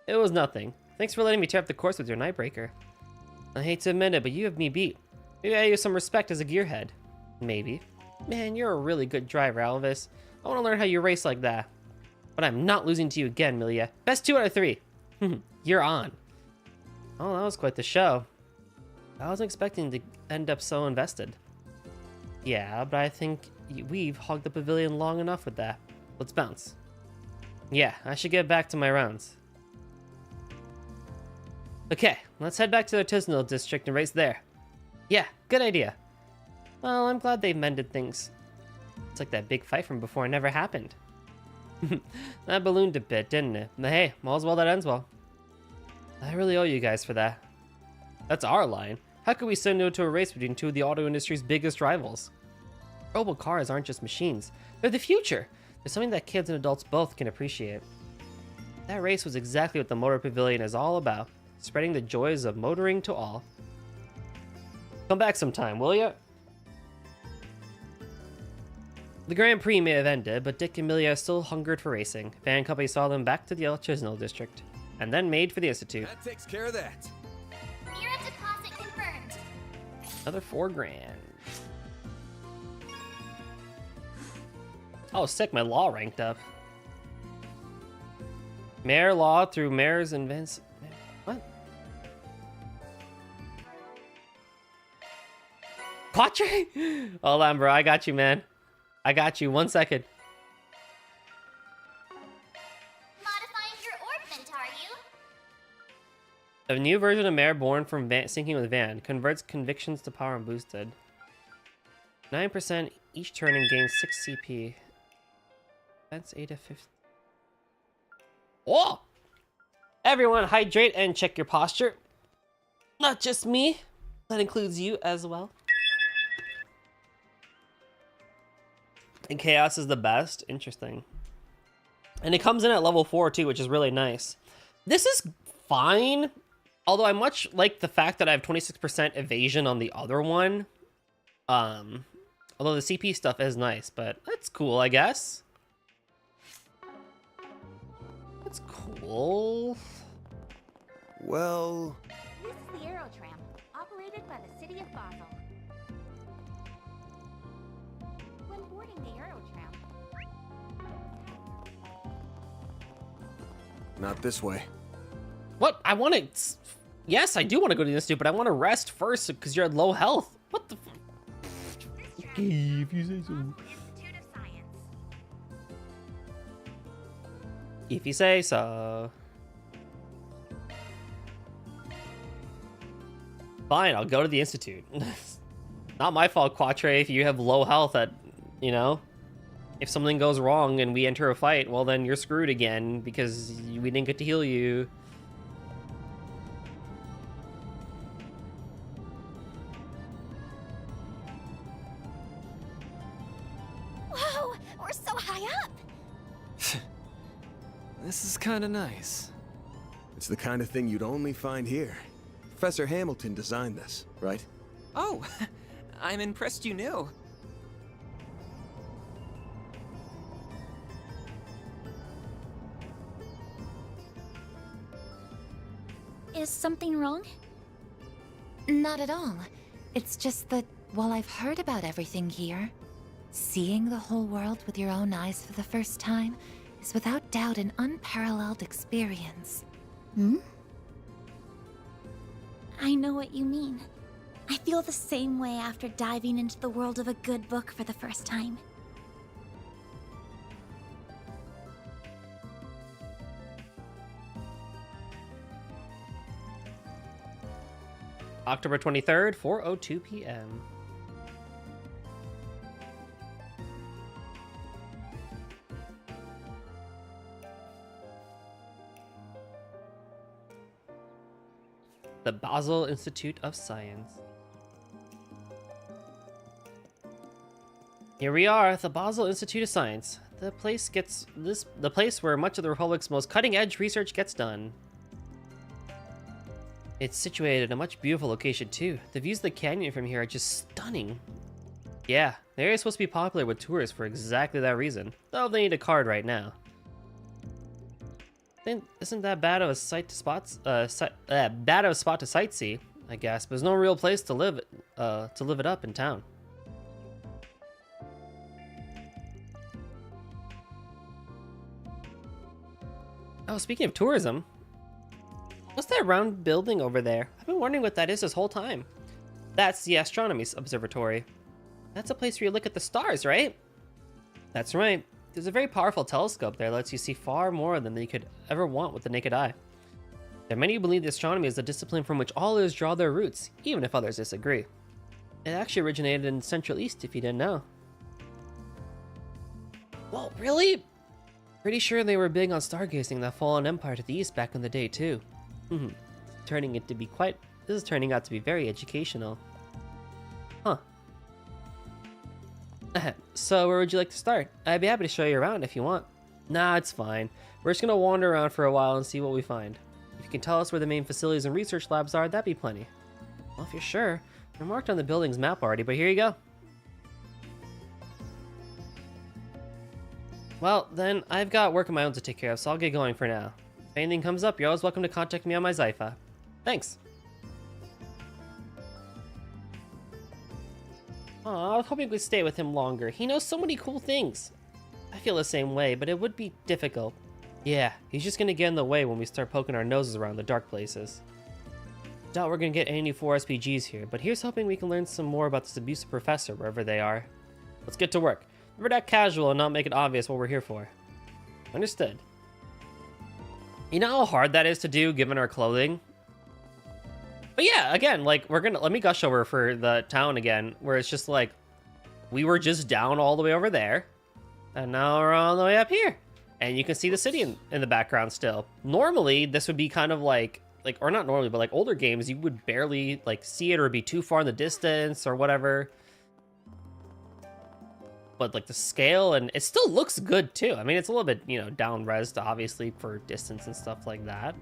It was nothing. Thanks for letting me tear up the course with your Nightbreaker. I hate to admit it, but you have me beat. Maybe I owe you some respect as a gearhead. Maybe. Man, you're a really good driver, Alvis. I want to learn how you race like that. But I'm not losing to you again, Milia. Best 2 out of 3. You're on. Oh, that was quite the show. I wasn't expecting to end up so invested. Yeah, but I think we've hogged the pavilion long enough with that. Let's bounce. Yeah, I should get back to my rounds. Okay, let's head back to the artisanal district and race there. Yeah, good idea. Well, I'm glad they mended things. It's like that big fight from before never happened. That ballooned a bit, didn't it? But hey, all's well that ends well. I really owe you guys for that. That's our line. How could we say no to a race between two of the auto industry's biggest rivals? Robo cars aren't just machines. They're the future. They're something that kids and adults both can appreciate. That race was exactly what the Motor Pavilion is all about. Spreading the joys of motoring to all. Come back sometime, will ya? The Grand Prix may have ended, but Dick and Milia still hungered for racing. Fan Company saw them back to the artisanal district, and then made for the Institute. That takes care of that. Mirror deposit confirmed. Another $4 grand. Oh, sick, my law ranked up. Mayor law through mayors and Vince. What? Quatre? Hold on, bro. I got you, man. I got you. 1 second. Modifying your orbment, are you? A new version of Mare born from syncing with Van converts convictions to power and boosted. 9% each turn and gains 6 CP. That's 8 of 50. Oh! Everyone hydrate and check your posture. Not just me. That includes you as well. And Chaos is the best. Interesting. And it comes in at level 4 too, which is really nice. This is fine. Although I much like the fact that I have 26% evasion on the other one. Although the CP stuff is nice, but that's cool, I guess. That's cool. Well... This is the Aerotram, operated by the city of Basel. When boarding the Aerotram... Not this way. What? I want to... Yes, I do want to go to the Institute, but I want to rest first because you're at low health. What the... Okay, if you say so. If you say so. Fine, I'll go to the Institute. Not my fault, Quatre, if you have low health at, you know, if something goes wrong and we enter a fight, well then you're screwed again because we didn't get to heal you. Whoa! We're so high up! This is kinda nice. It's the kind of thing you'd only find here. Professor Hamilton designed this, right? Oh, I'm impressed you knew. Is something wrong? Not at all. It's just that while I've heard about everything here, seeing the whole world with your own eyes for the first time is without doubt an unparalleled experience. Hmm? I know what you mean. I feel the same way after diving into the world of a good book for the first time. October 23rd, 4:02 p.m. The Basel Institute of Science. Here we are, the Basel Institute of Science. The place where much of the Republic's most cutting-edge research gets done. It's situated in a much beautiful location too. The views of the canyon from here are just stunning. Yeah, the area is supposed to be popular with tourists for exactly that reason. Though they need a card right now. Then isn't that bad of a spot to sightsee, I guess, but there's no real place to live it up in town. Oh, speaking of tourism, what's that round building over there? I've been wondering what that is this whole time. That's the Astronomy Observatory. That's a place where you look at the stars, right? That's right. There's a very powerful telescope there that lets you see far more than you could ever want with the naked eye. There are many who believe that astronomy is the discipline from which all others draw their roots, even if others disagree. It actually originated in Central East, if you didn't know. Well, really? Pretty sure they were big on stargazing in the fallen empire to the east back in the day, too. This is turning out to be very educational. Huh. So where would you like to start? I'd be happy to show you around if you want. Nah, it's fine. We're just gonna wander around for a while and see what we find. If you can tell us where the main facilities and research labs are, that'd be plenty. Well, if you're sure. They're marked on the building's map already, but here you go. Well, then, I've got work of my own to take care of, so I'll get going for now. If anything comes up, you're always welcome to contact me on my Zypha. Thanks. Aw, I was hoping we'd stay with him longer. He knows so many cool things. I feel the same way, but it would be difficult. Yeah, he's just gonna get in the way when we start poking our noses around the dark places. Doubt we're gonna get any new 4SPGs here, but here's hoping we can learn some more about this abusive professor wherever they are. Let's get to work. Remember that casual and not make it obvious what we're here for. Understood. You know how hard that is to do given our clothing? But yeah, again, like, let me gush over for the town again, where it's just like, we were just down all the way over there, and now we're all the way up here. And you can see the city in the background still. Normally, this would be kind of like, or not normally, but like older games, you would barely like see it or be too far in the distance or whatever. But like the scale, and it still looks good too. I mean, it's a little bit, you know, down res obviously for distance and stuff like that.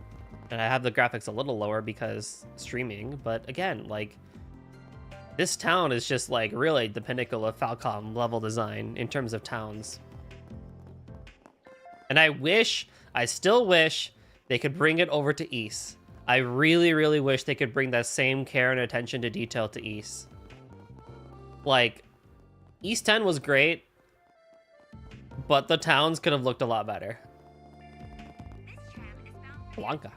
And I have the graphics a little lower because streaming, but again, like, this town is just like really the pinnacle of Falcom level design in terms of towns. And I still wish they could bring it over to East. I really, really wish they could bring that same care and attention to detail to East. Like, East 10 was great, but the towns could have looked a lot better. Blanca.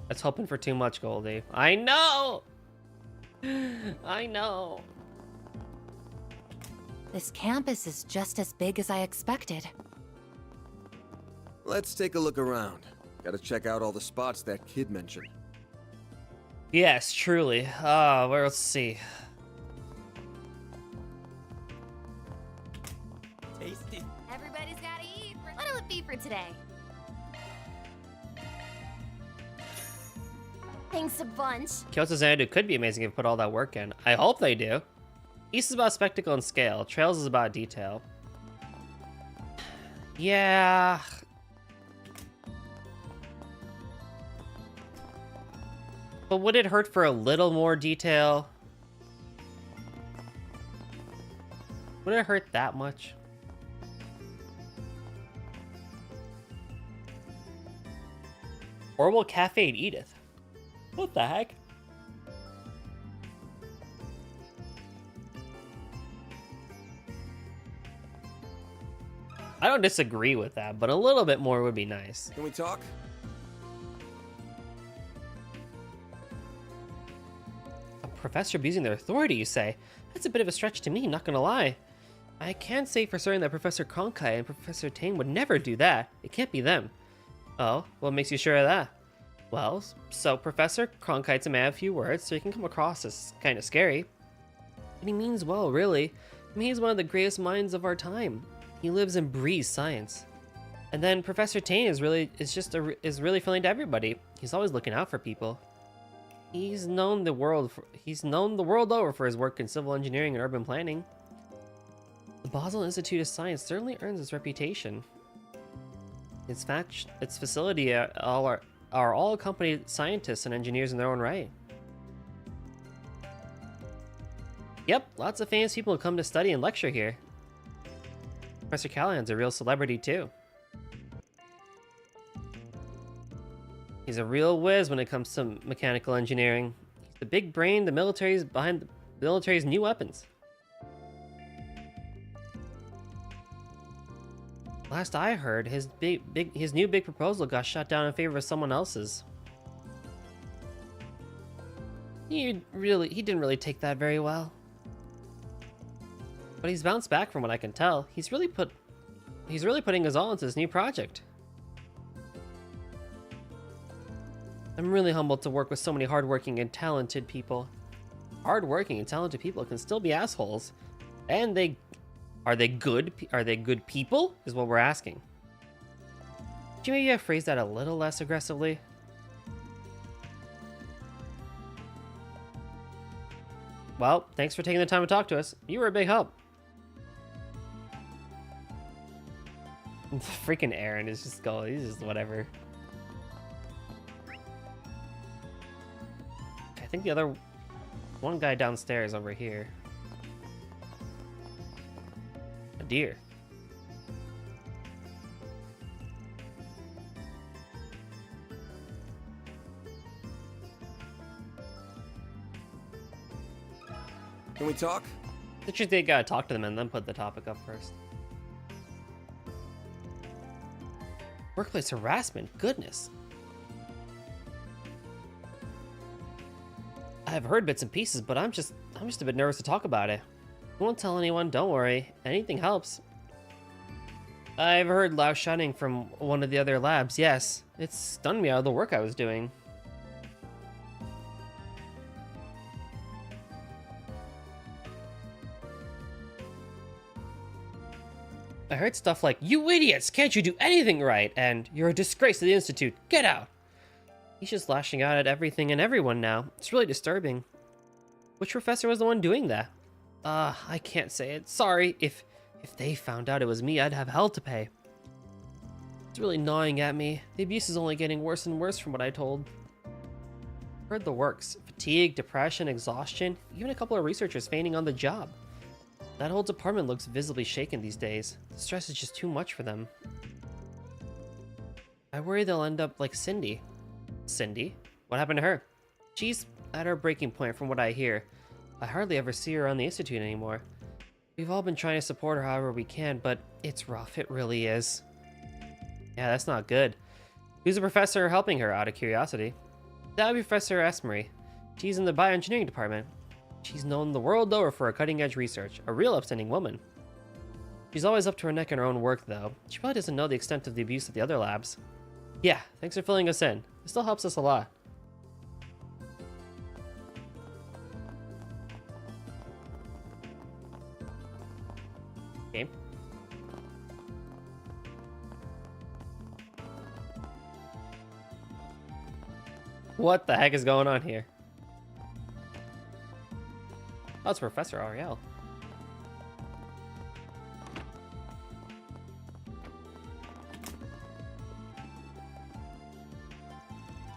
That's hoping for too much, Goldie. I know! I know. This campus is just as big as I expected. Let's take a look around. Gotta check out all the spots that kid mentioned. Yes, truly. Well, let's see. Tasty. Everybody's gotta eat. What'll it be for today? Thanks a bunch. Kyoto Xanadu could be amazing if you put all that work in. I hope they do. East is about spectacle and scale. Trails is about detail. Yeah. But would it hurt for a little more detail? Would it hurt that much? Or will Cafe and Edith? What the heck? I don't disagree with that, but a little bit more would be nice. Can we talk? A professor abusing their authority, you say? That's a bit of a stretch to me, not gonna lie. I can't say for certain that Professor Kronkai and Professor Tang would never do that. It can't be them. Oh, what makes you sure of that? Well, so Professor Cronkite's a man of few words, so he can come across as kind of scary. And he means well, really. I mean, he's one of the greatest minds of our time. He lives and breathes science. And then Professor Tang is really friendly to everybody. He's always looking out for people. He's known the world over for his work in civil engineering and urban planning. The Basel Institute of Science certainly earns its reputation. Its facility are all accompanied scientists and engineers in their own right. Yep, lots of famous people come to study and lecture here. Professor Callahan's a real celebrity too. He's a real whiz when it comes to mechanical engineering. He's the big brain the military's behind the military's new weapons. Last I heard, his new big proposal got shot down in favor of someone else's. He didn't really take that very well. But he's bounced back from what I can tell. He's really putting his all into this new project. I'm really humbled to work with so many hardworking and talented people. Hardworking and talented people can still be assholes, and are they good people? Is what we're asking. Could you maybe have phrased that a little less aggressively? Well, thanks for taking the time to talk to us. You were a big help. Freaking Aaron is just going. He's just whatever. I think the other one guy downstairs over here. A deer. Can we talk? The truth, they gotta talk to them and then put the topic up first. Workplace harassment, goodness. I've heard bits and pieces, but I'm just a bit nervous to talk about it. I won't tell anyone, don't worry. Anything helps. I've heard loud shouting from one of the other labs, yes. It's stunned me out of the work I was doing. I heard stuff like, "You idiots, can't you do anything right?" and "You're a disgrace to the Institute, get out!" He's just lashing out at everything and everyone now. It's really disturbing. Which professor was the one doing that? I can't say it. Sorry, if If they found out it was me, I'd have hell to pay. It's really gnawing at me. The abuse is only getting worse and worse from what I told. Heard the works. Fatigue, depression, exhaustion, even a couple of researchers fainting on the job. That whole department looks visibly shaken these days. The stress is just too much for them. I worry they'll end up like Cindy. Cindy? What happened to her? She's at her breaking point from what I hear. I hardly ever see her around the Institute anymore. We've all been trying to support her however we can, but it's rough, it really is. Yeah, that's not good. Who's the professor helping her, out of curiosity? That would be Professor Esmery. She's in the bioengineering department. She's known the world over for her cutting-edge research, a real upstanding woman. She's always up to her neck in her own work, though. She probably doesn't know the extent of the abuse at the other labs. Yeah, thanks for filling us in. It still helps us a lot. Okay. What the heck is going on here? Oh, it's Professor Ariel.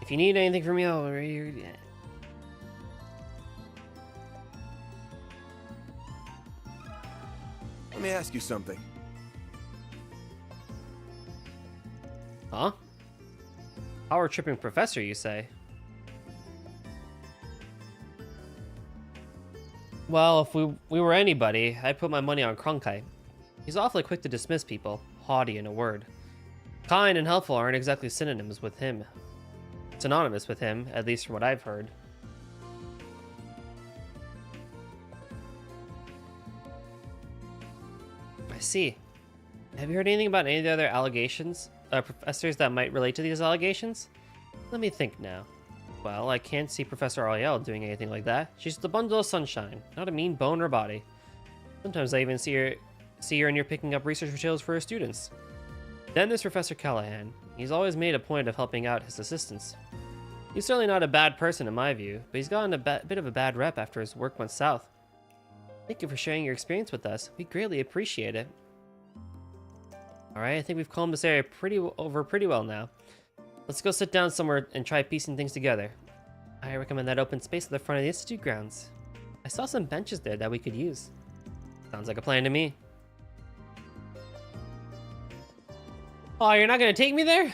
If you need anything from me, I'll... Let me ask you something. Huh? Power tripping professor, you say? Well, if we were anybody, I'd put my money on Cronkite. He's awfully quick to dismiss people, haughty in a word. Kind and helpful aren't exactly synonymous with him. Synonymous with him, at least from what I've heard. I see. Have you heard anything about any of the other allegations, professors that might relate to these allegations? Let me think now. Well, I can't see Professor Ariel doing anything like that. She's the bundle of sunshine, not a mean bone or body. Sometimes I even see her in here picking up research materials for her students. Then there's Professor Callahan. He's always made a point of helping out his assistants. He's certainly not a bad person in my view, but he's gotten a bit of a bad rep after his work went south. Thank you for sharing your experience with us. We greatly appreciate it. Alright, I think we've combed this area pretty well now. Let's go sit down somewhere and try piecing things together. I recommend that open space at the front of the Institute grounds. I saw some benches there that we could use. Sounds like a plan to me. Oh, you're not gonna take me there?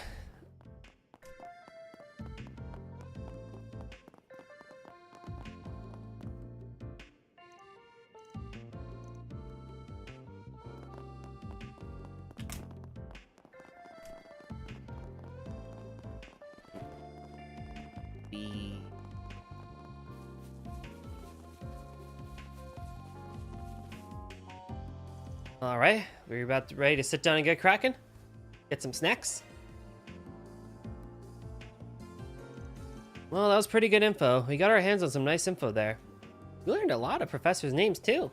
Alright, we're ready to sit down and get cracking? Get some snacks? Well, that was pretty good info. We got our hands on some nice info there. We learned a lot of professors' names too.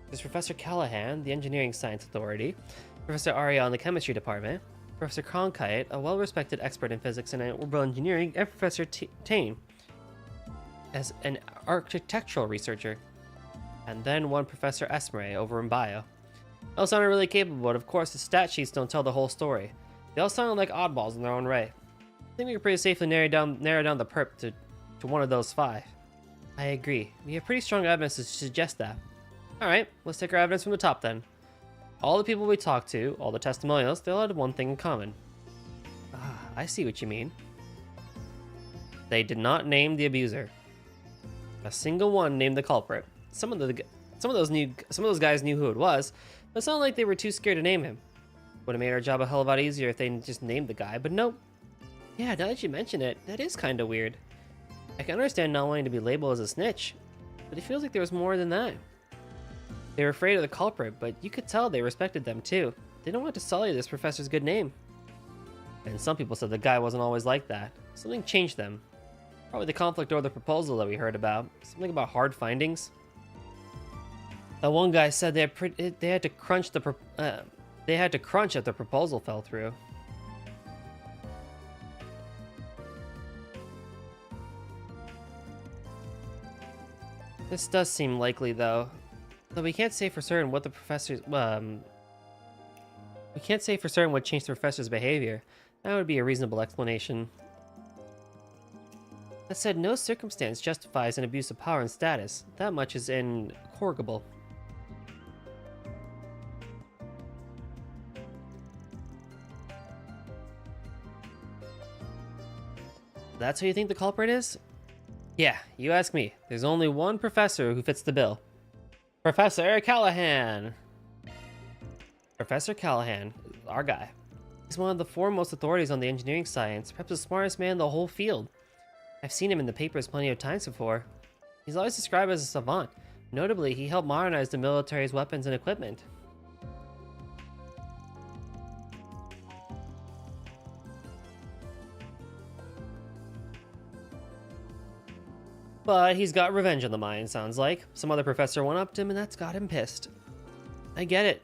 There's Professor Callahan, the Engineering Science Authority, Professor Ariel in the Chemistry Department, Professor Cronkite, a well-respected expert in physics and urban engineering, and Professor Tane as an architectural researcher. And then one Professor Esmery over in bio. They all sounded really capable, but of course the stat sheets don't tell the whole story. They all sounded like oddballs in their own way. I think we could pretty safely narrow down the perp to one of those 5. I agree. We have pretty strong evidence to suggest that. Alright, let's take our evidence from the top then. All the people we talked to, all the testimonials, they all had one thing in common. Ah, I see what you mean. They did not name the abuser. A single one named the culprit. Some of those guys knew who it was, but it's not like they were too scared to name him. Would have made our job a hell of a lot easier if they just named the guy, but nope. Yeah, now that you mention it, that is kind of weird. I can understand not wanting to be labeled as a snitch, but it feels like there was more than that. They were afraid of the culprit, but you could tell they respected them too. They don't want to sully this professor's good name. And some people said the guy wasn't always like that. Something changed them. Probably the conflict over the proposal that we heard about. Something about hard findings. That one guy said they had to crunch if the proposal fell through. This does seem likely, though we can't say for certain what the We can't say for certain what changed the professor's behavior. That would be a reasonable explanation. That said, no circumstance justifies an abuse of power and status. That much is incorrigible. That's who you think the culprit is? Yeah, you ask me. There's only one professor who fits the bill. Professor Callahan! Professor Callahan, our guy. He's one of the foremost authorities on the engineering science, perhaps the smartest man in the whole field. I've seen him in the papers plenty of times before. He's always described as a savant. Notably, he helped modernize the military's weapons and equipment. But he's got revenge on the mind, sounds like. Some other professor one-upped him and that's got him pissed. I get it.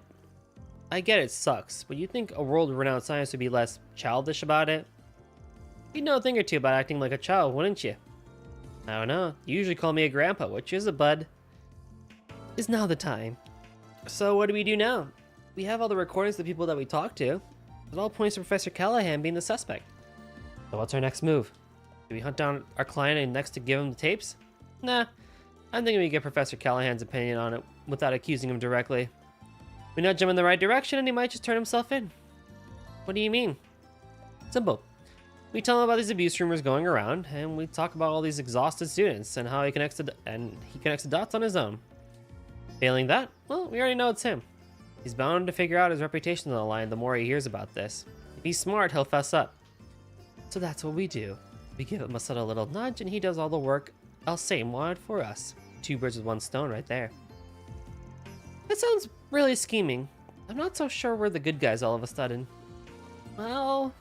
I get it sucks, but you'd think a world-renowned scientist would be less childish about it. You'd know a thing or two about acting like a child, wouldn't you? I don't know. You usually call me a grandpa, which is a bud. Is now the time. So what do we do now? We have all the recordings of the people that we talked to. It all points to Professor Callahan being the suspect. So what's our next move? Do we hunt down our client and next to give him the tapes? Nah. I'm thinking we get Professor Callahan's opinion on it without accusing him directly. We nudge him in the right direction and he might just turn himself in. What do you mean? Simple. We tell him about these abuse rumors going around, and we talk about all these exhausted students and how he connects the dots on his own. Failing that, well, we already know it's him. He's bound to figure out his reputation on the line the more he hears about this. If he's smart, he'll fess up. So that's what we do. We give him a subtle little nudge, and he does all the work Alsame wanted for us. 2 birds with 1 stone right there. That sounds really scheming. I'm not so sure we're the good guys all of a sudden. Well,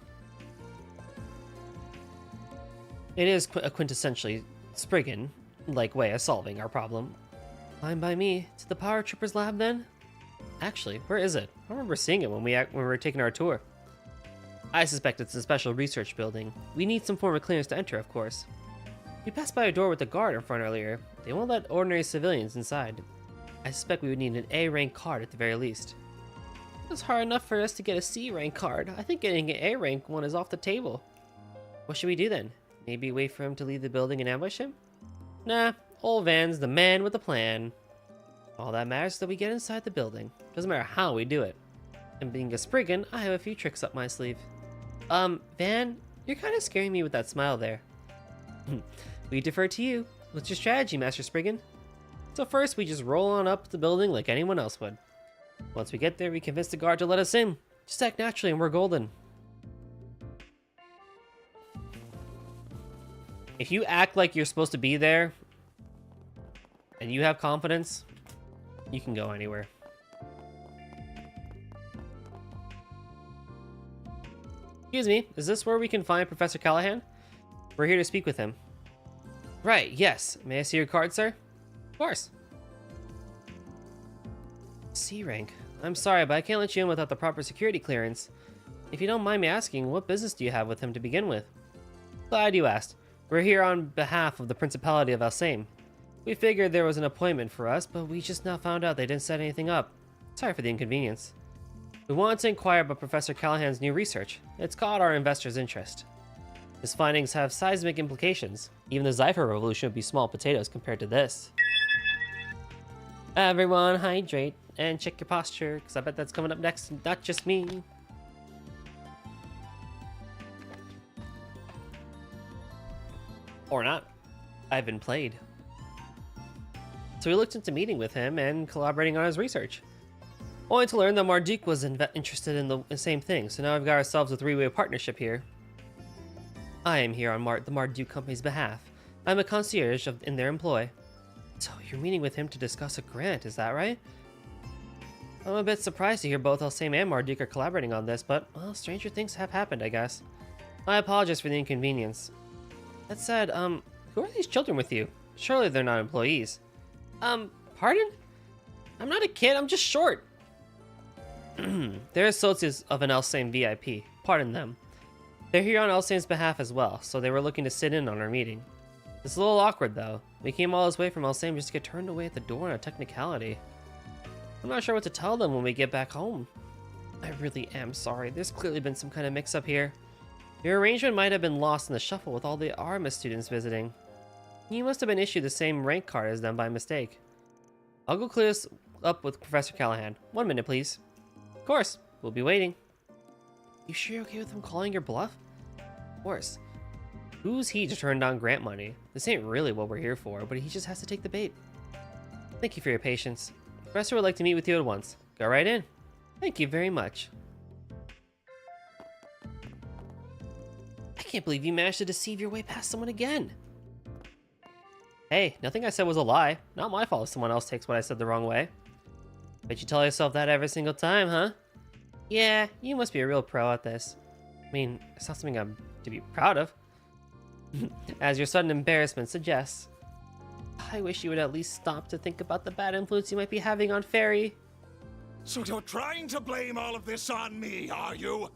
it is a quintessentially Spriggan-like way of solving our problem. Fine by me. To the Power Troopers lab then? Actually, where is it? I remember seeing it when we were taking our tour. I suspect it's a special research building. We need some form of clearance to enter, of course. We passed by a door with a guard in front earlier. They won't let ordinary civilians inside. I suspect we would need an A-rank card at the very least. It's hard enough for us to get a C-rank card. I think getting an A-rank one is off the table. What should we do then? Maybe wait for him to leave the building and ambush him? Nah, old Van's the man with a plan. All that matters is that we get inside the building. Doesn't matter how we do it. And being a Spriggan, I have a few tricks up my sleeve. Van, you're kind of scaring me with that smile there. We defer to you. What's your strategy, Master Spriggan? So first, we just roll on up the building like anyone else would. Once we get there, we convince the guard to let us in. Just act naturally and we're golden. If you act like you're supposed to be there, and you have confidence, you can go anywhere. Excuse me, is this where we can find Professor Callahan? We're here to speak with him. Right, yes. May I see your card, sir? Of course. C rank. I'm sorry, but I can't let you in without the proper security clearance. If you don't mind me asking, what business do you have with him to begin with? Glad you asked. We're here on behalf of the Principality of Alsame. We figured there was an appointment for us, but we just now found out they didn't set anything up. Sorry for the inconvenience. We wanted to inquire about Professor Callahan's new research. It's caught our investors' interest. His findings have seismic implications. Even the Zypher Revolution would be small potatoes compared to this. Everyone hydrate and check your posture, because I bet that's coming up next, and not just me. Or not. I've been played. So we looked into meeting with him and collaborating on his research. Only to learn that Marduk was interested in the same thing, so now we've got ourselves a 3-way partnership here. I am here on the Marduk Company's behalf. I'm a concierge in their employ. So you're meeting with him to discuss a grant, is that right? I'm a bit surprised to hear both Alsame and Marduk are collaborating on this, but, well, stranger things have happened, I guess. I apologize for the inconvenience. That said, who are these children with you? Surely they're not employees. Pardon? I'm not a kid, I'm just short. They're associates of an Alsame VIP. Pardon them. They're here on Alsame's behalf as well, so they were looking to sit in on our meeting. It's a little awkward, though. We came all this way from Alsame just to get turned away at the door on a technicality. I'm not sure what to tell them when we get back home. I really am sorry. There's clearly been some kind of mix-up here. Your arrangement might have been lost in the shuffle with all the Artemis students visiting. You must have been issued the same rank card as them by mistake. I'll go clear this up with Professor Callahan. 1 minute, please. Of course, we'll be waiting. You sure you're okay with him calling your bluff? Of course. Who's he to turn down grant money? This ain't really what we're here for, but he just has to take the bait. Thank you for your patience. The professor would like to meet with you at once. Go right in. Thank you very much. I can't believe you managed to deceive your way past someone again. Hey, nothing I said was a lie. Not my fault if someone else takes what I said the wrong way. Bet you tell yourself that every single time, huh? Yeah, you must be a real pro at this. I mean, it's not something I'm to be proud of. As your sudden embarrassment suggests. I wish you would at least stop to think about the bad influence you might be having on Fairy. So you're trying to blame all of this on me, are you?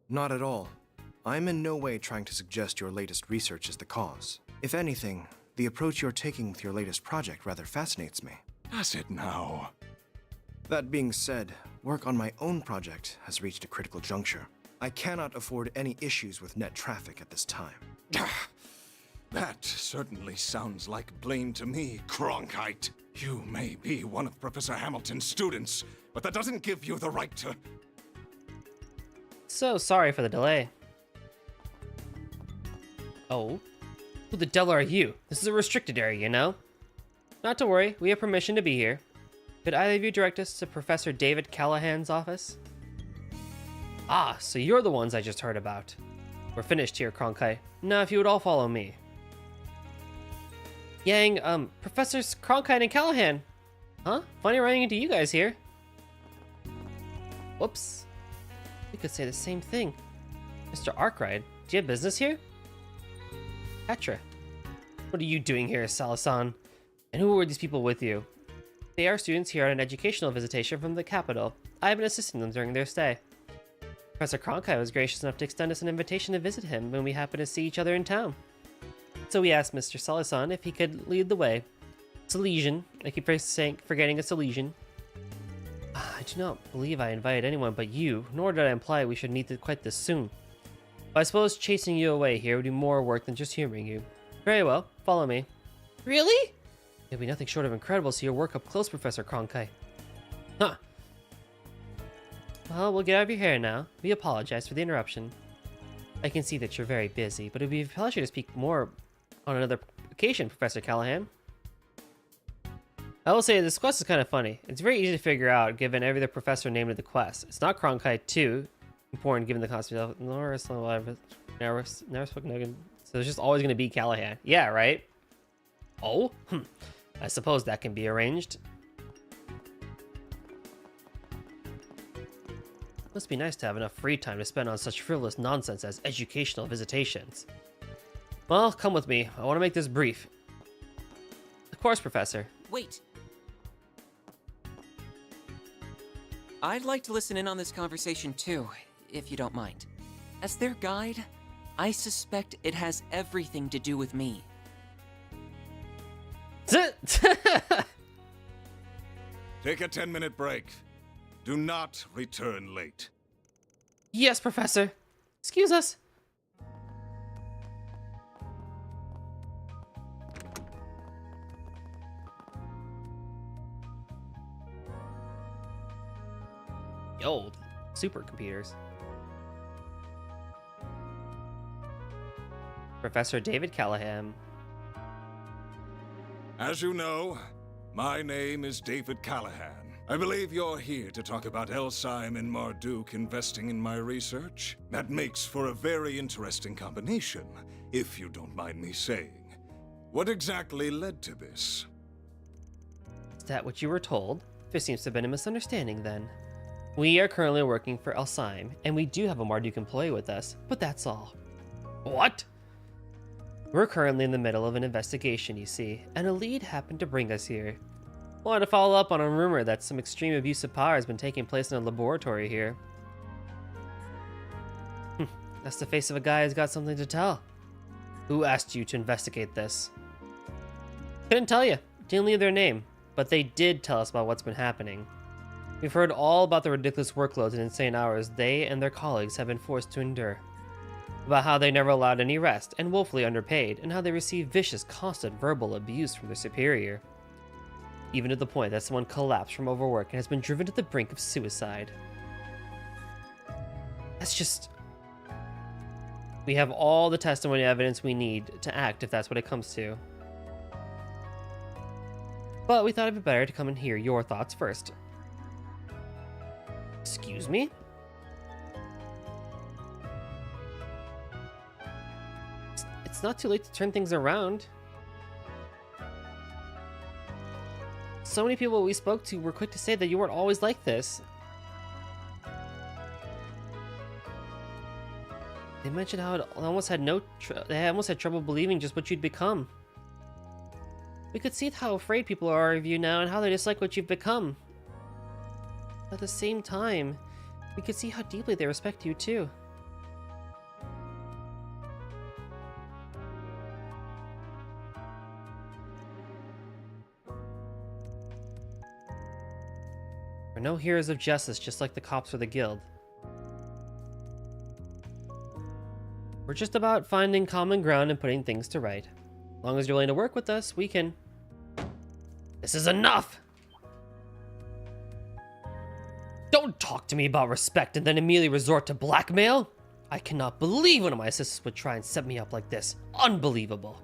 Not at all. I'm in no way trying to suggest your latest research is the cause. If anything, the approach you're taking with your latest project rather fascinates me. Does it now? That being said, work on my own project has reached a critical juncture. I cannot afford any issues with net traffic at this time. That certainly sounds like blame to me, Cronkite. You may be one of Professor Hamilton's students, but that doesn't give you the right to... So sorry for the delay. Oh? Who the devil are you? This is a restricted area, you know? Not to worry, we have permission to be here. Could either of you direct us to Professor David Callahan's office? Ah, so you're the ones I just heard about. We're finished here, Cronkite. Now if you would all follow me. Yang, Professors Cronkite and Callahan. Huh? Funny running into you guys here. Whoops. We could say the same thing. Mr. Arkwright, do you have business here? Petra. What are you doing here, Salasan? And who were these people with you? They are students here on an educational visitation from the capital. I have been assisting them during their stay. Professor Cronkite was gracious enough to extend us an invitation to visit him when we happened to see each other in town. So we asked Mr. Salasan if he could lead the way. Silesian. I keep forgetting a Silesian. I do not believe I invited anyone but you, nor did I imply we should meet quite this soon. But I suppose chasing you away here would be more work than just humoring you. Very well, follow me. Really? It'd be nothing short of incredible to see your work up close, Professor Cronkite. Huh. Well, we'll get out of your hair now. We apologize for the interruption. I can see that you're very busy, but it'd be a pleasure to speak more on another occasion, Professor Callahan. I will say this quest is kind of funny. It's very easy to figure out given every other professor named in the quest. It's not Cronkite too important given the concept of never spoken. So it's just always going to be Callahan. Yeah, right? Oh, I suppose that can be arranged. Must be nice to have enough free time to spend on such frivolous nonsense as educational visitations. Well, come with me. I want to make this brief. Of course, Professor. Wait. I'd like to listen in on this conversation too, if you don't mind. As their guide, I suspect it has everything to do with me. Take a 10-minute break. Do not return late. Yes, Professor. Excuse us. Yo, supercomputers. Professor David Callahan. As you know, my name is David Callahan. I believe you're here to talk about Elsyme and Marduk investing in my research. That makes for a very interesting combination, if you don't mind me saying. What exactly led to this? Is that what you were told? There seems to have been a misunderstanding then. We are currently working for Elsyme, and we do have a Marduk employee with us, but that's all. What? We're currently in the middle of an investigation, you see, and a lead happened to bring us here. Wanted to follow up on a rumor that some extreme abuse of power has been taking place in a laboratory here. That's the face of a guy who's got something to tell. Who asked you to investigate this? Couldn't tell you. Didn't leave their name. but they did tell us about what's been happening. We've heard all about the ridiculous workloads and insane hours they and their colleagues have been forced to endure. About how they never allowed any rest and woefully underpaid, and how they receive vicious, constant verbal abuse from their superior. Even to the point that someone collapsed from overwork and has been driven to the brink of suicide. That's just... We have all the testimony evidence we need to act if that's what it comes to. But we thought it'd be better to come and hear your thoughts first. Excuse me? It's not too late to turn things around. So many people we spoke to were quick to say that you weren't always like this. They mentioned how they almost had trouble believing just what you'd become. We could see how afraid people are of you now and how they dislike what you've become. At the same time, we could see how deeply they respect you too. We're no heroes of justice, just like the cops or the guild. We're just about finding common ground and putting things to right. As long as you're willing to work with us, we can... This is enough! Don't talk to me about respect and then immediately resort to blackmail! I cannot believe one of my assistants would try and set me up like this. Unbelievable.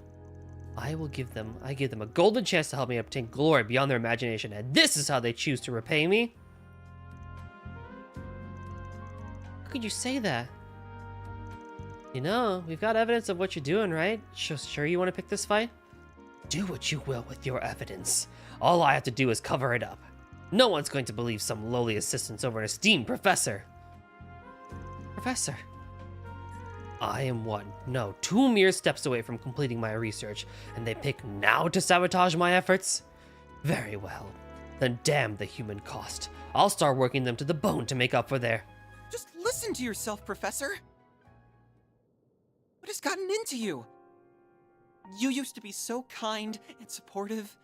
I give them a golden chance to help me obtain glory beyond their imagination, and this is how they choose to repay me? How could you say that? You know, we've got evidence of what you're doing, right? Sure you want to pick this fight? Do what you will with your evidence. All I have to do is cover it up. No one's going to believe some lowly assistants over an esteemed professor. Professor? I am two mere steps away from completing my research, and they pick now to sabotage my efforts? Very well. Then damn the human cost. I'll start working them to the bone to make up for their... Just listen to yourself, Professor. What has gotten into you? You used to be so kind and supportive.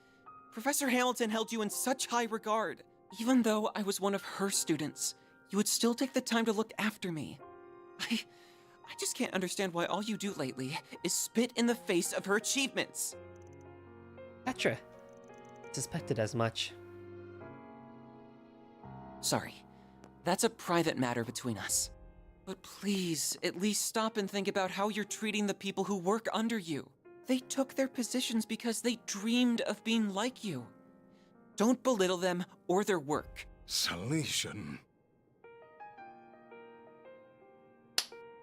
Professor Hamilton held you in such high regard. Even though I was one of her students, you would still take the time to look after me. I just can't understand why all you do lately is spit in the face of her achievements. Petra. Suspected as much. Sorry. That's a private matter between us. But please, at least stop and think about how you're treating the people who work under you. They took their positions because they dreamed of being like you. Don't belittle them or their work. Salesian.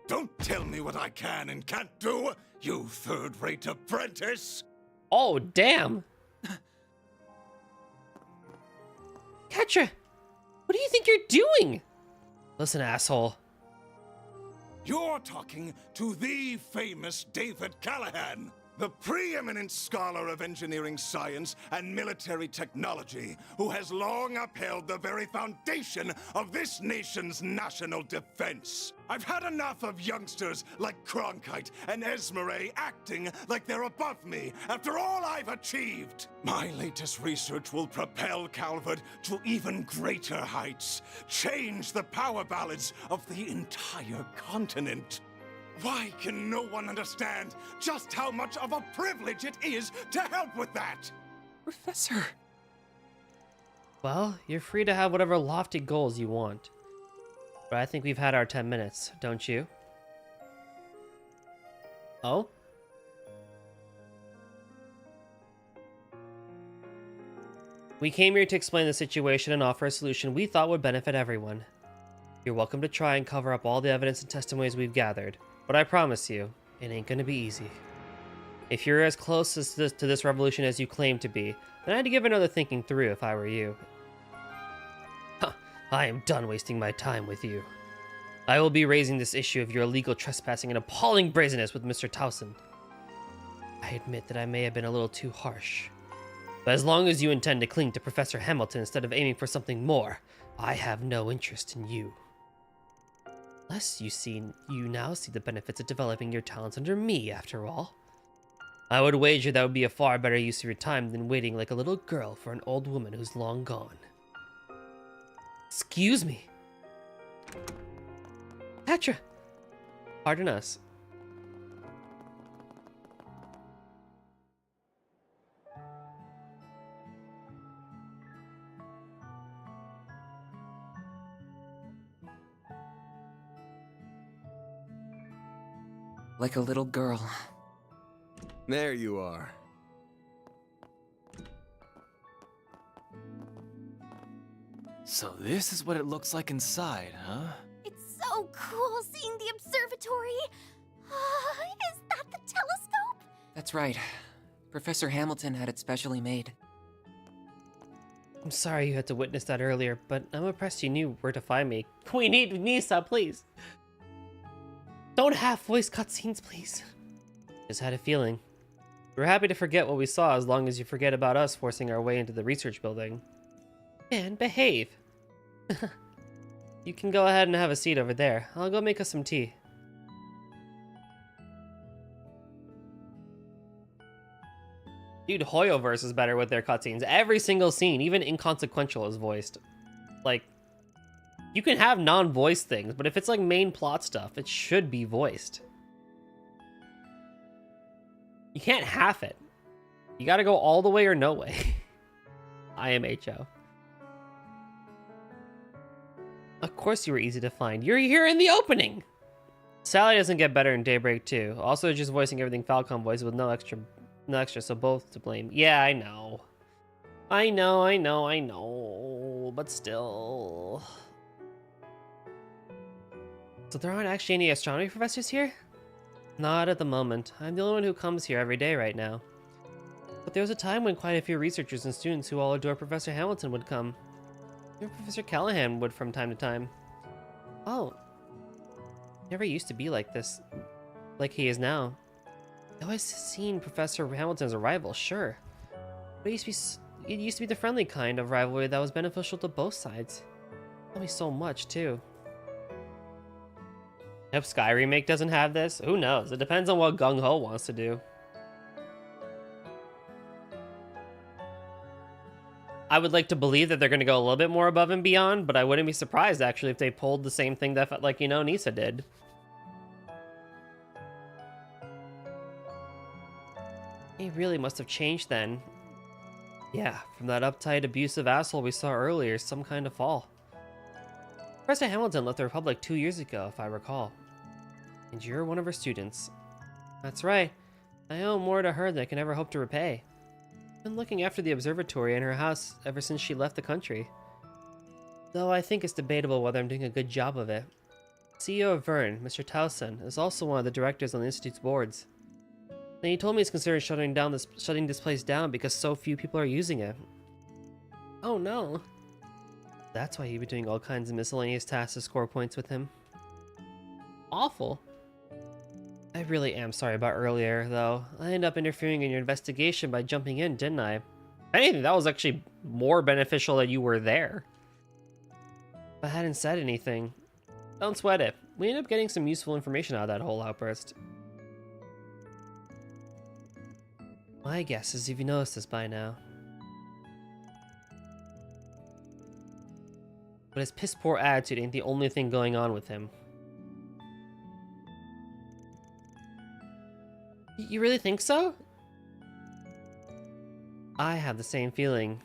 Don't tell me what I can and can't do, you third-rate apprentice! Oh, damn! Petra! What do you think you're doing? Listen, asshole. You're talking to the famous David Callahan, the preeminent scholar of engineering science and military technology, who has long upheld the very foundation of this nation's national defense. I've had enough of youngsters like Cronkite and Esmeralda acting like they're above me after all I've achieved. My latest research will propel Calvert to even greater heights, change the power balance of the entire continent. Why can no one understand just how much of a privilege it is to help with that? Professor. Well, you're free to have whatever lofty goals you want. But I think we've had our 10 minutes, don't you? Oh? We came here to explain the situation and offer a solution we thought would benefit everyone. You're welcome to try and cover up all the evidence and testimonies we've gathered, but I promise you, it ain't gonna be easy. If you're as close to this revolution as you claim to be, then I'd give another thinking through if I were you. Huh, I am done wasting my time with you. I will be raising this issue of your illegal trespassing and appalling brazenness with Mr. Towson. I admit that I may have been a little too harsh. But as long as you intend to cling to Professor Hamilton instead of aiming for something more, I have no interest in you. Unless you now see the benefits of developing your talents under me, after all. I would wager that would be a far better use of your time than waiting like a little girl for an old woman who's long gone. Excuse me. Petra! Pardon us. Like a little girl. There you are. So this is what it looks like inside, huh? It's so cool seeing the observatory. Is that the telescope? That's right. Professor Hamilton had it specially made. I'm sorry you had to witness that earlier, but I'm impressed you knew where to find me. We need Nisa, please. Don't have voice cutscenes, please. Just had a feeling. We're happy to forget what we saw as long as you forget about us forcing our way into the research building. Man, behave. You can go ahead and have a seat over there. I'll go make us some tea. Dude, Hoyoverse is better with their cutscenes. Every single scene, even inconsequential, is voiced. Like, you can have non-voice things, but if it's like main plot stuff, it should be voiced. You can't half it. You gotta go all the way or no way. IMHO. Of course you were easy to find. You're here in the opening! Sally doesn't get better in Daybreak too. Also just voicing everything Falcon voices with no extra, so both to blame. Yeah, I know. I know. But still. So there aren't actually any astronomy professors here? Not at the moment. I'm the only one who comes here every day right now. But there was a time when quite a few researchers and students who all adore Professor Hamilton would come. Even Professor Callahan would from time to time. Oh. Never used to be like this. Like he is now. I always seen Professor Hamilton as a rival, sure. But it used to be the friendly kind of rivalry that was beneficial to both sides. Taught me so much, too. I hope Sky Remake doesn't have this. Who knows? It depends on what Gung Ho wants to do. I would like to believe that they're going to go a little bit more above and beyond, but I wouldn't be surprised, actually, if they pulled the same thing that, like, you know, Nisa did. He really must have changed then. Yeah, from that uptight, abusive asshole we saw earlier, some kind of fall. Professor Hamilton left the Republic 2 years ago, if I recall. And you're one of her students. That's right. I owe more to her than I can ever hope to repay. I've been looking after the observatory and her house ever since she left the country. Though I think it's debatable whether I'm doing a good job of it. CEO of Vern, Mr. Towson, is also one of the directors on the Institute's boards. And he told me he's considering shutting this place down because so few people are using it. Oh no. That's why you've been doing all kinds of miscellaneous tasks to score points with him. Awful. I really am sorry about earlier, though. I ended up interfering in your investigation by jumping in, didn't I? If anything, that was actually more beneficial that you were there. If I hadn't said anything. Don't sweat it. We ended up getting some useful information out of that whole outburst. My guess is you've noticed this by now. But his piss-poor attitude ain't the only thing going on with him. You really think so? I have the same feeling.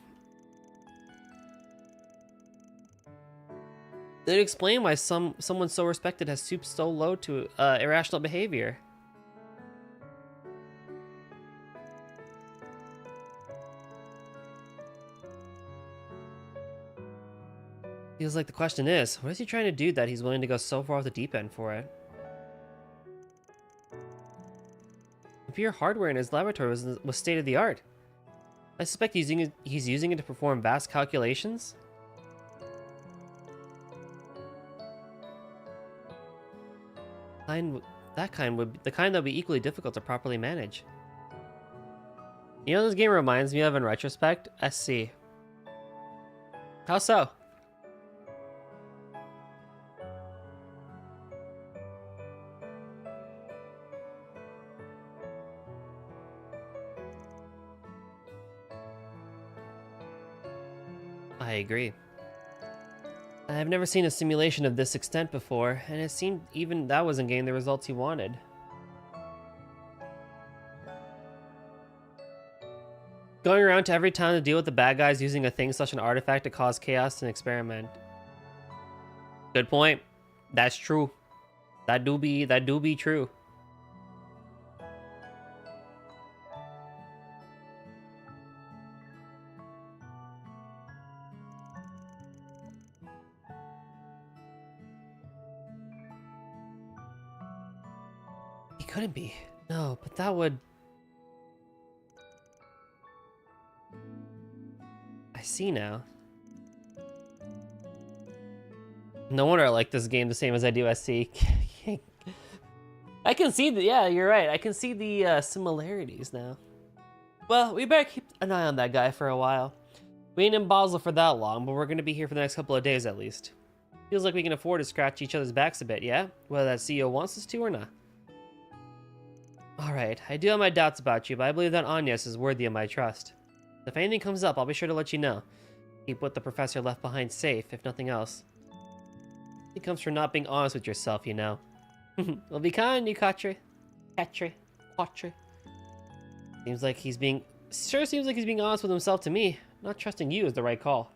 It'd explain why someone so respected has stooped so low to irrational behavior. Feels like the question is, what is he trying to do that he's willing to go so far off the deep end for it? Computer hardware in his laboratory was state-of-the-art. I suspect he's using it to perform vast calculations. The kind that would be equally difficult to properly manage. You know what this game reminds me of in retrospect? SC. How so? I agree. I've never seen a simulation of this extent before, and it seemed even that wasn't getting the results he wanted. Going around to every town to deal with the bad guys using a thing such an artifact to cause chaos and experiment. Good point. That's true. That do be true. He couldn't be. No, but that would... I see now. No wonder I like this game the same as I do SC. I can see the... Yeah, you're right. I can see the similarities now. Well, we better keep an eye on that guy for a while. We ain't in Basel for that long, but we're going to be here for the next couple of days at least. Feels like we can afford to scratch each other's backs a bit, yeah? Whether that CEO wants us to or not. Alright, I do have my doubts about you, but I believe that Agnes is worthy of my trust. If anything comes up, I'll be sure to let you know. Keep what the professor left behind safe, if nothing else. It comes from not being honest with yourself, you know. Well, be kind, you Quatre. Seems like he's being honest with himself to me. Not trusting you is the right call.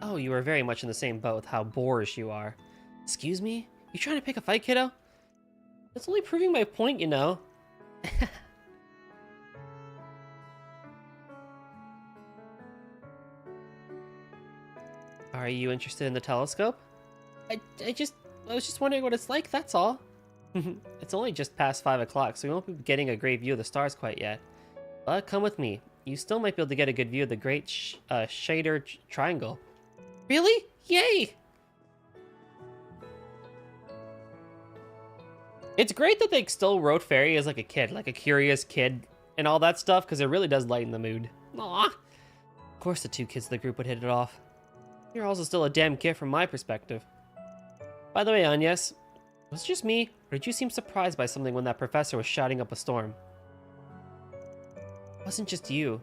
Oh, you are very much in the same boat with how boorish you are. Excuse me? You trying to pick a fight, kiddo? That's only proving my point, you know. Are you interested in the telescope? I was just wondering what it's like, that's all. It's only just past 5 o'clock, so we won't be getting a great view of the stars quite yet. But come with me. You still might be able to get a good view of the great shader triangle. Really? Yay! It's great that they still wrote Fairy as like a kid, like a curious kid and all that stuff, because it really does lighten the mood. Aww. Of course the two kids in the group would hit it off. You're also still a damn kid from my perspective. By the way, Agnes, was it just me, or did you seem surprised by something when that professor was shouting up a storm? It wasn't just you.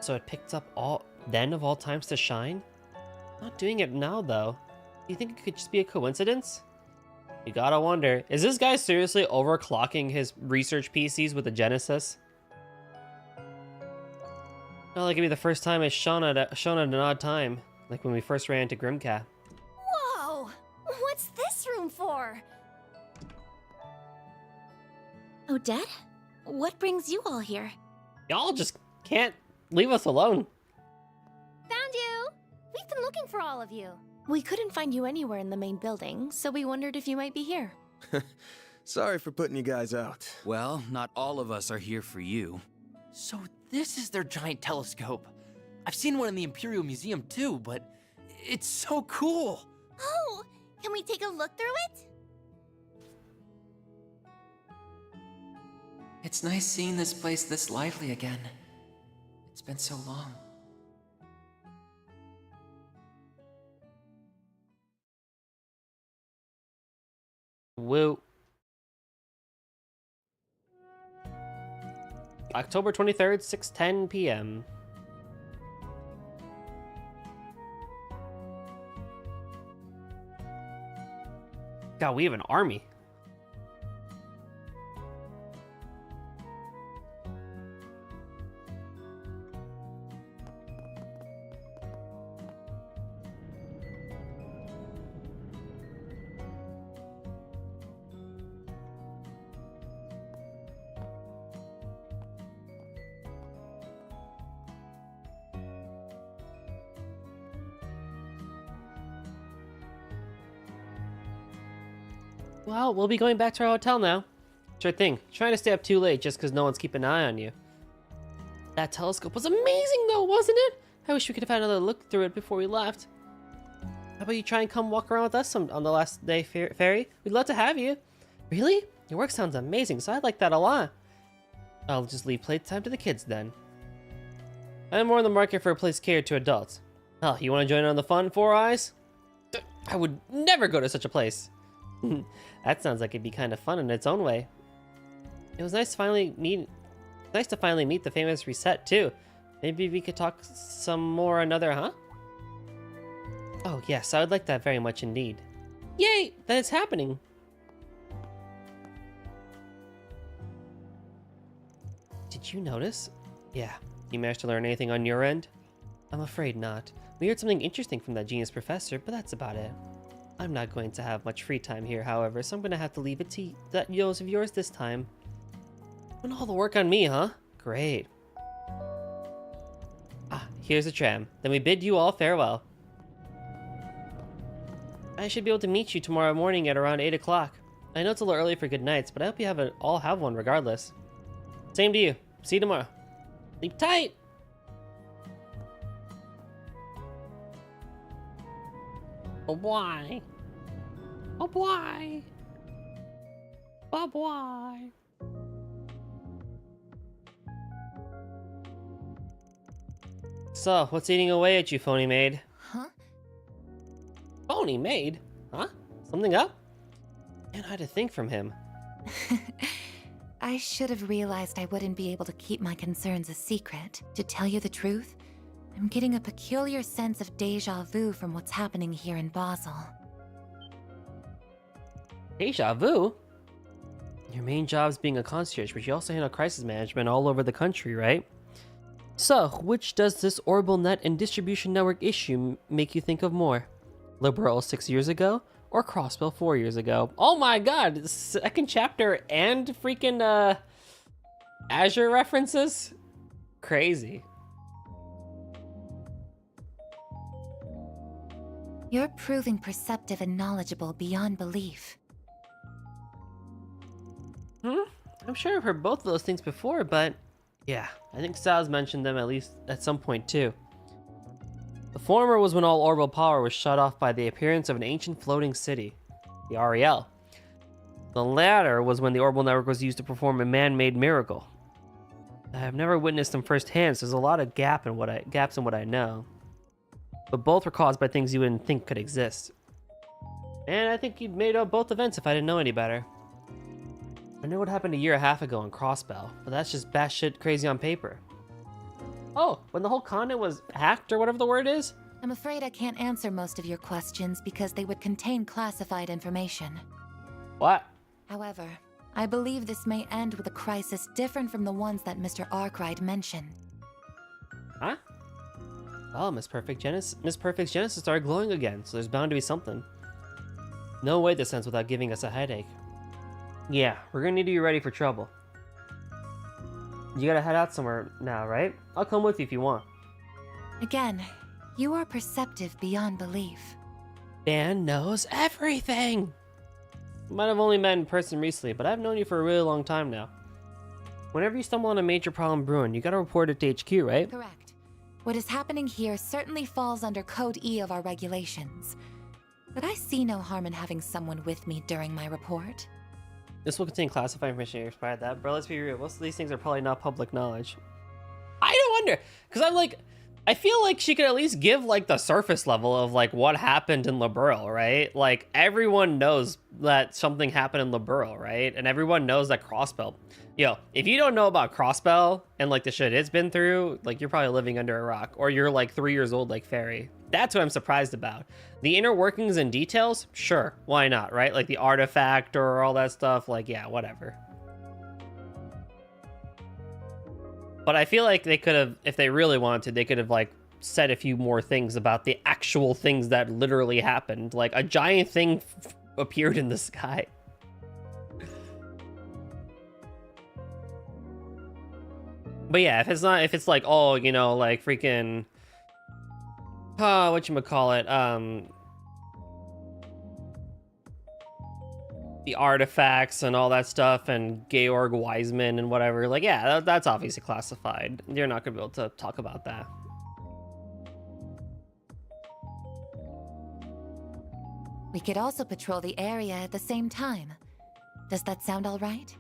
So it picked up all of all times to shine? Not doing it now, though. Do you think it could just be a coincidence? You gotta wonder, is this guy seriously overclocking his research PCs with the Genesis? Not like it'd be the first time it's shown at an odd time, like when we first ran into Grimcat. Whoa! What's this room for? Odette? What brings you all here? Y'all just can't leave us alone. Found you! We've been looking for all of you. We couldn't find you anywhere in the main building, so we wondered if you might be here. Sorry for putting you guys out. Well, not all of us are here for you. So this is their giant telescope. I've seen one in the Imperial Museum too, but it's so cool. Oh, can we take a look through it? It's nice seeing this place this lively again. It's been so long. Woo. October 23rd, 6:10 p.m. God, we have an army. Well, we'll be going back to our hotel now. Sure thing. Trying to stay up too late just because no one's keeping an eye on you. That telescope was amazing though, wasn't it? I wish we could have had another look through it before we left. How about you try and come walk around with us on the last day, Fairy? We'd love to have you. Really? Your work sounds amazing, so I like that a lot. I'll just leave playtime to the kids then. I'm more in the market for a place catered to adults. Oh, you want to join in on the fun, Four Eyes? I would never go to such a place. That sounds like it'd be kind of fun in its own way. It was nice to finally meet the famous Reset too. Maybe we could talk some more another, huh? Oh yes, I would like that very much indeed. Yay! Then it's happening! Did you notice? Yeah. You managed to learn anything on your end? I'm afraid not. We heard something interesting from that genius professor, but that's about it. I'm not going to have much free time here, however, so I'm going to have to leave it to those of yours this time. Doing all the work on me, huh? Great. Ah, here's the tram. Then we bid you all farewell. I should be able to meet you tomorrow morning at around 8 o'clock. I know it's a little early for good nights, but I hope you all have one regardless. Same to you. See you tomorrow. Sleep tight! Oh boy. Oh boy. Oh boy. So, what's eating away at you, phony maid? Huh? Phony maid? Huh? Something up? Man, I had to think from him. I should have realized I wouldn't be able to keep my concerns a secret. To tell you the truth, I'm getting a peculiar sense of déjà vu from what's happening here in Basel. Deja vu? Your main job's being a concierge, but you also handle crisis management all over the country, right? So, which does this orbital net and distribution network issue make you think of more? Liberal 6 years ago, or Crossbell 4 years ago? Oh my god, second chapter and freaking Azure references? Crazy. You're proving perceptive and knowledgeable beyond belief. I'm sure I've heard both of those things before, but yeah, I think Sal's mentioned them at least at some point too. The former was when all orbital power was shut off by the appearance of an ancient floating city, the REL. The latter was when the orbital network was used to perform a man-made miracle. I have never witnessed them firsthand, so there's a lot of gaps in what I know. But both were caused by things you wouldn't think could exist. And I think you'd made up both events if I didn't know any better. I know what happened a year and a half ago in Crossbell, but that's just batshit crazy on paper. Oh, when the whole continent was hacked or whatever the word is? I'm afraid I can't answer most of your questions because they would contain classified information. What? However, I believe this may end with a crisis different from the ones that Mr. Arkwright mentioned. Huh? Oh, Miss Perfect's Genesis started glowing again, so there's bound to be something. No way this ends without giving us a headache. Yeah, we're gonna need to be ready for trouble. You gotta head out somewhere now, right? I'll come with you if you want. Again, you are perceptive beyond belief. Dan knows everything! Might have only met in person recently, but I've known you for a really long time now. Whenever you stumble on a major problem brewing, you gotta report it to HQ, right? Correct. What is happening here certainly falls under Code E of our regulations. But I see no harm in having someone with me during my report. This will contain classified information. You're inspired that, bro. Let's be real. Most of these things are probably not public knowledge. I don't wonder, because I feel like she could at least give like the surface level of like what happened in Liberl, right? Like everyone knows that something happened in Liberl, right? And everyone knows that Crossbell. Yo, if you don't know about Crossbell and like the shit it's been through, like you're probably living under a rock, or you're like 3 years old like Fairy. That's what I'm surprised about. The inner workings and details, sure, why not, right? Like the artifact or all that stuff, like yeah, whatever. But I feel like they could have, if they really wanted, they could have like said a few more things about the actual things that literally happened. Like a giant thing appeared in the sky. But yeah, if it's like, oh, you know, like freaking, whatchamacallit, the artifacts and all that stuff and Georg Wiseman and whatever, like, yeah, that's obviously classified. You're not gonna be able to talk about that. We could also patrol the area at the same time. Does that sound all right?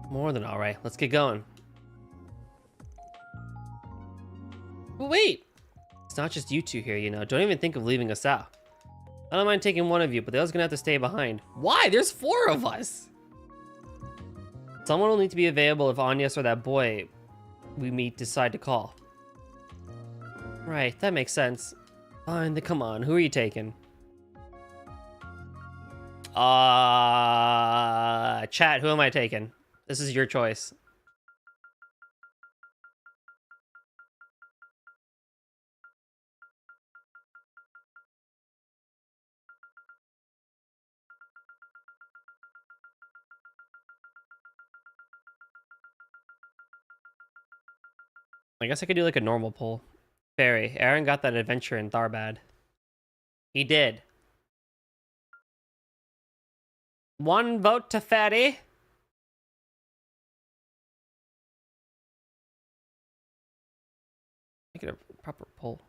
More than all right. Let's get going. Wait, It's not just you two here, you know. Don't even think of leaving us out. I don't mind taking one of you, but the other's gonna have to stay behind. Why? There's 4 of us! Someone will need to be available if Agnes or that boy we meet decide to call. Right, that makes sense. Fine, then come on. Who are you taking? Chat, who am I taking? This is your choice. I guess I could do like a normal poll. Barry, Aaron got that adventure in Tharbad. He did. 1 vote to Fatty. Make it a proper poll.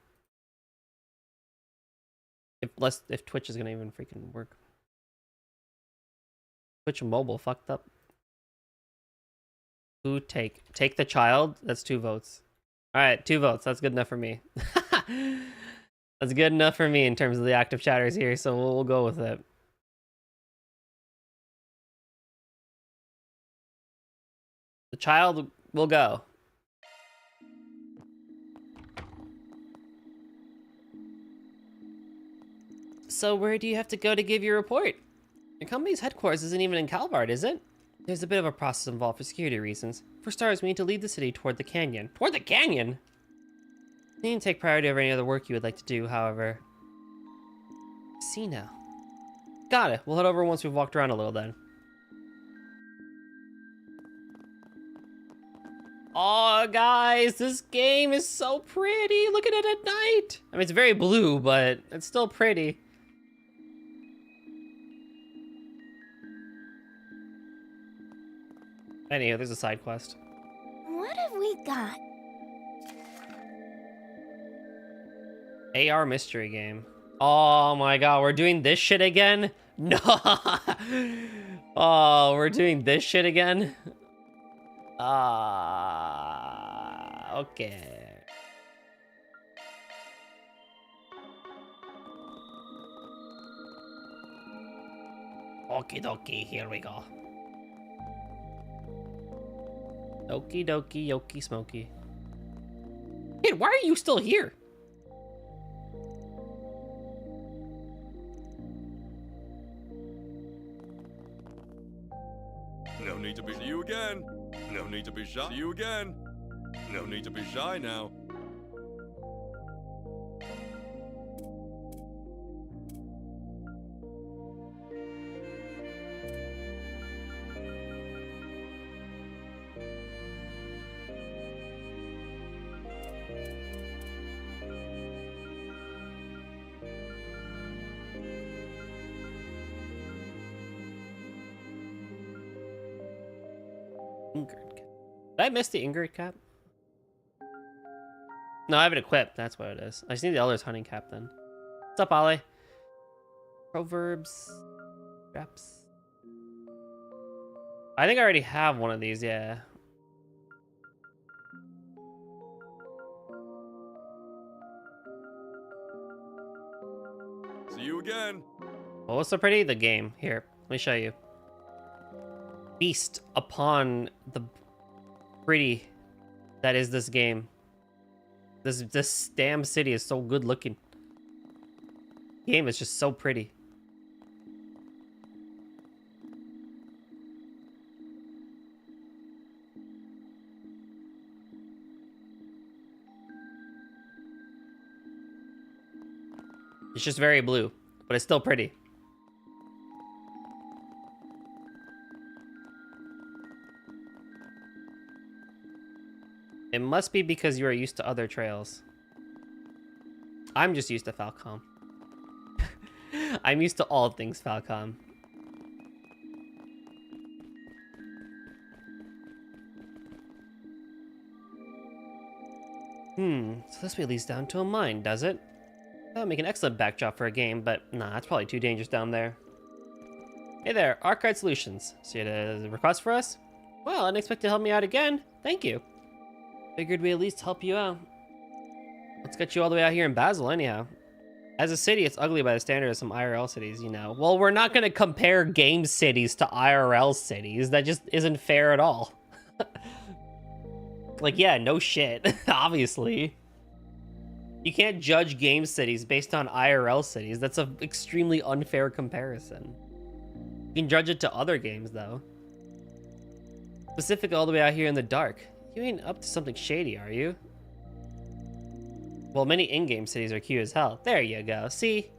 If Twitch is gonna even freaking work. Twitch mobile fucked up. Who take the child? That's 2 votes. All right, 2 votes. That's good enough for me. That's good enough for me in terms of the active chatters here, so we'll go with it. The child will go. So where do you have to go to give your report? Your company's headquarters isn't even in Calvard, is it? There's a bit of a process involved for security reasons. For starters, we need to lead the city toward the canyon. Toward the canyon? You need to take priority over any other work you would like to do, however. See now. Got it. We'll head over once we've walked around a little then. Oh, guys, this game is so pretty. Look at it at night. I mean, it's very blue, but it's still pretty. Anywho, there's a side quest. What have we got? AR mystery game. Oh my god, we're doing this shit again? No. Oh, we're doing this shit again? Okay. Okie dokie, here we go. Okie dokie, yokie smoky. Kid, why are you still here? No need to be. See you again. No need to be shy. See you again. No need to be shy now. Ingrid. Did I miss the Ingrid cap? No, I have it equipped. That's what it is. I just need the Elder's hunting cap then. What's up, Ollie? Proverbs. Reps. I think I already have one of these, yeah. See you again. What was so pretty? The game. Here, let me show you. Feast upon the pretty that is this game. This damn city is so good looking. The game is just so pretty. It's just very blue, but it's still pretty. It must be because you are used to other trails. I'm just used to Falcom. I'm used to all things Falcom. So this way leads down to a mine, does it? That would make an excellent backdrop for a game, but nah, that's probably too dangerous down there. Hey there, Arcade Solutions. So you had a request for us? Well, unexpected to help me out again. Thank you. Figured we at least help you out. Let's get you all the way out here in Basel anyhow. As a city, it's ugly by the standard of some IRL cities, you know. Well, we're not going to compare game cities to IRL cities. That just isn't fair at all. Like, yeah, no shit, obviously. You can't judge game cities based on IRL cities. That's an extremely unfair comparison. You can judge it to other games, though. Specific all the way out here in the dark. You ain't up to something shady, are you? Well, many in-game cities are cute as hell. There you go. See?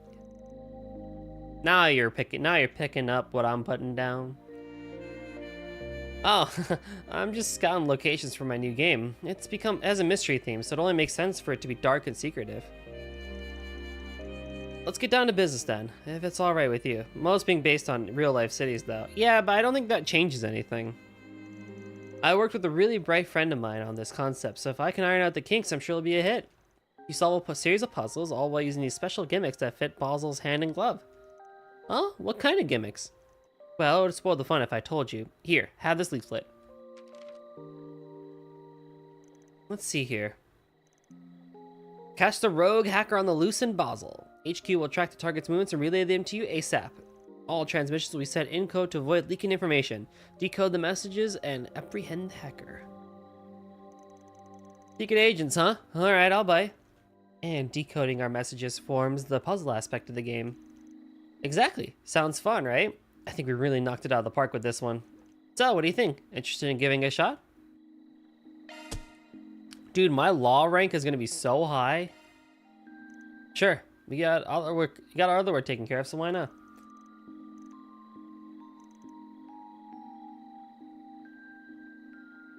Now you're picking up what I'm putting down. Oh, I'm just scouting locations for my new game. It has a mystery theme, so it only makes sense for it to be dark and secretive. Let's get down to business then, if it's alright with you. Most being based on real-life cities, though. Yeah, but I don't think that changes anything. I worked with a really bright friend of mine on this concept, so if I can iron out the kinks, I'm sure it'll be a hit. You solve a series of puzzles, all while using these special gimmicks that fit Basel's hand and glove. Huh? What kind of gimmicks? Well, it would spoil the fun if I told you. Here, have this leaflet. Let's see here. Catch the rogue hacker on the loose in Basel. HQ will track the target's movements and relay them to you ASAP. All transmissions will be set in code to avoid leaking information. Decode the messages and apprehend the hacker. Secret agents, huh? Alright, I'll buy. And decoding our messages forms the puzzle aspect of the game. Exactly. Sounds fun, right? I think we really knocked it out of the park with this one. So, what do you think? Interested in giving it a shot? Dude, my law rank is going to be so high. Sure. We got other work. You got our other work taken care of, so why not?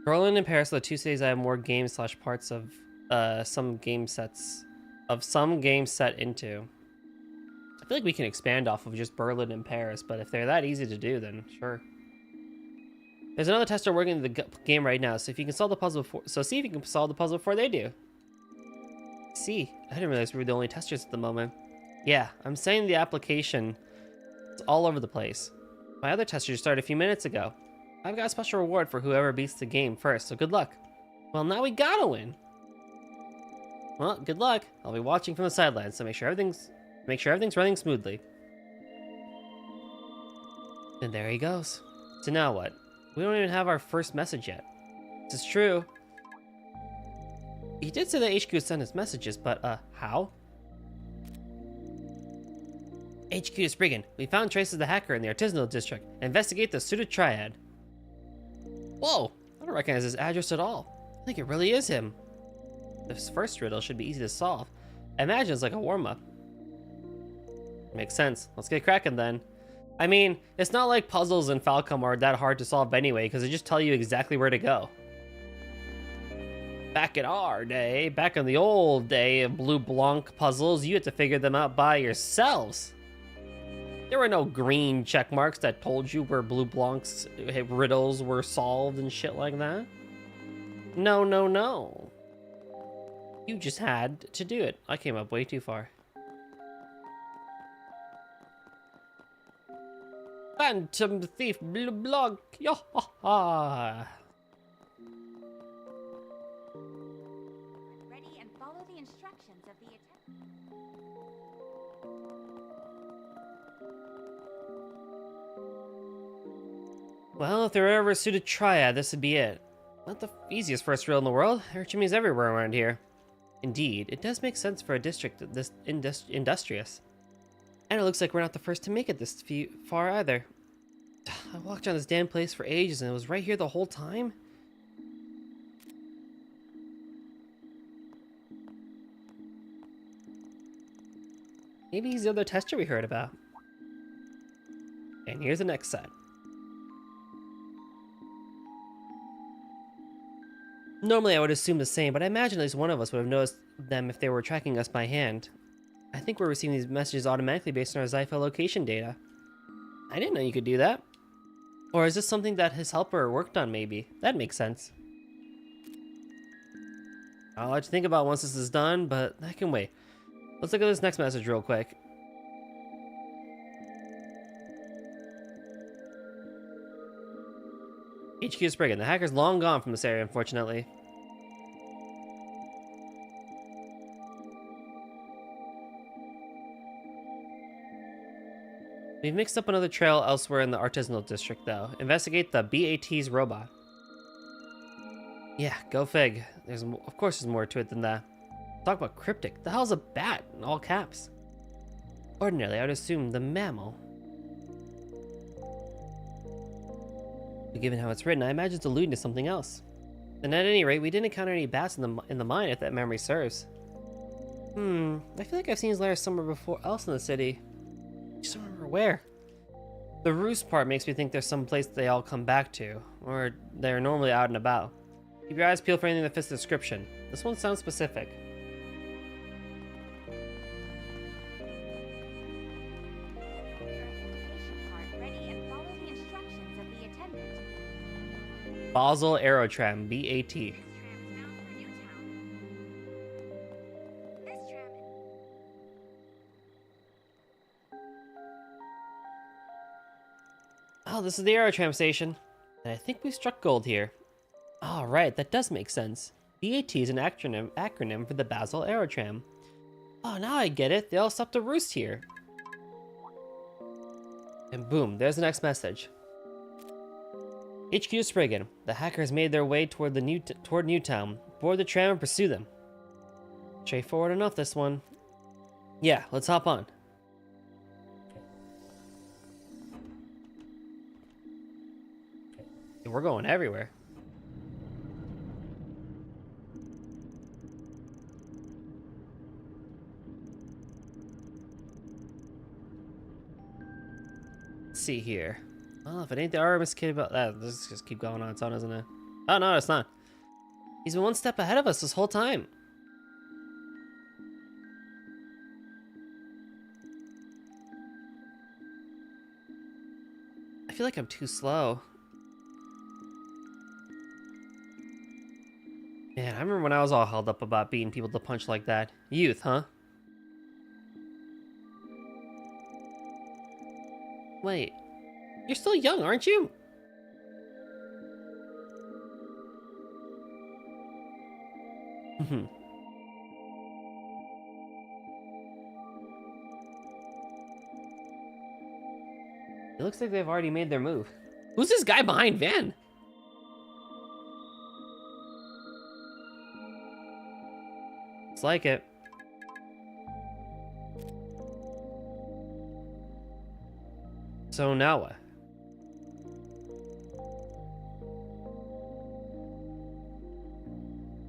Berlin and Paris are the two cities I have more games / parts of some game set into. I feel like we can expand off of just Berlin and Paris, but if they're that easy to do, then sure. There's another tester working the game right now, so if you can solve the puzzle see if you can solve the puzzle before they do. See, I didn't realize we were the only testers at the moment. Yeah, I'm saying the application is all over the place. My other tester started a few minutes ago. I've got a special reward for whoever beats the game first, so good luck. Well, now we gotta win. Well, good luck. I'll be watching from the sidelines, so make sure everything's running smoothly. And there he goes. So now what? We don't even have our first message yet. This is true. He did say that HQ sent us messages, but how? HQ to Spriggan. We found traces of the hacker in the artisanal district. Investigate the suited triad. Whoa! I don't recognize his address at all. I think it really is him. This first riddle should be easy to solve. I imagine it's like a warm-up. Makes sense. Let's get cracking then. I mean, it's not like puzzles in Falcom are that hard to solve anyway, because they just tell you exactly where to go. Back in our day, back in the old day of Blue Blanc puzzles, you had to figure them out by yourselves. There were no green check marks that told you where Blue Blanc's riddles were solved and shit like that. No, no, no. You just had to do it. I came up way too far. Phantom Thief Blue Blanc. Yo ha ha. Ready and follow the instructions of the attack. Well, if there were ever a suited triad, this would be it. Not the easiest first riddle in the world. There are chimneys everywhere around here. Indeed, it does make sense for a district this industrious. And it looks like we're not the first to make it this far either. I walked around this damn place for ages and it was right here the whole time? Maybe he's the other tester we heard about. And here's the next set. Normally I would assume the same, but I imagine at least one of us would have noticed them if they were tracking us by hand. I think we're receiving these messages automatically based on our Zypha location data. I didn't know you could do that. Or is this something that his helper worked on, maybe? That makes sense. I'll let you think about once this is done, but that can wait. Let's look at this next message real quick. HQ Spriggan. The hacker's long gone from this area, unfortunately. We've mixed up another trail elsewhere in the artisanal district, though. Investigate the BAT's robot. Yeah, go fig. Of course there's more to it than that. Talk about cryptic. The hell's a bat in all caps? Ordinarily, I would assume the mammal. But given how it's written, I imagine it's alluding to something else. And at any rate, we didn't encounter any bats in the mine, if that memory serves. I feel like I've seen his lair somewhere else in the city. Just don't remember where. The roost part makes me think there's some place they all come back to, or they're normally out and about. Keep your eyes peeled for anything that fits the description. This one sounds specific. Basel Aerotram, BAT. Oh, this is the Aerotram station. And I think we struck gold here. Oh, right, that does make sense. BAT is an acronym for the Basel Aerotram. Oh, now I get it. They all stopped to roost here. And boom, there's the next message. HQ Spriggan. The hackers made their way toward Newtown. Board the tram and pursue them. Straightforward enough, this one. Yeah, let's hop on. We're going everywhere. Let's see here. Well, if it ain't the Aramis kid about that, let's just keep going on its own, isn't it? Oh, no, it's not. He's been one step ahead of us this whole time. I feel like I'm too slow. Man, I remember when I was all held up about beating people to punch like that. Youth, huh? Wait. You're still young, aren't you? It looks like they've already made their move. Who's this guy behind Van? It's like it. So now what?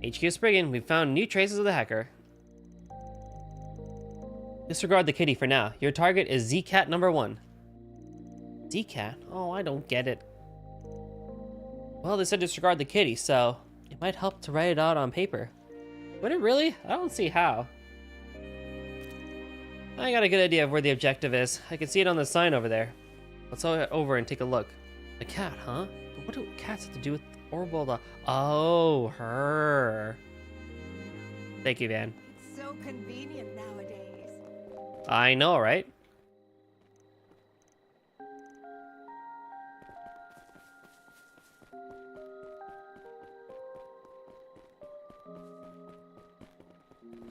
HQ Spriggan, we've found new traces of the hacker. Disregard the kitty for now. Your target is Z-Cat number 1. Z-Cat? Oh, I don't get it. Well, they said disregard the kitty, so it might help to write it out on paper. Would it really? I don't see how. I got a good idea of where the objective is. I can see it on the sign over there. Let's go over and take a look. A cat, huh? But what do cats have to do with Orbola? Oh, her. Thank you, Van. It's so convenient nowadays. I know, right?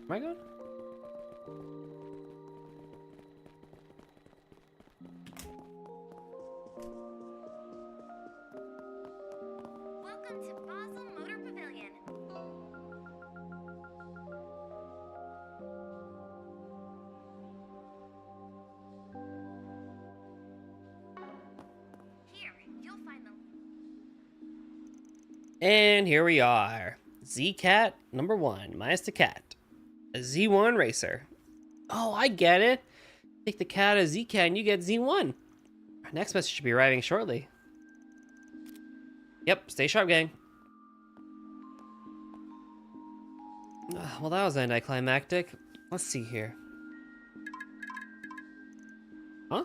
Am I good? Welcome to Basel Motor Pavilion. Here, you'll find the... And here we are. Z-Cat number 1, minus the cat. A Z1 racer. Oh, I get it. Take the cat as Z-Cat and you get Z1. Our next message should be arriving shortly. Yep, stay sharp, gang. Well, that was anticlimactic. Let's see here. Huh?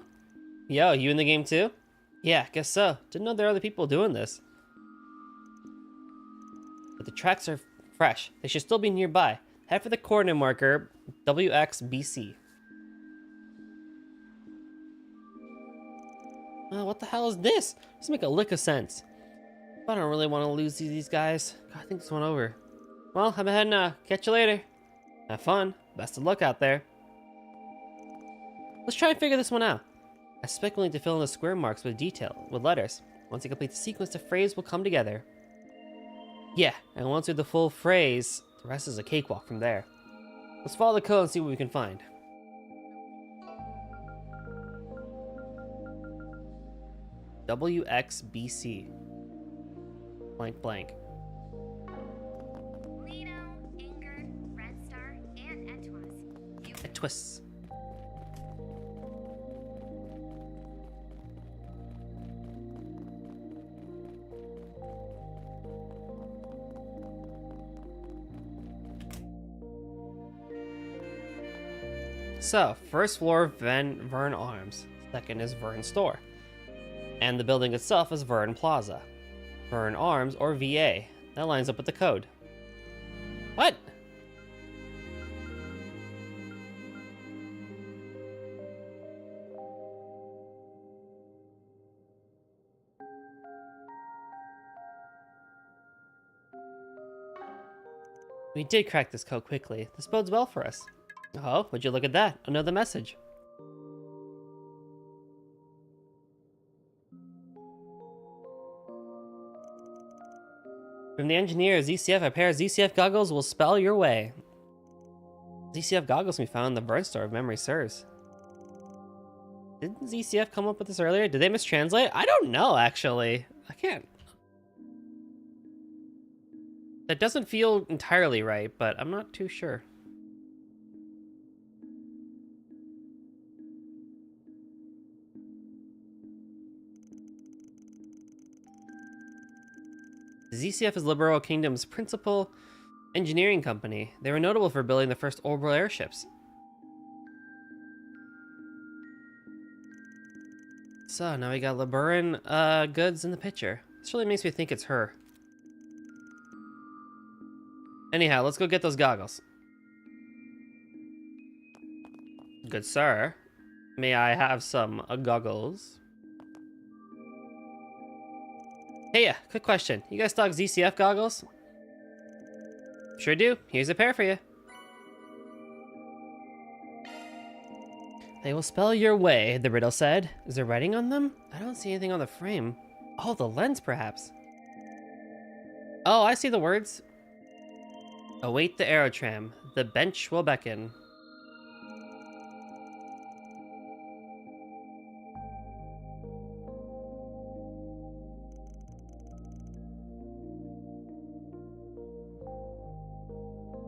Yo, you in the game too? Yeah, guess so. Didn't know there are other people doing this. But the tracks are fresh. They should still be nearby. Head for the coordinate marker, WXBC. What the hell is this? Doesn't make a lick of sense. I don't really want to lose these guys. God, I think this one over. Well, I'm ahead now. Catch you later. Have fun. Best of luck out there. Let's try and figure this one out. I suspect we'll need to fill in the square marks with letters. Once you complete the sequence, the phrase will come together. Yeah, and once we have the full phrase, the rest is a cakewalk from there. Let's follow the code and see what we can find. WXBC. Blank blank. Lino, Ingrid, Red Star, and Etwas. Etwas. So, first floor Vern Arms, second is Vern Store, and the building itself is Vern Plaza. Vern Arms, or VA. That lines up with the code. What? We did crack this code quickly. This bodes well for us. Oh, would you look at that? Another message. From the engineer ZCF, a pair of ZCF goggles will spell your way. ZCF goggles can be found in the Vern store if memory serves. Didn't ZCF come up with this earlier? Did they mistranslate? I don't know, actually. I can't. That doesn't feel entirely right, but I'm not too sure. ZCF is Liberal Kingdom's principal engineering company. They were notable for building the first orbital airships. So now we got LeBurin goods in the picture. This really makes me think it's her. Anyhow, let's go get those goggles. Good sir, may I have some goggles? Hey, quick question. You guys stock ZCF goggles? Sure do. Here's a pair for you. They will spell your way, the riddle said. Is there writing on them? I don't see anything on the frame. Oh, the lens, perhaps. Oh, I see the words. Await the aerotram. The bench will beckon.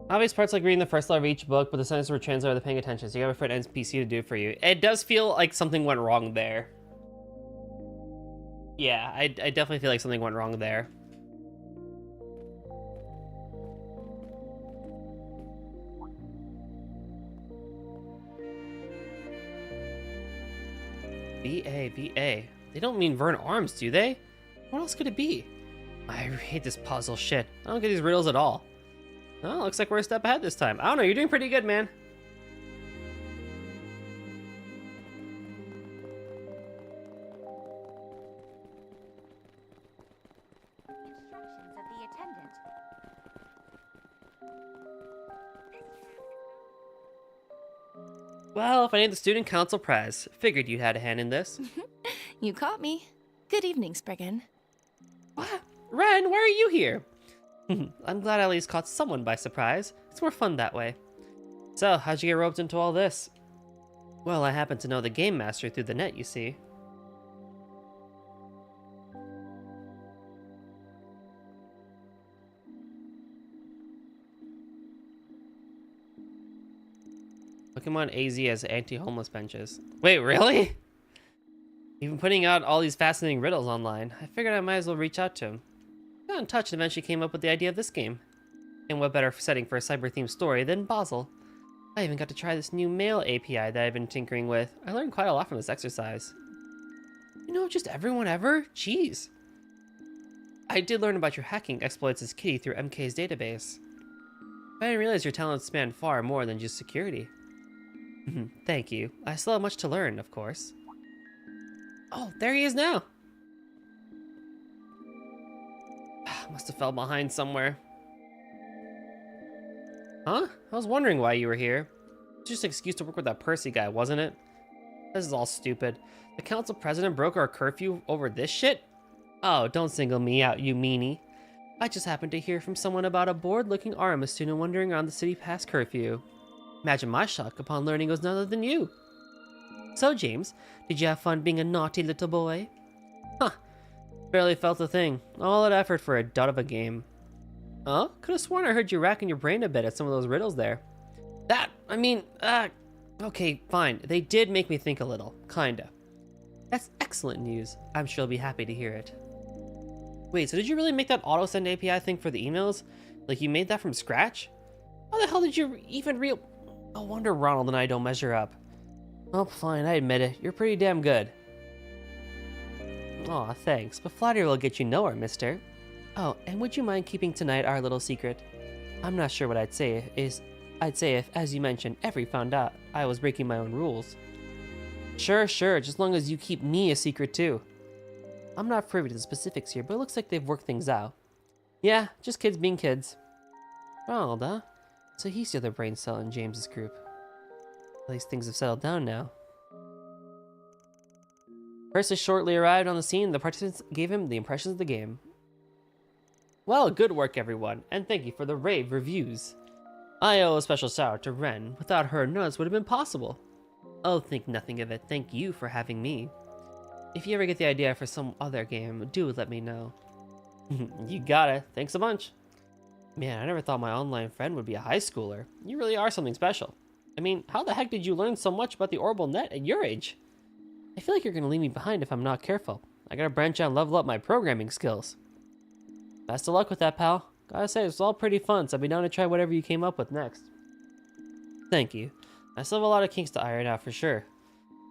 Obvious parts like reading the first letter of each book, but the sentences were translated with paying attention, so you have a for an NPC to do it for you. It does feel like something went wrong there. Yeah, I definitely feel like something went wrong there. VA. They don't mean Vern Arms, do they? What else could it be? I hate this puzzle shit. I don't get these riddles at all. Oh, looks like we're a step ahead this time. I don't know, you're doing pretty good, man. Instructions of the attendant. Well, if I need the student council prize, figured you had a hand in this. You caught me. Good evening, Spriggan. What? Ren, why are you here? I'm glad I at least caught someone by surprise. It's more fun that way. So, how'd you get roped into all this? Well, I happen to know the game master through the net, you see. Pokemon AZ as anti-homeless benches. Wait, really? You've been putting out all these fascinating riddles online. I figured I might as well reach out to him. Got in touch and eventually came up with the idea of this game. And what better setting for a cyber-themed story than Basel? I even got to try this new mail API that I've been tinkering with. I learned quite a lot from this exercise. You know, just everyone ever? Jeez. I did learn about your hacking exploits as Kitty through MK's database. But I didn't realize your talents span far more than just security. Thank you. I still have much to learn, of course. Oh, there he is now. Must have fell behind somewhere. Huh? I was wondering why you were here. It's just an excuse to work with that Percy guy, wasn't it? This is all stupid. The council president broke our curfew over this shit? Oh, don't single me out, you meanie. I just happened to hear from someone about a bored-looking Artemis student wandering around the city past curfew. Imagine my shock upon learning it was none other than you. So, James, did you have fun being a naughty little boy? Huh. Barely felt a thing. All that effort for a dud of a game. Huh? Could have sworn I heard you racking your brain a bit at some of those riddles there. Okay, fine. They did make me think a little. Kinda. That's excellent news. I'm sure you'll be happy to hear it. Wait, so did you really make that auto-send API thing for the emails? Like, you made that from scratch? How the hell did you even No wonder Ronald and I don't measure up. Oh, fine, I admit it. You're pretty damn good. Aw, thanks, but flattery will get you nowhere, mister. Oh, and would you mind keeping tonight our little secret? I'm not sure what I'd say if, as you mentioned, every found out I was breaking my own rules. Sure, just as long as you keep me a secret too. I'm not privy to the specifics here, but it looks like they've worked things out. Yeah, just kids being kids. Ronald, huh? So he's the other brain cell in James's group. At least things have settled down now. Persis shortly arrived on the scene. The participants gave him the impressions of the game. Well, good work everyone, and thank you for the rave reviews. I owe a special shout out to Ren. Without her, none of this would have been possible. Oh, think nothing of it. Thank you for having me. If you ever get the idea for some other game, do let me know. You got it. Thanks a bunch. Man, I never thought my online friend would be a high schooler. You really are something special. I mean, how the heck did you learn so much about the orbital net at your age? I feel like you're gonna leave me behind if I'm not careful. I gotta branch out and level up my programming skills. Best of luck with that, pal. Gotta say, it's all pretty fun, so I'll be down to try whatever you came up with next. Thank you. I still have a lot of kinks to iron out for sure.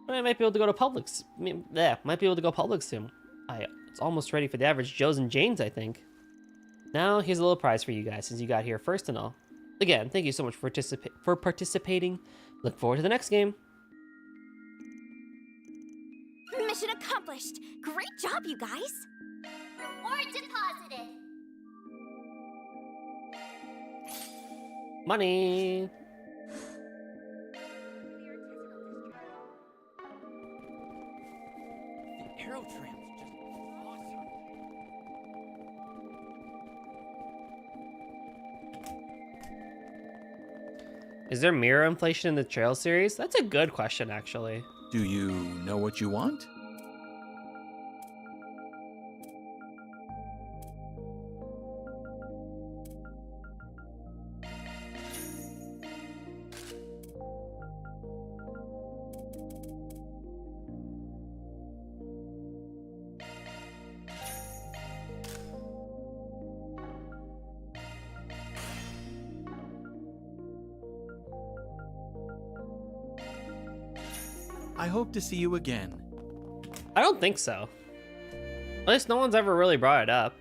But I might be able to go to Publix. Might be able to go public soon. It's almost ready for the average Joes and Janes, I think. Now, here's a little prize for you guys, since you got here first and all. Again, thank you so much for participating. Look forward to the next game. Mission accomplished. Great job, you guys. Reward deposited. Money. The arrow tramp's just awesome. Is there mirror inflation in the Trail series? That's a good question, actually. Do you know what you want? I hope to see you again. I don't think so. At least no one's ever really brought it up.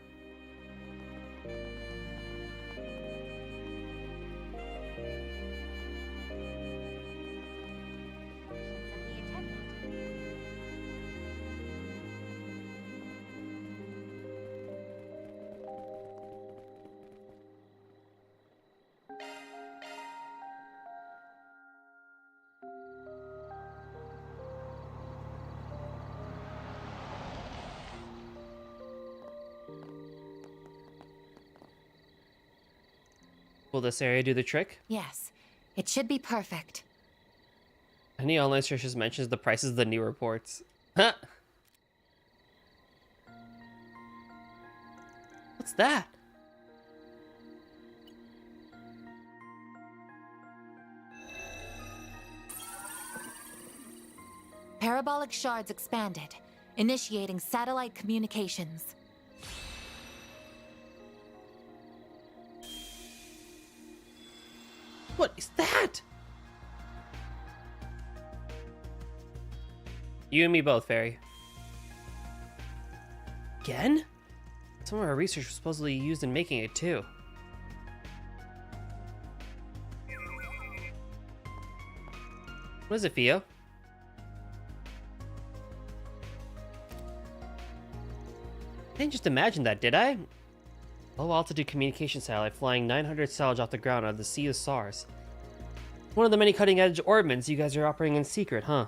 Will this area do the trick? Yes, it should be perfect. Any online search just mentions the prices of the new reports. Huh? What's that? Parabolic shards expanded, initiating satellite communications. What is that? You and me both, Fairy. Again? Some of our research was supposedly used in making it too. What is it, Fio? I didn't just imagine that, did I? Low altitude communication satellite flying 900 salvage off the ground out of the Sea of Stars. One of the many cutting edge orbments you guys are operating in secret, huh?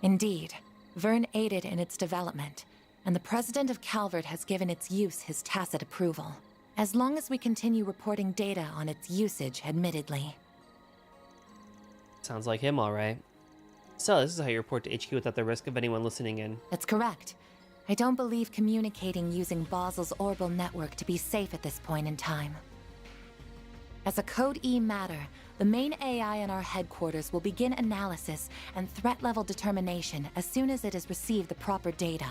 Indeed, Vern aided in its development, and the president of Calvert has given its use his tacit approval. As long as we continue reporting data on its usage, admittedly. Sounds like him, all right. So, this is how you report to HQ without the risk of anyone listening in. That's correct. I don't believe communicating using Basel's orbital network to be safe at this point in time. As a Code E matter, the main AI in our headquarters will begin analysis and threat level determination as soon as it has received the proper data.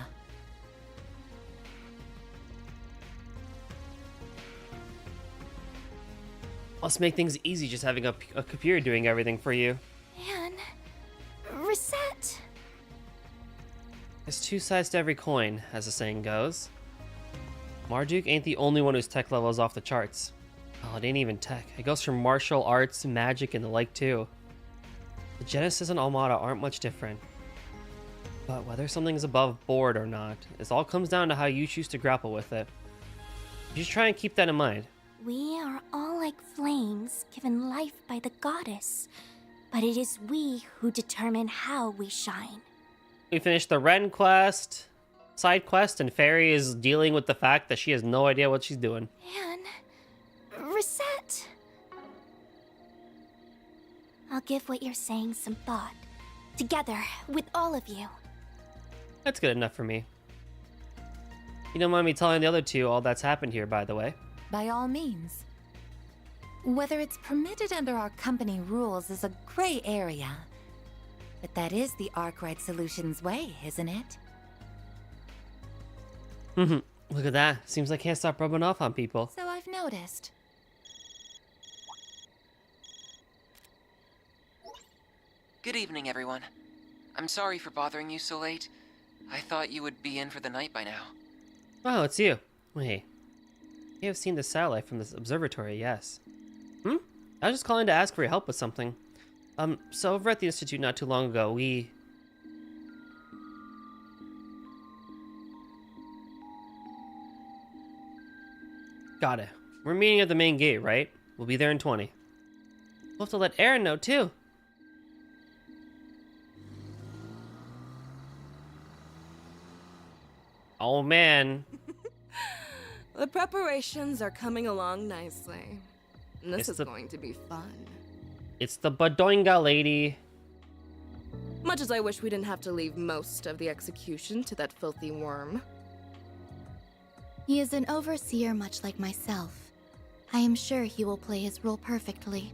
Must make things easy just having a computer doing everything for you. Man, reset. There's two sides to every coin, as the saying goes. Marduk ain't the only one whose tech level is off the charts. Oh, it ain't even tech. It goes from martial arts, magic, and the like too. The Genesis and Armada aren't much different. But whether something is above board or not, it all comes down to how you choose to grapple with it. Just try and keep that in mind. We are all like flames given life by the goddess, but it is we who determine how we shine. We finished the Ren quest, side quest, and Fairy is dealing with the fact that she has no idea what she's doing. Man, reset. I'll give what you're saying some thought. Together, with all of you. That's good enough for me. You don't mind me telling the other two all that's happened here, by the way. By all means. Whether it's permitted under our company rules is a gray area. But that is the Arkwright Solutions way, isn't it? Look at that. Seems like I can't stop rubbing off on people. So I've noticed. Good evening, everyone. I'm sorry for bothering you so late. I thought you would be in for the night by now. Oh, it's you. Wait. You have seen the satellite from this observatory, yes. I was just calling to ask for your help with something. So over at the Institute not too long ago, we... Got it. We're meeting at the main gate, right? We'll be there in 20. We'll have to let Aaron know, too. Oh, man. The preparations are coming along nicely. And this It's is the- going to be fun. It's the Badoinga lady. Much as I wish we didn't have to leave most of the execution to that filthy worm. He is an overseer much like myself. I am sure he will play his role perfectly.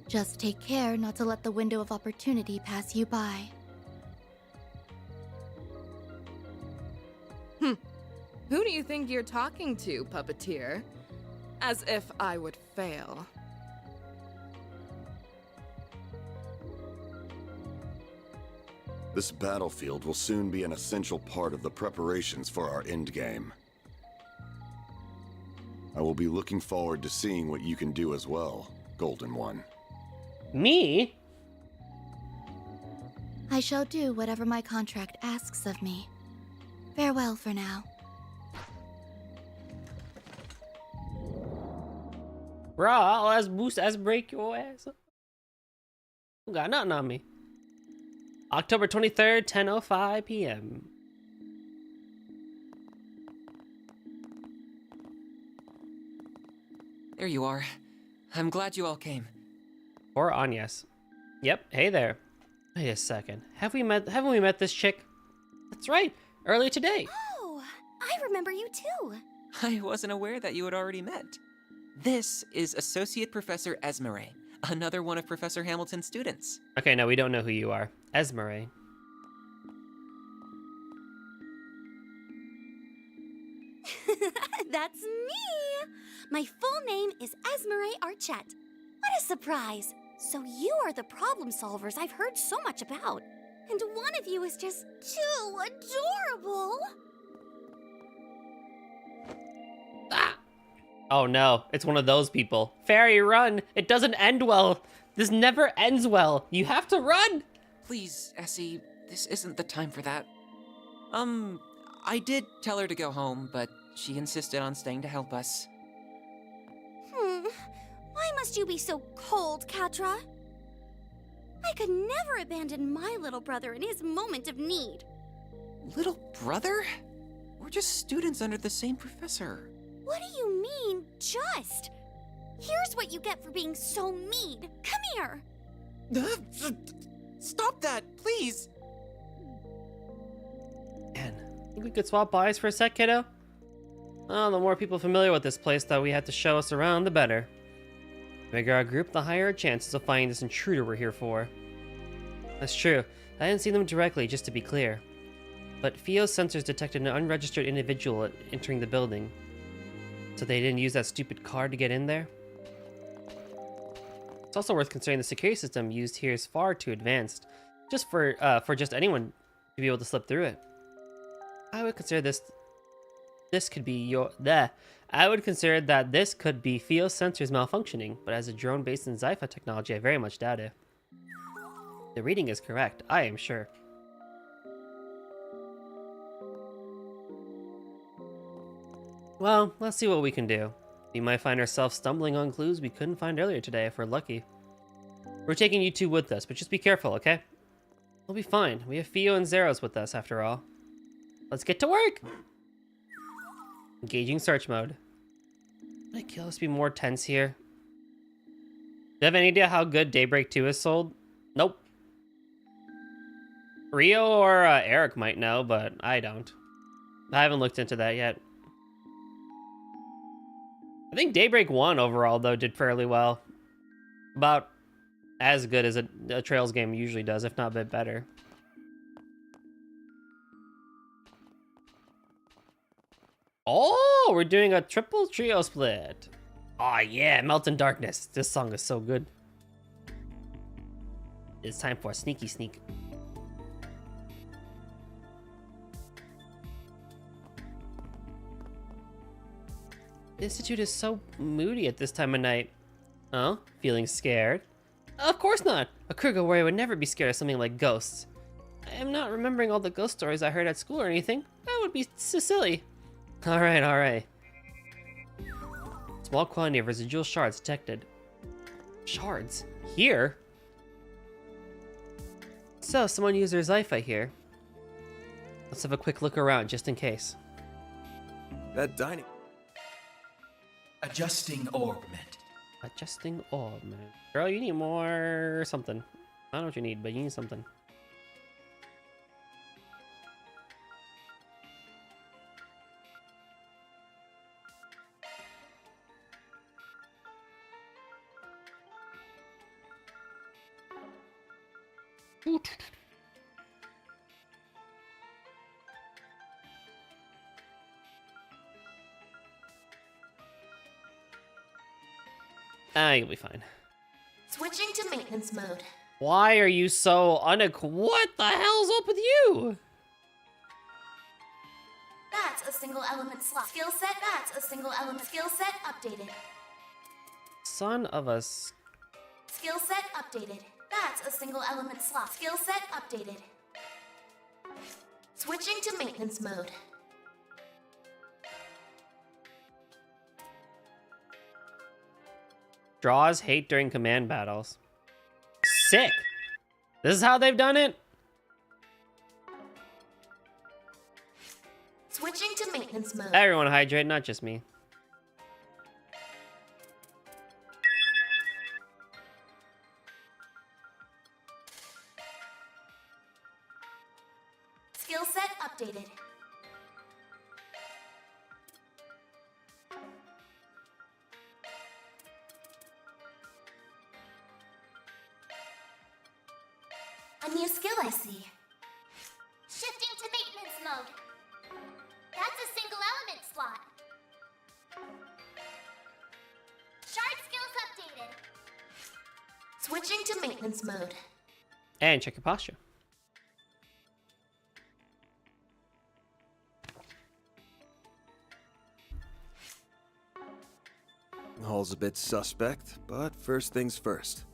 Just take care not to let the window of opportunity pass you by. Who do you think you're talking to, puppeteer? As if I would fail. This battlefield will soon be an essential part of the preparations for our endgame. I will be looking forward to seeing what you can do as well, Golden One. Me? I shall do whatever my contract asks of me. Farewell for now. Bruh, I'll ass boost, ass break your ass up. You got nothing on me. October 23rd, 10:05 p.m. There you are. I'm glad you all came. Or Agnes. Yep, hey there. Wait a second. Haven't we met this chick? That's right, earlier today. Oh, I remember you too. I wasn't aware that you had already met. This is Associate Professor Esmeralda, another one of Professor Hamilton's students. Okay, no, we don't know who you are. Esmeralda. That's me! My full name is Esmeralda Archette. What a surprise! So you are the problem solvers I've heard so much about. And one of you is just too adorable! Oh no, it's one of those people. Fairy, run! It doesn't end well. This never ends well. You have to run! Please, Essie, this isn't the time for that. I did tell her to go home, but she insisted on staying to help us. Why must you be so cold, Katra? I could never abandon my little brother in his moment of need. Little brother? We're just students under the same professor. What do you mean, just? Here's what you get for being so mean. Come here. Stop that, please. Man, think we could swap bodies for a sec, kiddo? Well, the more people familiar with this place that we have to show us around, the better. The bigger our group, the higher our chances of finding this intruder we're here for. That's true. I didn't see them directly, just to be clear. But Fio's sensors detected an unregistered individual entering the building. So they didn't use that stupid card to get in there? It's also worth considering the security system used here is far too advanced, just for just anyone to be able to slip through it. I would consider this could be I would consider that this could be Fio's sensors malfunctioning, but as a drone based in Zypha technology, I very much doubt it. The reading is correct, I am sure. Well, let's see what we can do. We might find ourselves stumbling on clues we couldn't find earlier today if we're lucky. We're taking you two with us, but just be careful, okay? We'll be fine. We have Fio and Zeros with us, after all. Let's get to work! Engaging search mode. Might kill us be more tense here. Do you have any idea how good Daybreak 2 is sold? Nope. Rio or Eric might know, but I don't. I haven't looked into that yet. I think Daybreak 1 overall, though, did fairly well. About as good as a Trails game usually does, if not a bit better. Oh, we're doing a triple trio split. Oh yeah, Melt in Darkness. This song is so good. It's time for a sneaky sneak. The Institute is so moody at this time of night. Oh, feeling scared? Of course not! A Kruger warrior would never be scared of something like ghosts. I am not remembering all the ghost stories I heard at school or anything. That would be so silly. Alright, alright. Small quantity of residual shards detected. Shards? Here? So, someone used their Zypha here. Let's have a quick look around, just in case. That dining... Adjusting augment. Adjusting augment. Girl, you need more something. I don't know what you need, but you need something. You'll be fine. Switching to maintenance mode. Why are you so what the hell's up with you? That's a single element slot. Skill set. That's a single element. Skill set updated. Son of a... Skill set updated. That's a single element slot. Skill set updated. Switching to maintenance mode. Draws hate during command battles. Sick! This is how they've done it? Switching to maintenance mode. Everyone hydrate, not just me. Skill set updated. A new skill I see. Shifting to maintenance mode. That's a single element slot. Shard skills updated. Switching to maintenance mode. And check your posture. Hall's a bit suspect, but first things first.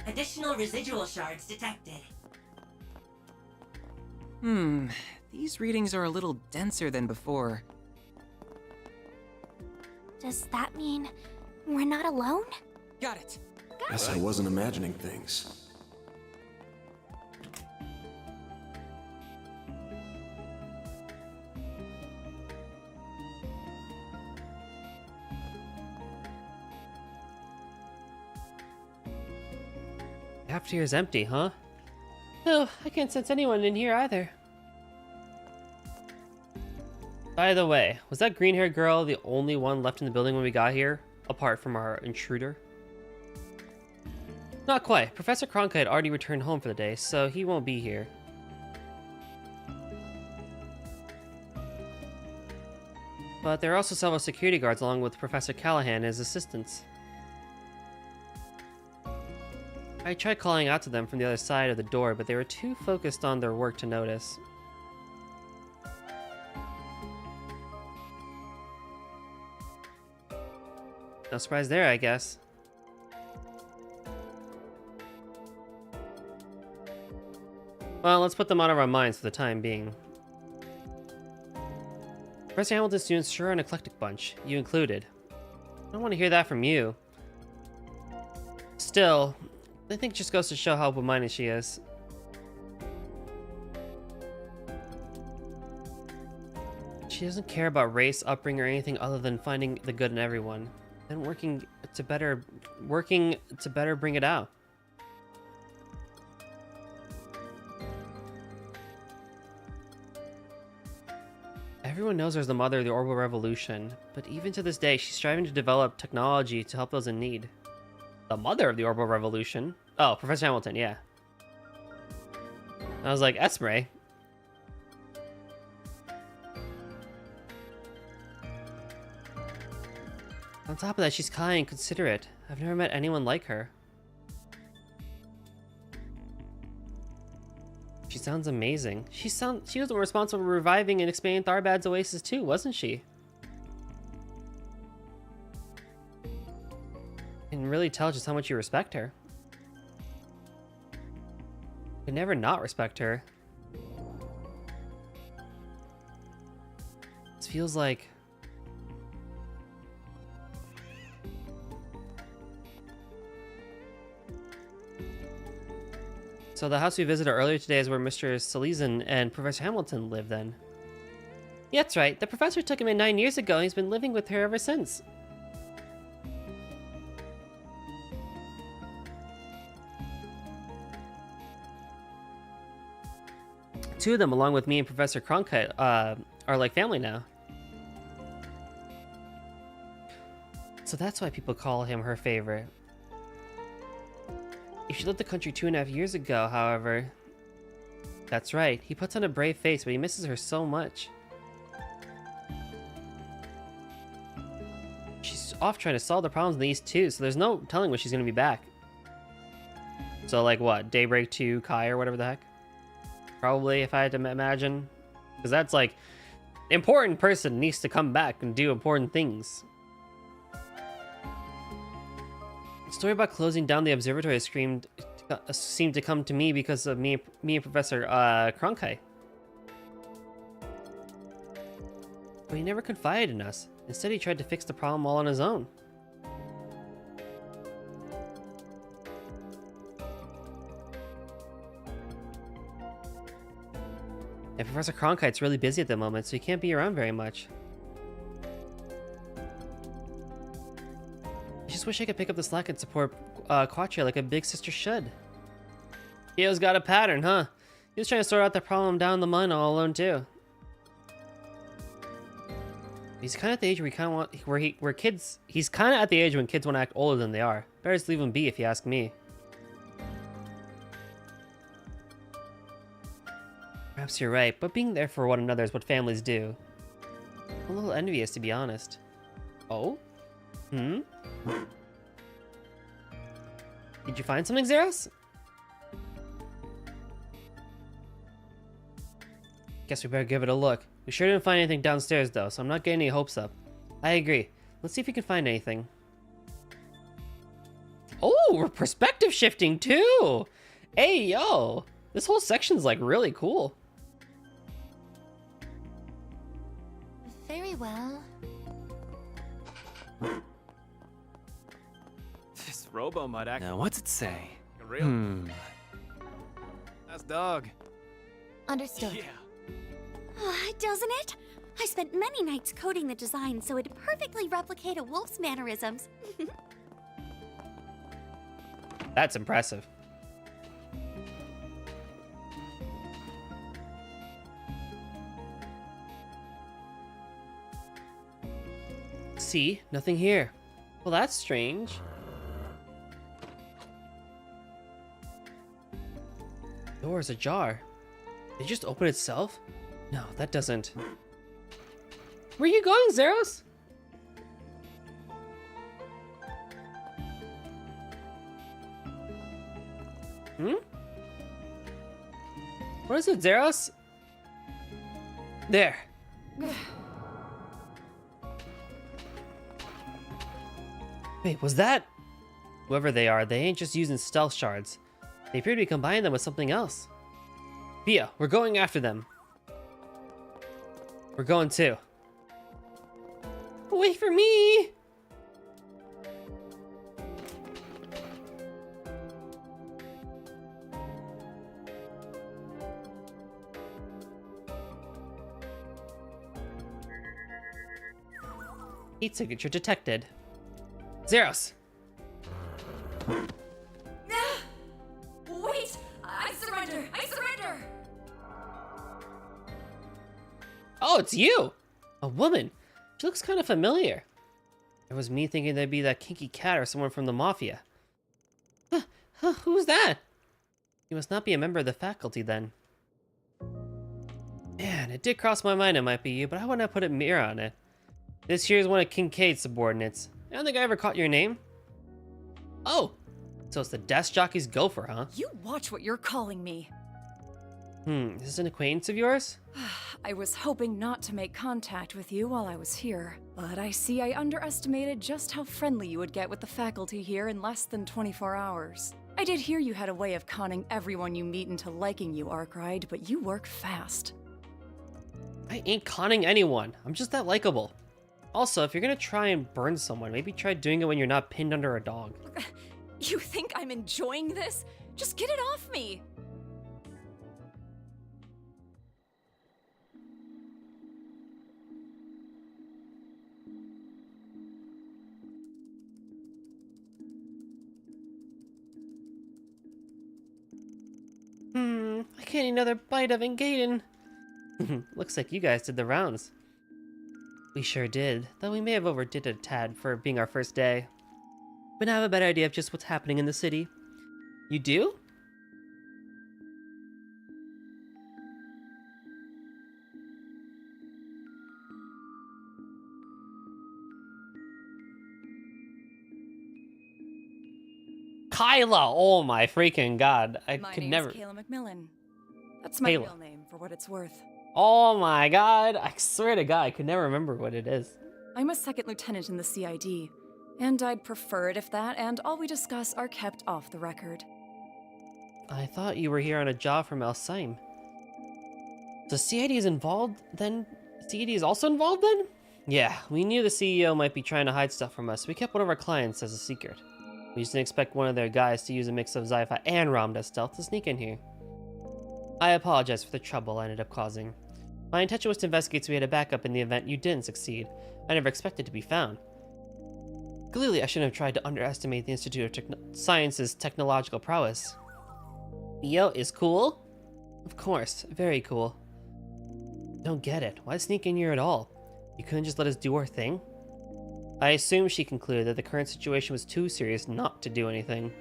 Additional residual shards detected. These readings are a little denser than before. Does that mean we're not alone? Got it. Guess I wasn't imagining things. The cafeteria's empty, huh? No, I can't sense anyone in here either. By the way, was that green-haired girl the only one left in the building when we got here, apart from our intruder? Not quite. Professor Cronkite already returned home for the day, so he won't be here. But there are also several security guards along with Professor Callahan and his assistants. I tried calling out to them from the other side of the door, but they were too focused on their work to notice. No surprise there, I guess. Well, let's put them out of our minds for the time being. Professor Hamilton's students sure are an eclectic bunch, you included. I don't want to hear that from you. Still, I think it just goes to show how open-minded she is. She doesn't care about race, upbringing, or anything other than finding the good in everyone, and working to better bring it out. Everyone knows her as the mother of the Orbital Revolution, but even to this day, she's striving to develop technology to help those in need. The mother of the Orbital Revolution? Oh, Professor Hamilton, yeah. I was like, Esme. On top of that, she's kind and considerate. I've never met anyone like her. She sounds amazing. She was responsible for reviving and expanding Tharbad's oasis too, wasn't she? You can really tell just how much you respect her. You can never not respect her. This feels like... So the house we visited earlier today is where Mr. Salesian and Professor Hamilton live then. Yeah, that's right. The professor took him in 9 years ago and he's been living with her ever since. Two of them, along with me and Professor Cronkite, are like family now. So that's why people call him her favorite. She left the country 2.5 years ago, however. That's right, he puts on a brave face, but he misses her so much. She's off trying to solve the problems in the East too, so there's no telling when she's gonna be back. So like what, Daybreak 2 Kai or whatever the heck? Probably, if I had to imagine. Because that's like, important person needs to come back and do important things. The story about closing down the observatory seemed to come to me because of me and Professor Cronkite. But he never confided in us. Instead, he tried to fix the problem all on his own. And Professor Cronkite's really busy at the moment, so he can't be around very much. I just wish I could pick up the slack and support Quattro like a big sister should. Kyo's got a pattern, huh? He was trying to sort out the problem down the mine all alone too. He's kind of at the age where he's kind of at the age when kids want to act older than they are. Better just leave him be, if you ask me. Perhaps you're right, but being there for one another is what families do. I'm a little envious, to be honest. Oh? Hmm? Did you find something, Zeros? Guess we better give it a look. We sure didn't find anything downstairs though, so I'm not getting any hopes up. I agree. Let's see if we can find anything. Oh, we're perspective shifting too! Hey, yo! This whole section's like really cool. Very well. This robo might act. Now, what's it say? Real. That's dog. Understood. Doesn't it? I spent many nights coding the design so it'd perfectly replicate a wolf's mannerisms. That's impressive. See, nothing here. Well, that's strange. Door is ajar. Did it just open itself? No, that doesn't. Where are you going, Zeros? Hmm? What is it, Zeros? There. Wait, was that? Whoever they are, they ain't just using stealth shards. They appear to be combining them with something else. Via, we're going after them. We're going too. Wait for me! Heat signature detected. Zeros! Wait! I surrender! I surrender! Oh, it's you! A woman. She looks kind of familiar. It was me thinking they'd be that kinky cat or someone from the Mafia. Who's that? You must not be a member of the faculty then. Man, it did cross my mind it might be you, but I wouldn't have put a mirror on it. This here is one of Kincaid's subordinates. I don't think I ever caught your name. Oh, so it's the desk jockey's gopher, huh? You watch what you're calling me. Is this an acquaintance of yours? I was hoping not to make contact with you while I was here, but I see I underestimated just how friendly you would get with the faculty here in less than 24 hours. I did hear you had a way of conning everyone you meet into liking you, Arkwright, but you work fast. I ain't conning anyone. I'm just that likable. Also, if you're gonna try and burn someone, maybe try doing it when you're not pinned under a dog. You think I'm enjoying this? Just get it off me! I can't eat another bite of Gaiden. Looks like you guys did the rounds. We sure did, though we may have overdid it a tad for being our first day. But now I have a better idea of just what's happening in the city. You do? Kyla! Oh my freaking god. I could never. My name's Kayla McMillan. That's my real name, for what it's worth. Oh my god. I swear to god, I could never remember what it is. I'm a second lieutenant in the CID, and I'd prefer it if that and all we discuss are kept off the record. I thought you were here on a job from Alzheim. The CID is involved then? CID is also involved then? Yeah, we knew the CEO might be trying to hide stuff from us. We kept one of our clients as a secret. We just didn't expect one of their guys to use a mix of Zypha and Ramda stealth to sneak in here. I apologize for the trouble I ended up causing. My intention was to investigate so we had a backup in the event you didn't succeed. I never expected to be found. Clearly, I shouldn't have tried to underestimate the Institute of Science's technological prowess. Theo is cool? Of course, very cool. Don't get it. Why sneak in here at all? You couldn't just let us do our thing? I assume she concluded that the current situation was too serious not to do anything.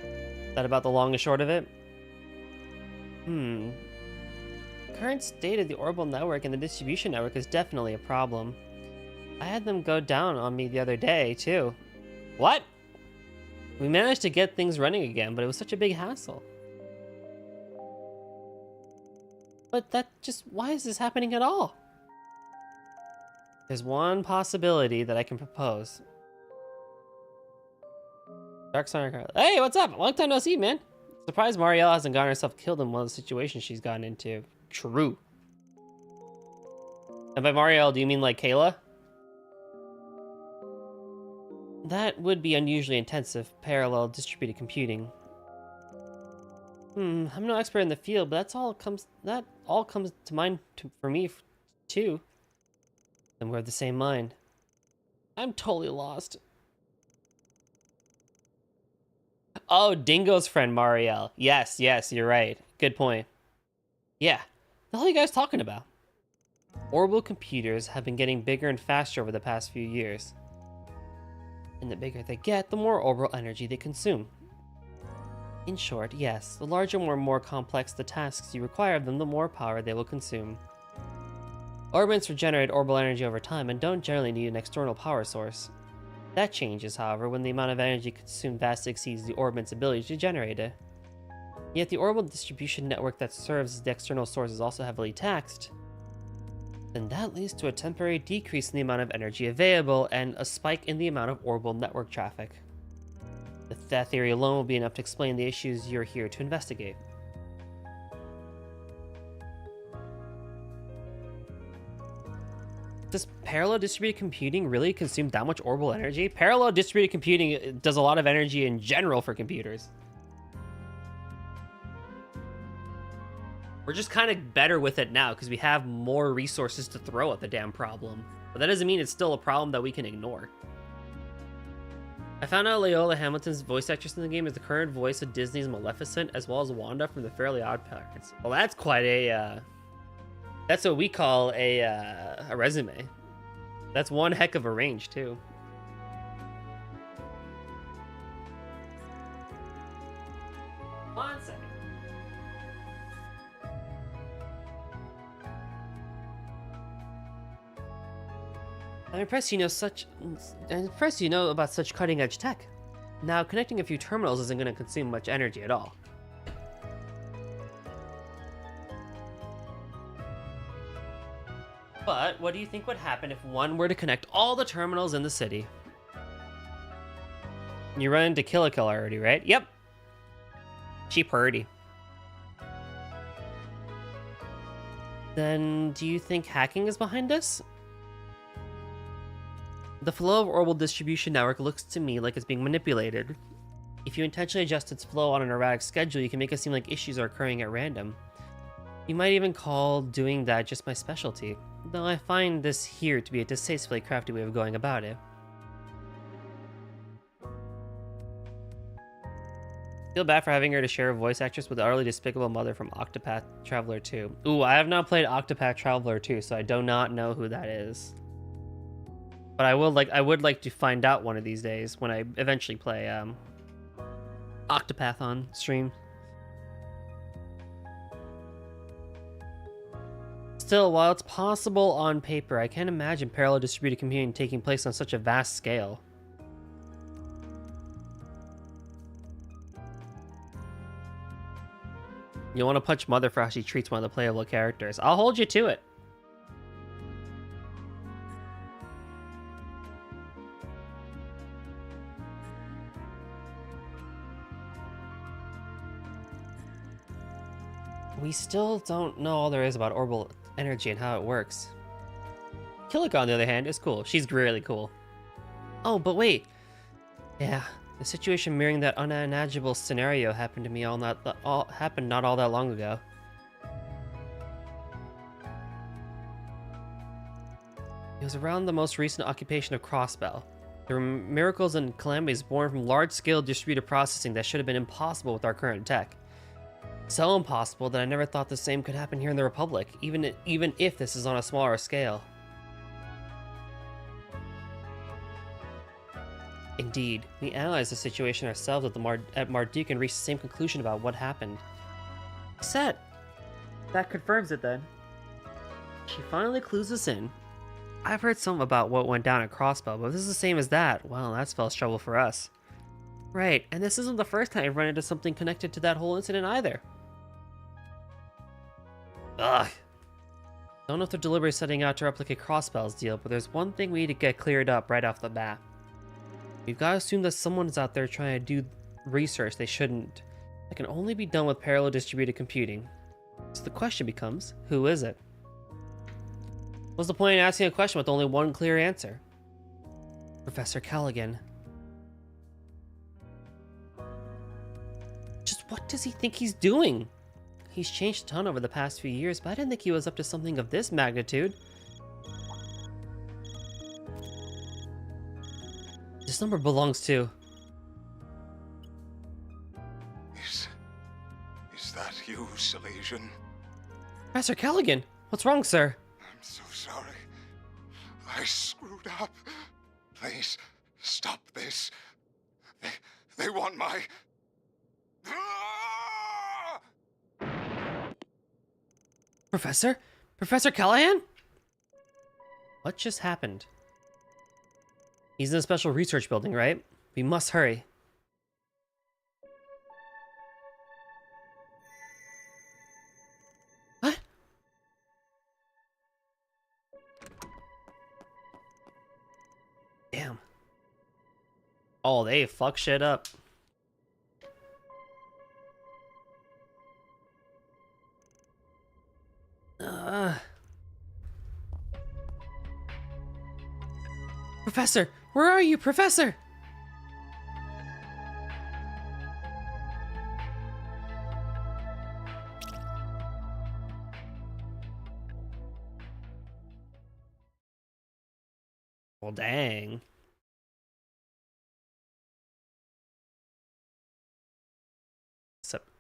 Is that about the long and short of it? Current state of the orbital network and the distribution network is definitely a problem. I had them go down on me the other day, too. What? We managed to get things running again, but it was such a big hassle. But why is this happening at all? There's one possibility that I can propose. Dark Sonic. Hey, what's up? Long time no see, man. Surprised Marielle hasn't gotten herself killed in one of the situations she's gotten into. True. And by Marielle, do you mean like Kayla? That would be unusually intensive, parallel distributed computing. I'm no expert in the field, but that all comes to mind for me too. And we're of the same mind. I'm totally lost. Oh, Dingo's friend Marielle. Yes, you're right. Good point. Yeah, the hell are you guys talking about? Orbital computers have been getting bigger and faster over the past few years. And the bigger they get, the more orbital energy they consume. In short, yes, the larger and more complex the tasks you require of them, the more power they will consume. Orbits regenerate orbital energy over time and don't generally need an external power source. That changes, however, when the amount of energy consumed vastly exceeds the orbit's ability to generate it. Yet the orbital distribution network that serves as the external source is also heavily taxed. Then that leads to a temporary decrease in the amount of energy available and a spike in the amount of orbital network traffic. That theory alone will be enough to explain the issues you're here to investigate. Does parallel distributed computing really consume that much orbital energy? Parallel distributed computing does a lot of energy in general for computers. We're just kind of better with it now because we have more resources to throw at the damn problem. But that doesn't mean it's still a problem that we can ignore. I found out Leola Hamilton's voice actress in the game is the current voice of Disney's Maleficent, as well as Wanda from the Fairly Odd Parents. Well, that's quite a, that's what we call a resume. That's one heck of a range, too. One second. I'm impressed you know about such cutting-edge tech. Now, connecting a few terminals isn't going to consume much energy at all. But what do you think would happen if one were to connect all the terminals in the city? You run into Kill already, right? Yep. She purdy. Then, do you think hacking is behind this? The flow of orbital distribution network looks to me like it's being manipulated. If you intentionally adjust its flow on an erratic schedule, you can make it seem like issues are occurring at random. You might even call doing that just my specialty, though I find this here to be a distastefully crafty way of going about it. Feel bad for having her to share a voice actress with the utterly despicable mother from Octopath Traveler 2. Ooh, I have not played Octopath Traveler 2, so I do not know who that is. But I would like to find out one of these days when I eventually play Octopath on stream. Still, while it's possible on paper, I can't imagine parallel distributed computing taking place on such a vast scale. You want to punch Mother for how she treats one of the playable characters. I'll hold you to it. We still don't know all there is about orbital energy and how it works. Kilika, on the other hand, is cool. She's really cool. Oh, but wait. Yeah, the situation mirroring that unimaginable scenario happened to me not all that long ago. It was around the most recent occupation of Crossbell. There were miracles and calamities born from large-scale distributed processing that should have been impossible with our current tech. So impossible that I never thought the same could happen here in the Republic, even if this is on a smaller scale. Indeed, we analyzed the situation ourselves at Marduk and reached the same conclusion about what happened. Set. That confirms it then. She finally clues us in. I've heard some about what went down at Crossbell, but if this is the same as that, well, that spells trouble for us. Right, and this isn't the first time I've run into something connected to that whole incident either. Ugh. Don't know if they're deliberately setting out to replicate Crossbell's deal, but there's one thing we need to get cleared up right off the bat. We've got to assume that someone's out there trying to do research they shouldn't. That can only be done with parallel distributed computing. So the question becomes, who is it? What's the point in asking a question with only one clear answer? Professor Callaghan. What does he think he's doing? He's changed a ton over the past few years, but I didn't think he was up to something of this magnitude. This number belongs to... Is that you, Silesian? Professor Callaghan! What's wrong, sir? I'm so sorry. I screwed up. Please, stop this. They want my... Professor? Professor Callahan? What just happened? He's in a special research building, right? We must hurry. What? Damn. Oh, they fuck shit up. Professor, where are you, Professor? Well, dang.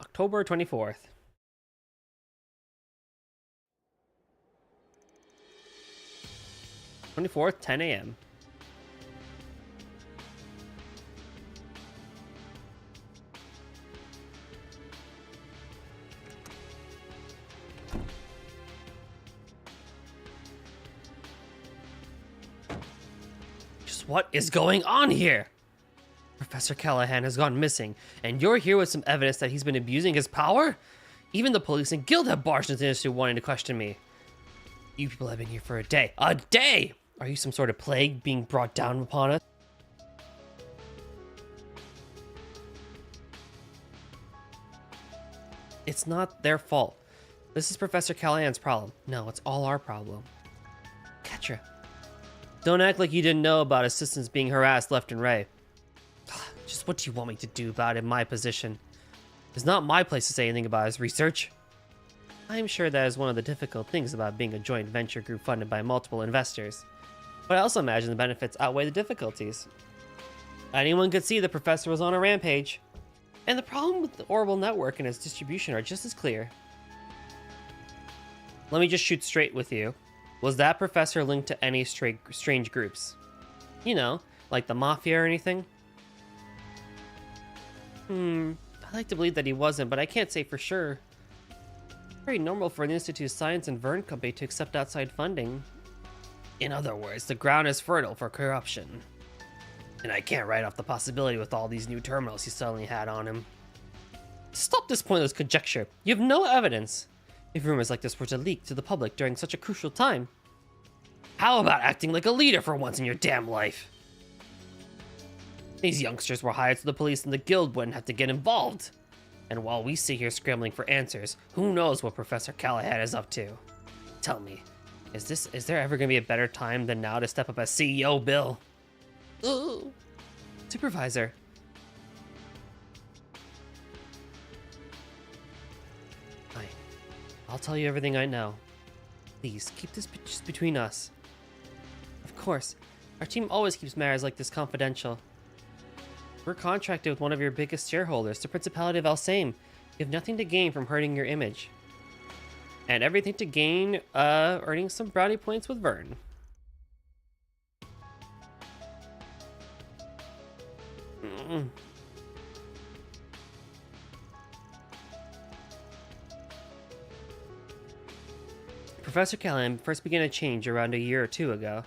October 24th. 24th, 10 a.m. Just what is going on here? Professor Callahan has gone missing, and you're here with some evidence that he's been abusing his power? Even the police and guild have barged into this wanting to question me. You people have been here for a day. A day! Are you some sort of plague being brought down upon us? It's not their fault. This is Professor Callahan's problem. No, it's all our problem. Ketra, don't act like you didn't know about assistants being harassed left and right. Just what do you want me to do about it in my position? It's not my place to say anything about his research. I'm sure that is one of the difficult things about being a joint venture group funded by multiple investors. But I also imagine the benefits outweigh the difficulties. Anyone could see the professor was on a rampage. And the problem with the Orbital network and its distribution are just as clear. Let me just shoot straight with you. Was that professor linked to any strange groups? You know, like the Mafia or anything? I'd like to believe that he wasn't, but I can't say for sure. Very normal for an Institute of Science and Vern Company to accept outside funding. In other words, the ground is fertile for corruption. And I can't write off the possibility with all these new terminals he suddenly had on him. Stop this pointless conjecture. You have no evidence. If rumors like this were to leak to the public during such a crucial time. How about acting like a leader for once in your damn life? These youngsters were hired so the police and the guild wouldn't have to get involved. And while we sit here scrambling for answers, who knows what Professor Callahan is up to? Tell me, is there ever gonna be a better time than now to step up as CEO, Bill? Ooh. Supervisor. Fine. I'll tell you everything I know. Please, keep this just between us. Of course, our team always keeps matters like this confidential. We're contracted with one of your biggest shareholders, the Principality of Alsame. You have nothing to gain from hurting your image. And everything to gain, earning some brownie points with Vern. Professor Callahan first began a change around a year or two ago.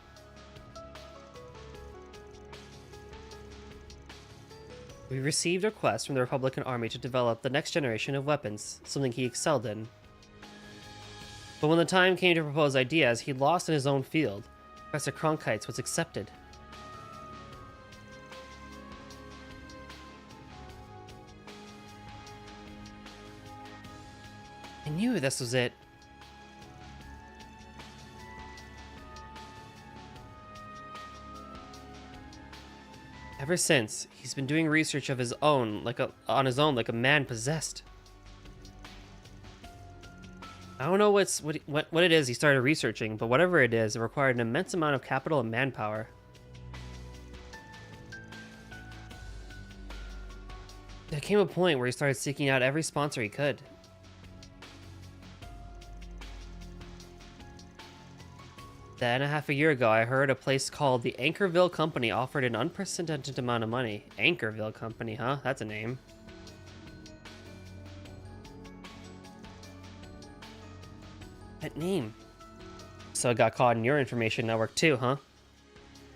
We received requests from the Republican Army to develop the next generation of weapons, something he excelled in. But when the time came to propose ideas, he lost in his own field. Professor Cronkite's was accepted. I knew this was it. Ever since, he's been doing research of his own, on his own, like a man possessed. I don't know what it is he started researching, but whatever it is, it required an immense amount of capital and manpower. There came a point where he started seeking out every sponsor he could. Then, a year ago, I heard a place called the Anchorville Company offered an unprecedented amount of money. Anchorville Company, huh? That's a name. That name. So it got caught in your information network too, huh?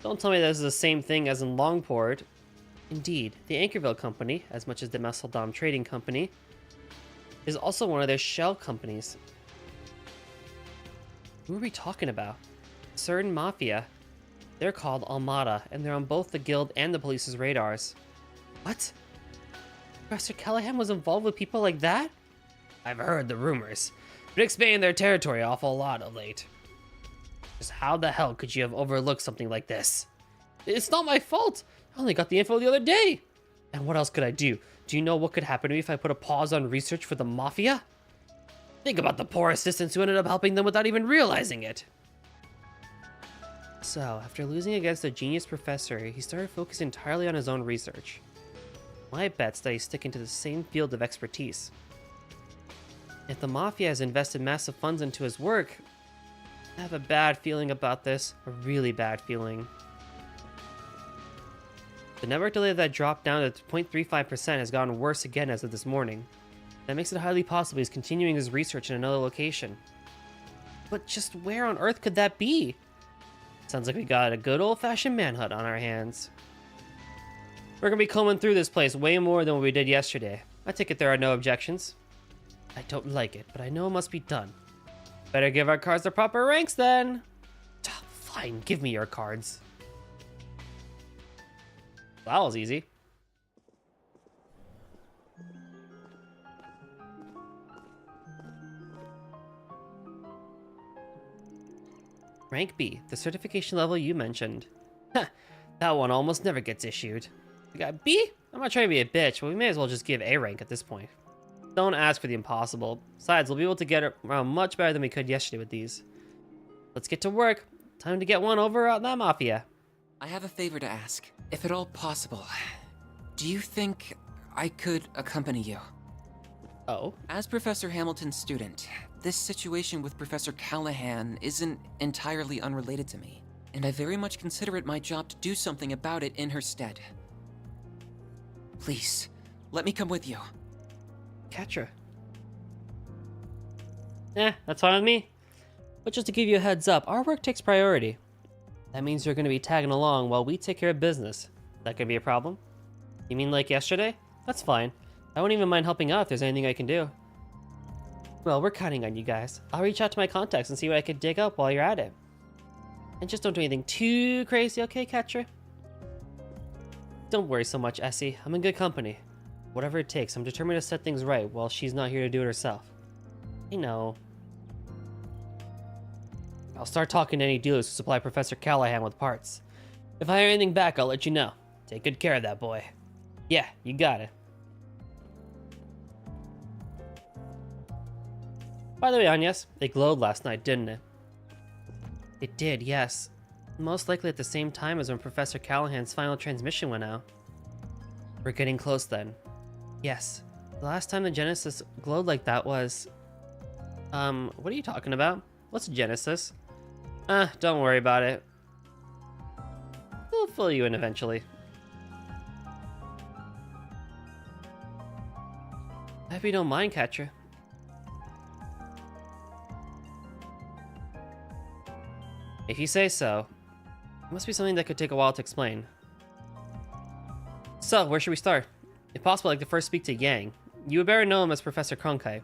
Don't tell me this is the same thing as in Longport. Indeed, the Anchorville Company, as much as the Messeldom Trading Company, is also one of their shell companies. Who are we talking about? Certain mafia. They're called Almada, and they're on both the guild and the police's radars. What? Professor Callahan was involved with people like that? I've heard the rumors. Been expanding their territory an awful lot of late. Just how the hell could you have overlooked something like this? It's not my fault! I only got the info the other day! And what else could I do? Do you know what could happen to me if I put a pause on research for the Mafia? Think about the poor assistants who ended up helping them without even realizing it. So, after losing against a genius professor, he started focusing entirely on his own research. My bet's that he's sticking to the same field of expertise. If the Mafia has invested massive funds into his work, I have a bad feeling about this. A really bad feeling. The network delay that dropped down to 0.35% has gotten worse again as of this morning. That makes it highly possible he's continuing his research in another location. But just where on earth could that be? Sounds like we got a good old-fashioned manhunt on our hands. We're gonna be combing through this place way more than what we did yesterday. I take it there are no objections. I don't like it, but I know it must be done. Better give our cards the proper ranks then. Fine, give me your cards. That was easy. Rank B, the certification level you mentioned. That one almost never gets issued. We got B? I'm not trying to be a bitch, but we may as well just give A rank at this point. Don't ask for the impossible. Besides, we'll be able to get around much better than we could yesterday with these. Let's get to work. Time to get one over on that Mafia. I have a favor to ask. If at all possible, do you think I could accompany you? Oh? As Professor Hamilton's student, this situation with Professor Callahan isn't entirely unrelated to me, and I very much consider it my job to do something about it in her stead. Please, let me come with you. Catcher. That's fine with me. But just to give you a heads up, our work takes priority. That means you're going to be tagging along while we take care of business. That could be a problem? You mean like yesterday? That's fine. I wouldn't even mind helping out if there's anything I can do. Well, we're counting on you guys. I'll reach out to my contacts and see what I can dig up while you're at it. And just don't do anything too crazy, okay, Catcher? Don't worry so much, Essie. I'm in good company. Whatever it takes, I'm determined to set things right while she's not here to do it herself. I know. I'll start talking to any dealers who supply Professor Callahan with parts. If I hear anything back, I'll let you know. Take good care of that boy. Yeah, you got it. By the way, Agnes, it glowed last night, didn't it? It did, yes. Most likely at the same time as when Professor Callahan's final transmission went out. We're getting close then. Yes. The last time the Genesis glowed like that was... what are you talking about? What's Genesis? Don't worry about it. We'll fill you in eventually. I hope you don't mind, Catcher. If you say so. It must be something that could take a while to explain. So, where should we start? If possible, I'd like to first speak to Yang. You would better know him as Professor Kronkai.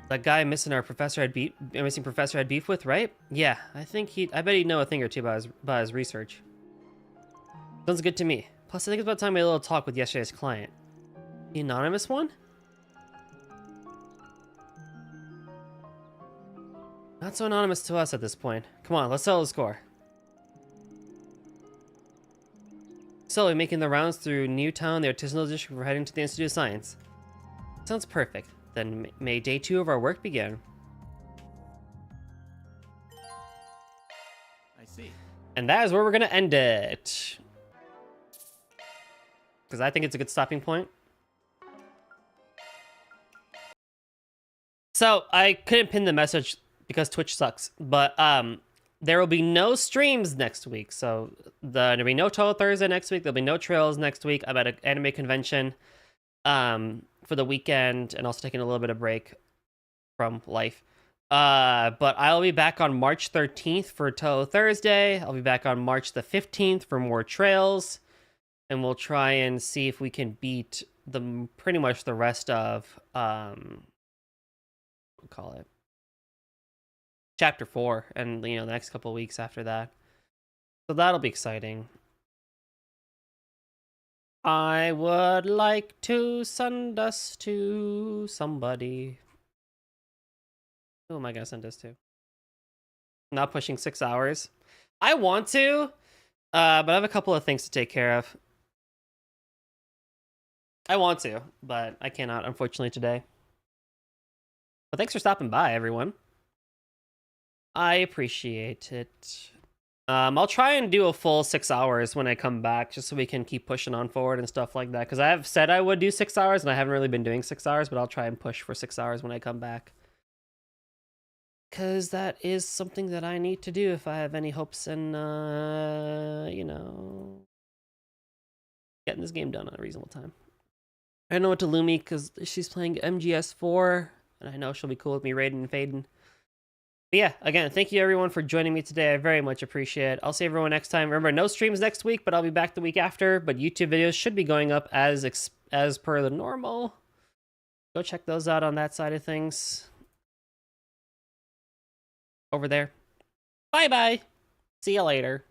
That guy missing professor had beef with, right? Yeah, I bet he'd know a thing or two about his research. Sounds good to me. Plus, I think it's about time we had a little talk with yesterday's client. The anonymous one? Not so anonymous to us at this point. Come on, let's settle the score. Slowly making the rounds through Newtown, the artisanal district before heading to the Institute of Science. Sounds perfect. Then may day 2 of our work begin. I see. And that is where we're gonna end it. Because I think it's a good stopping point. So I couldn't pin the message because Twitch sucks, but there will be no streams next week. So there'll be no Total Thursday next week. There'll be no trails next week. I'm at an anime convention for the weekend and also taking a little bit of break from life. But I'll be back on March 13th for Total Thursday. I'll be back on March the 15th for more trails. And we'll try and see if we can beat pretty much the rest of we'll call it chapter 4, and the next couple of weeks after that. So that'll be exciting. I would like to send us to somebody. Who am I gonna send this to? Not pushing 6 hours. I want to, but I have a couple of things to take care of. I want to, but I cannot, unfortunately, today. But thanks for stopping by, everyone. I appreciate it. I'll try and do a full 6 hours when I come back, just so we can keep pushing on forward and stuff like that. Because I have said I would do 6 hours, and I haven't really been doing 6 hours, but I'll try and push for 6 hours when I come back. Because that is something that I need to do if I have any hopes in, getting this game done on a reasonable time. I know what to Lumi because she's playing MGS4, and I know she'll be cool with me raiding and fading. But yeah, again, thank you everyone for joining me today. I very much appreciate it. I'll see everyone next time. Remember, no streams next week, but I'll be back the week after. But YouTube videos should be going up as per the normal. Go check those out on that side of things. Over there. Bye-bye. See you later.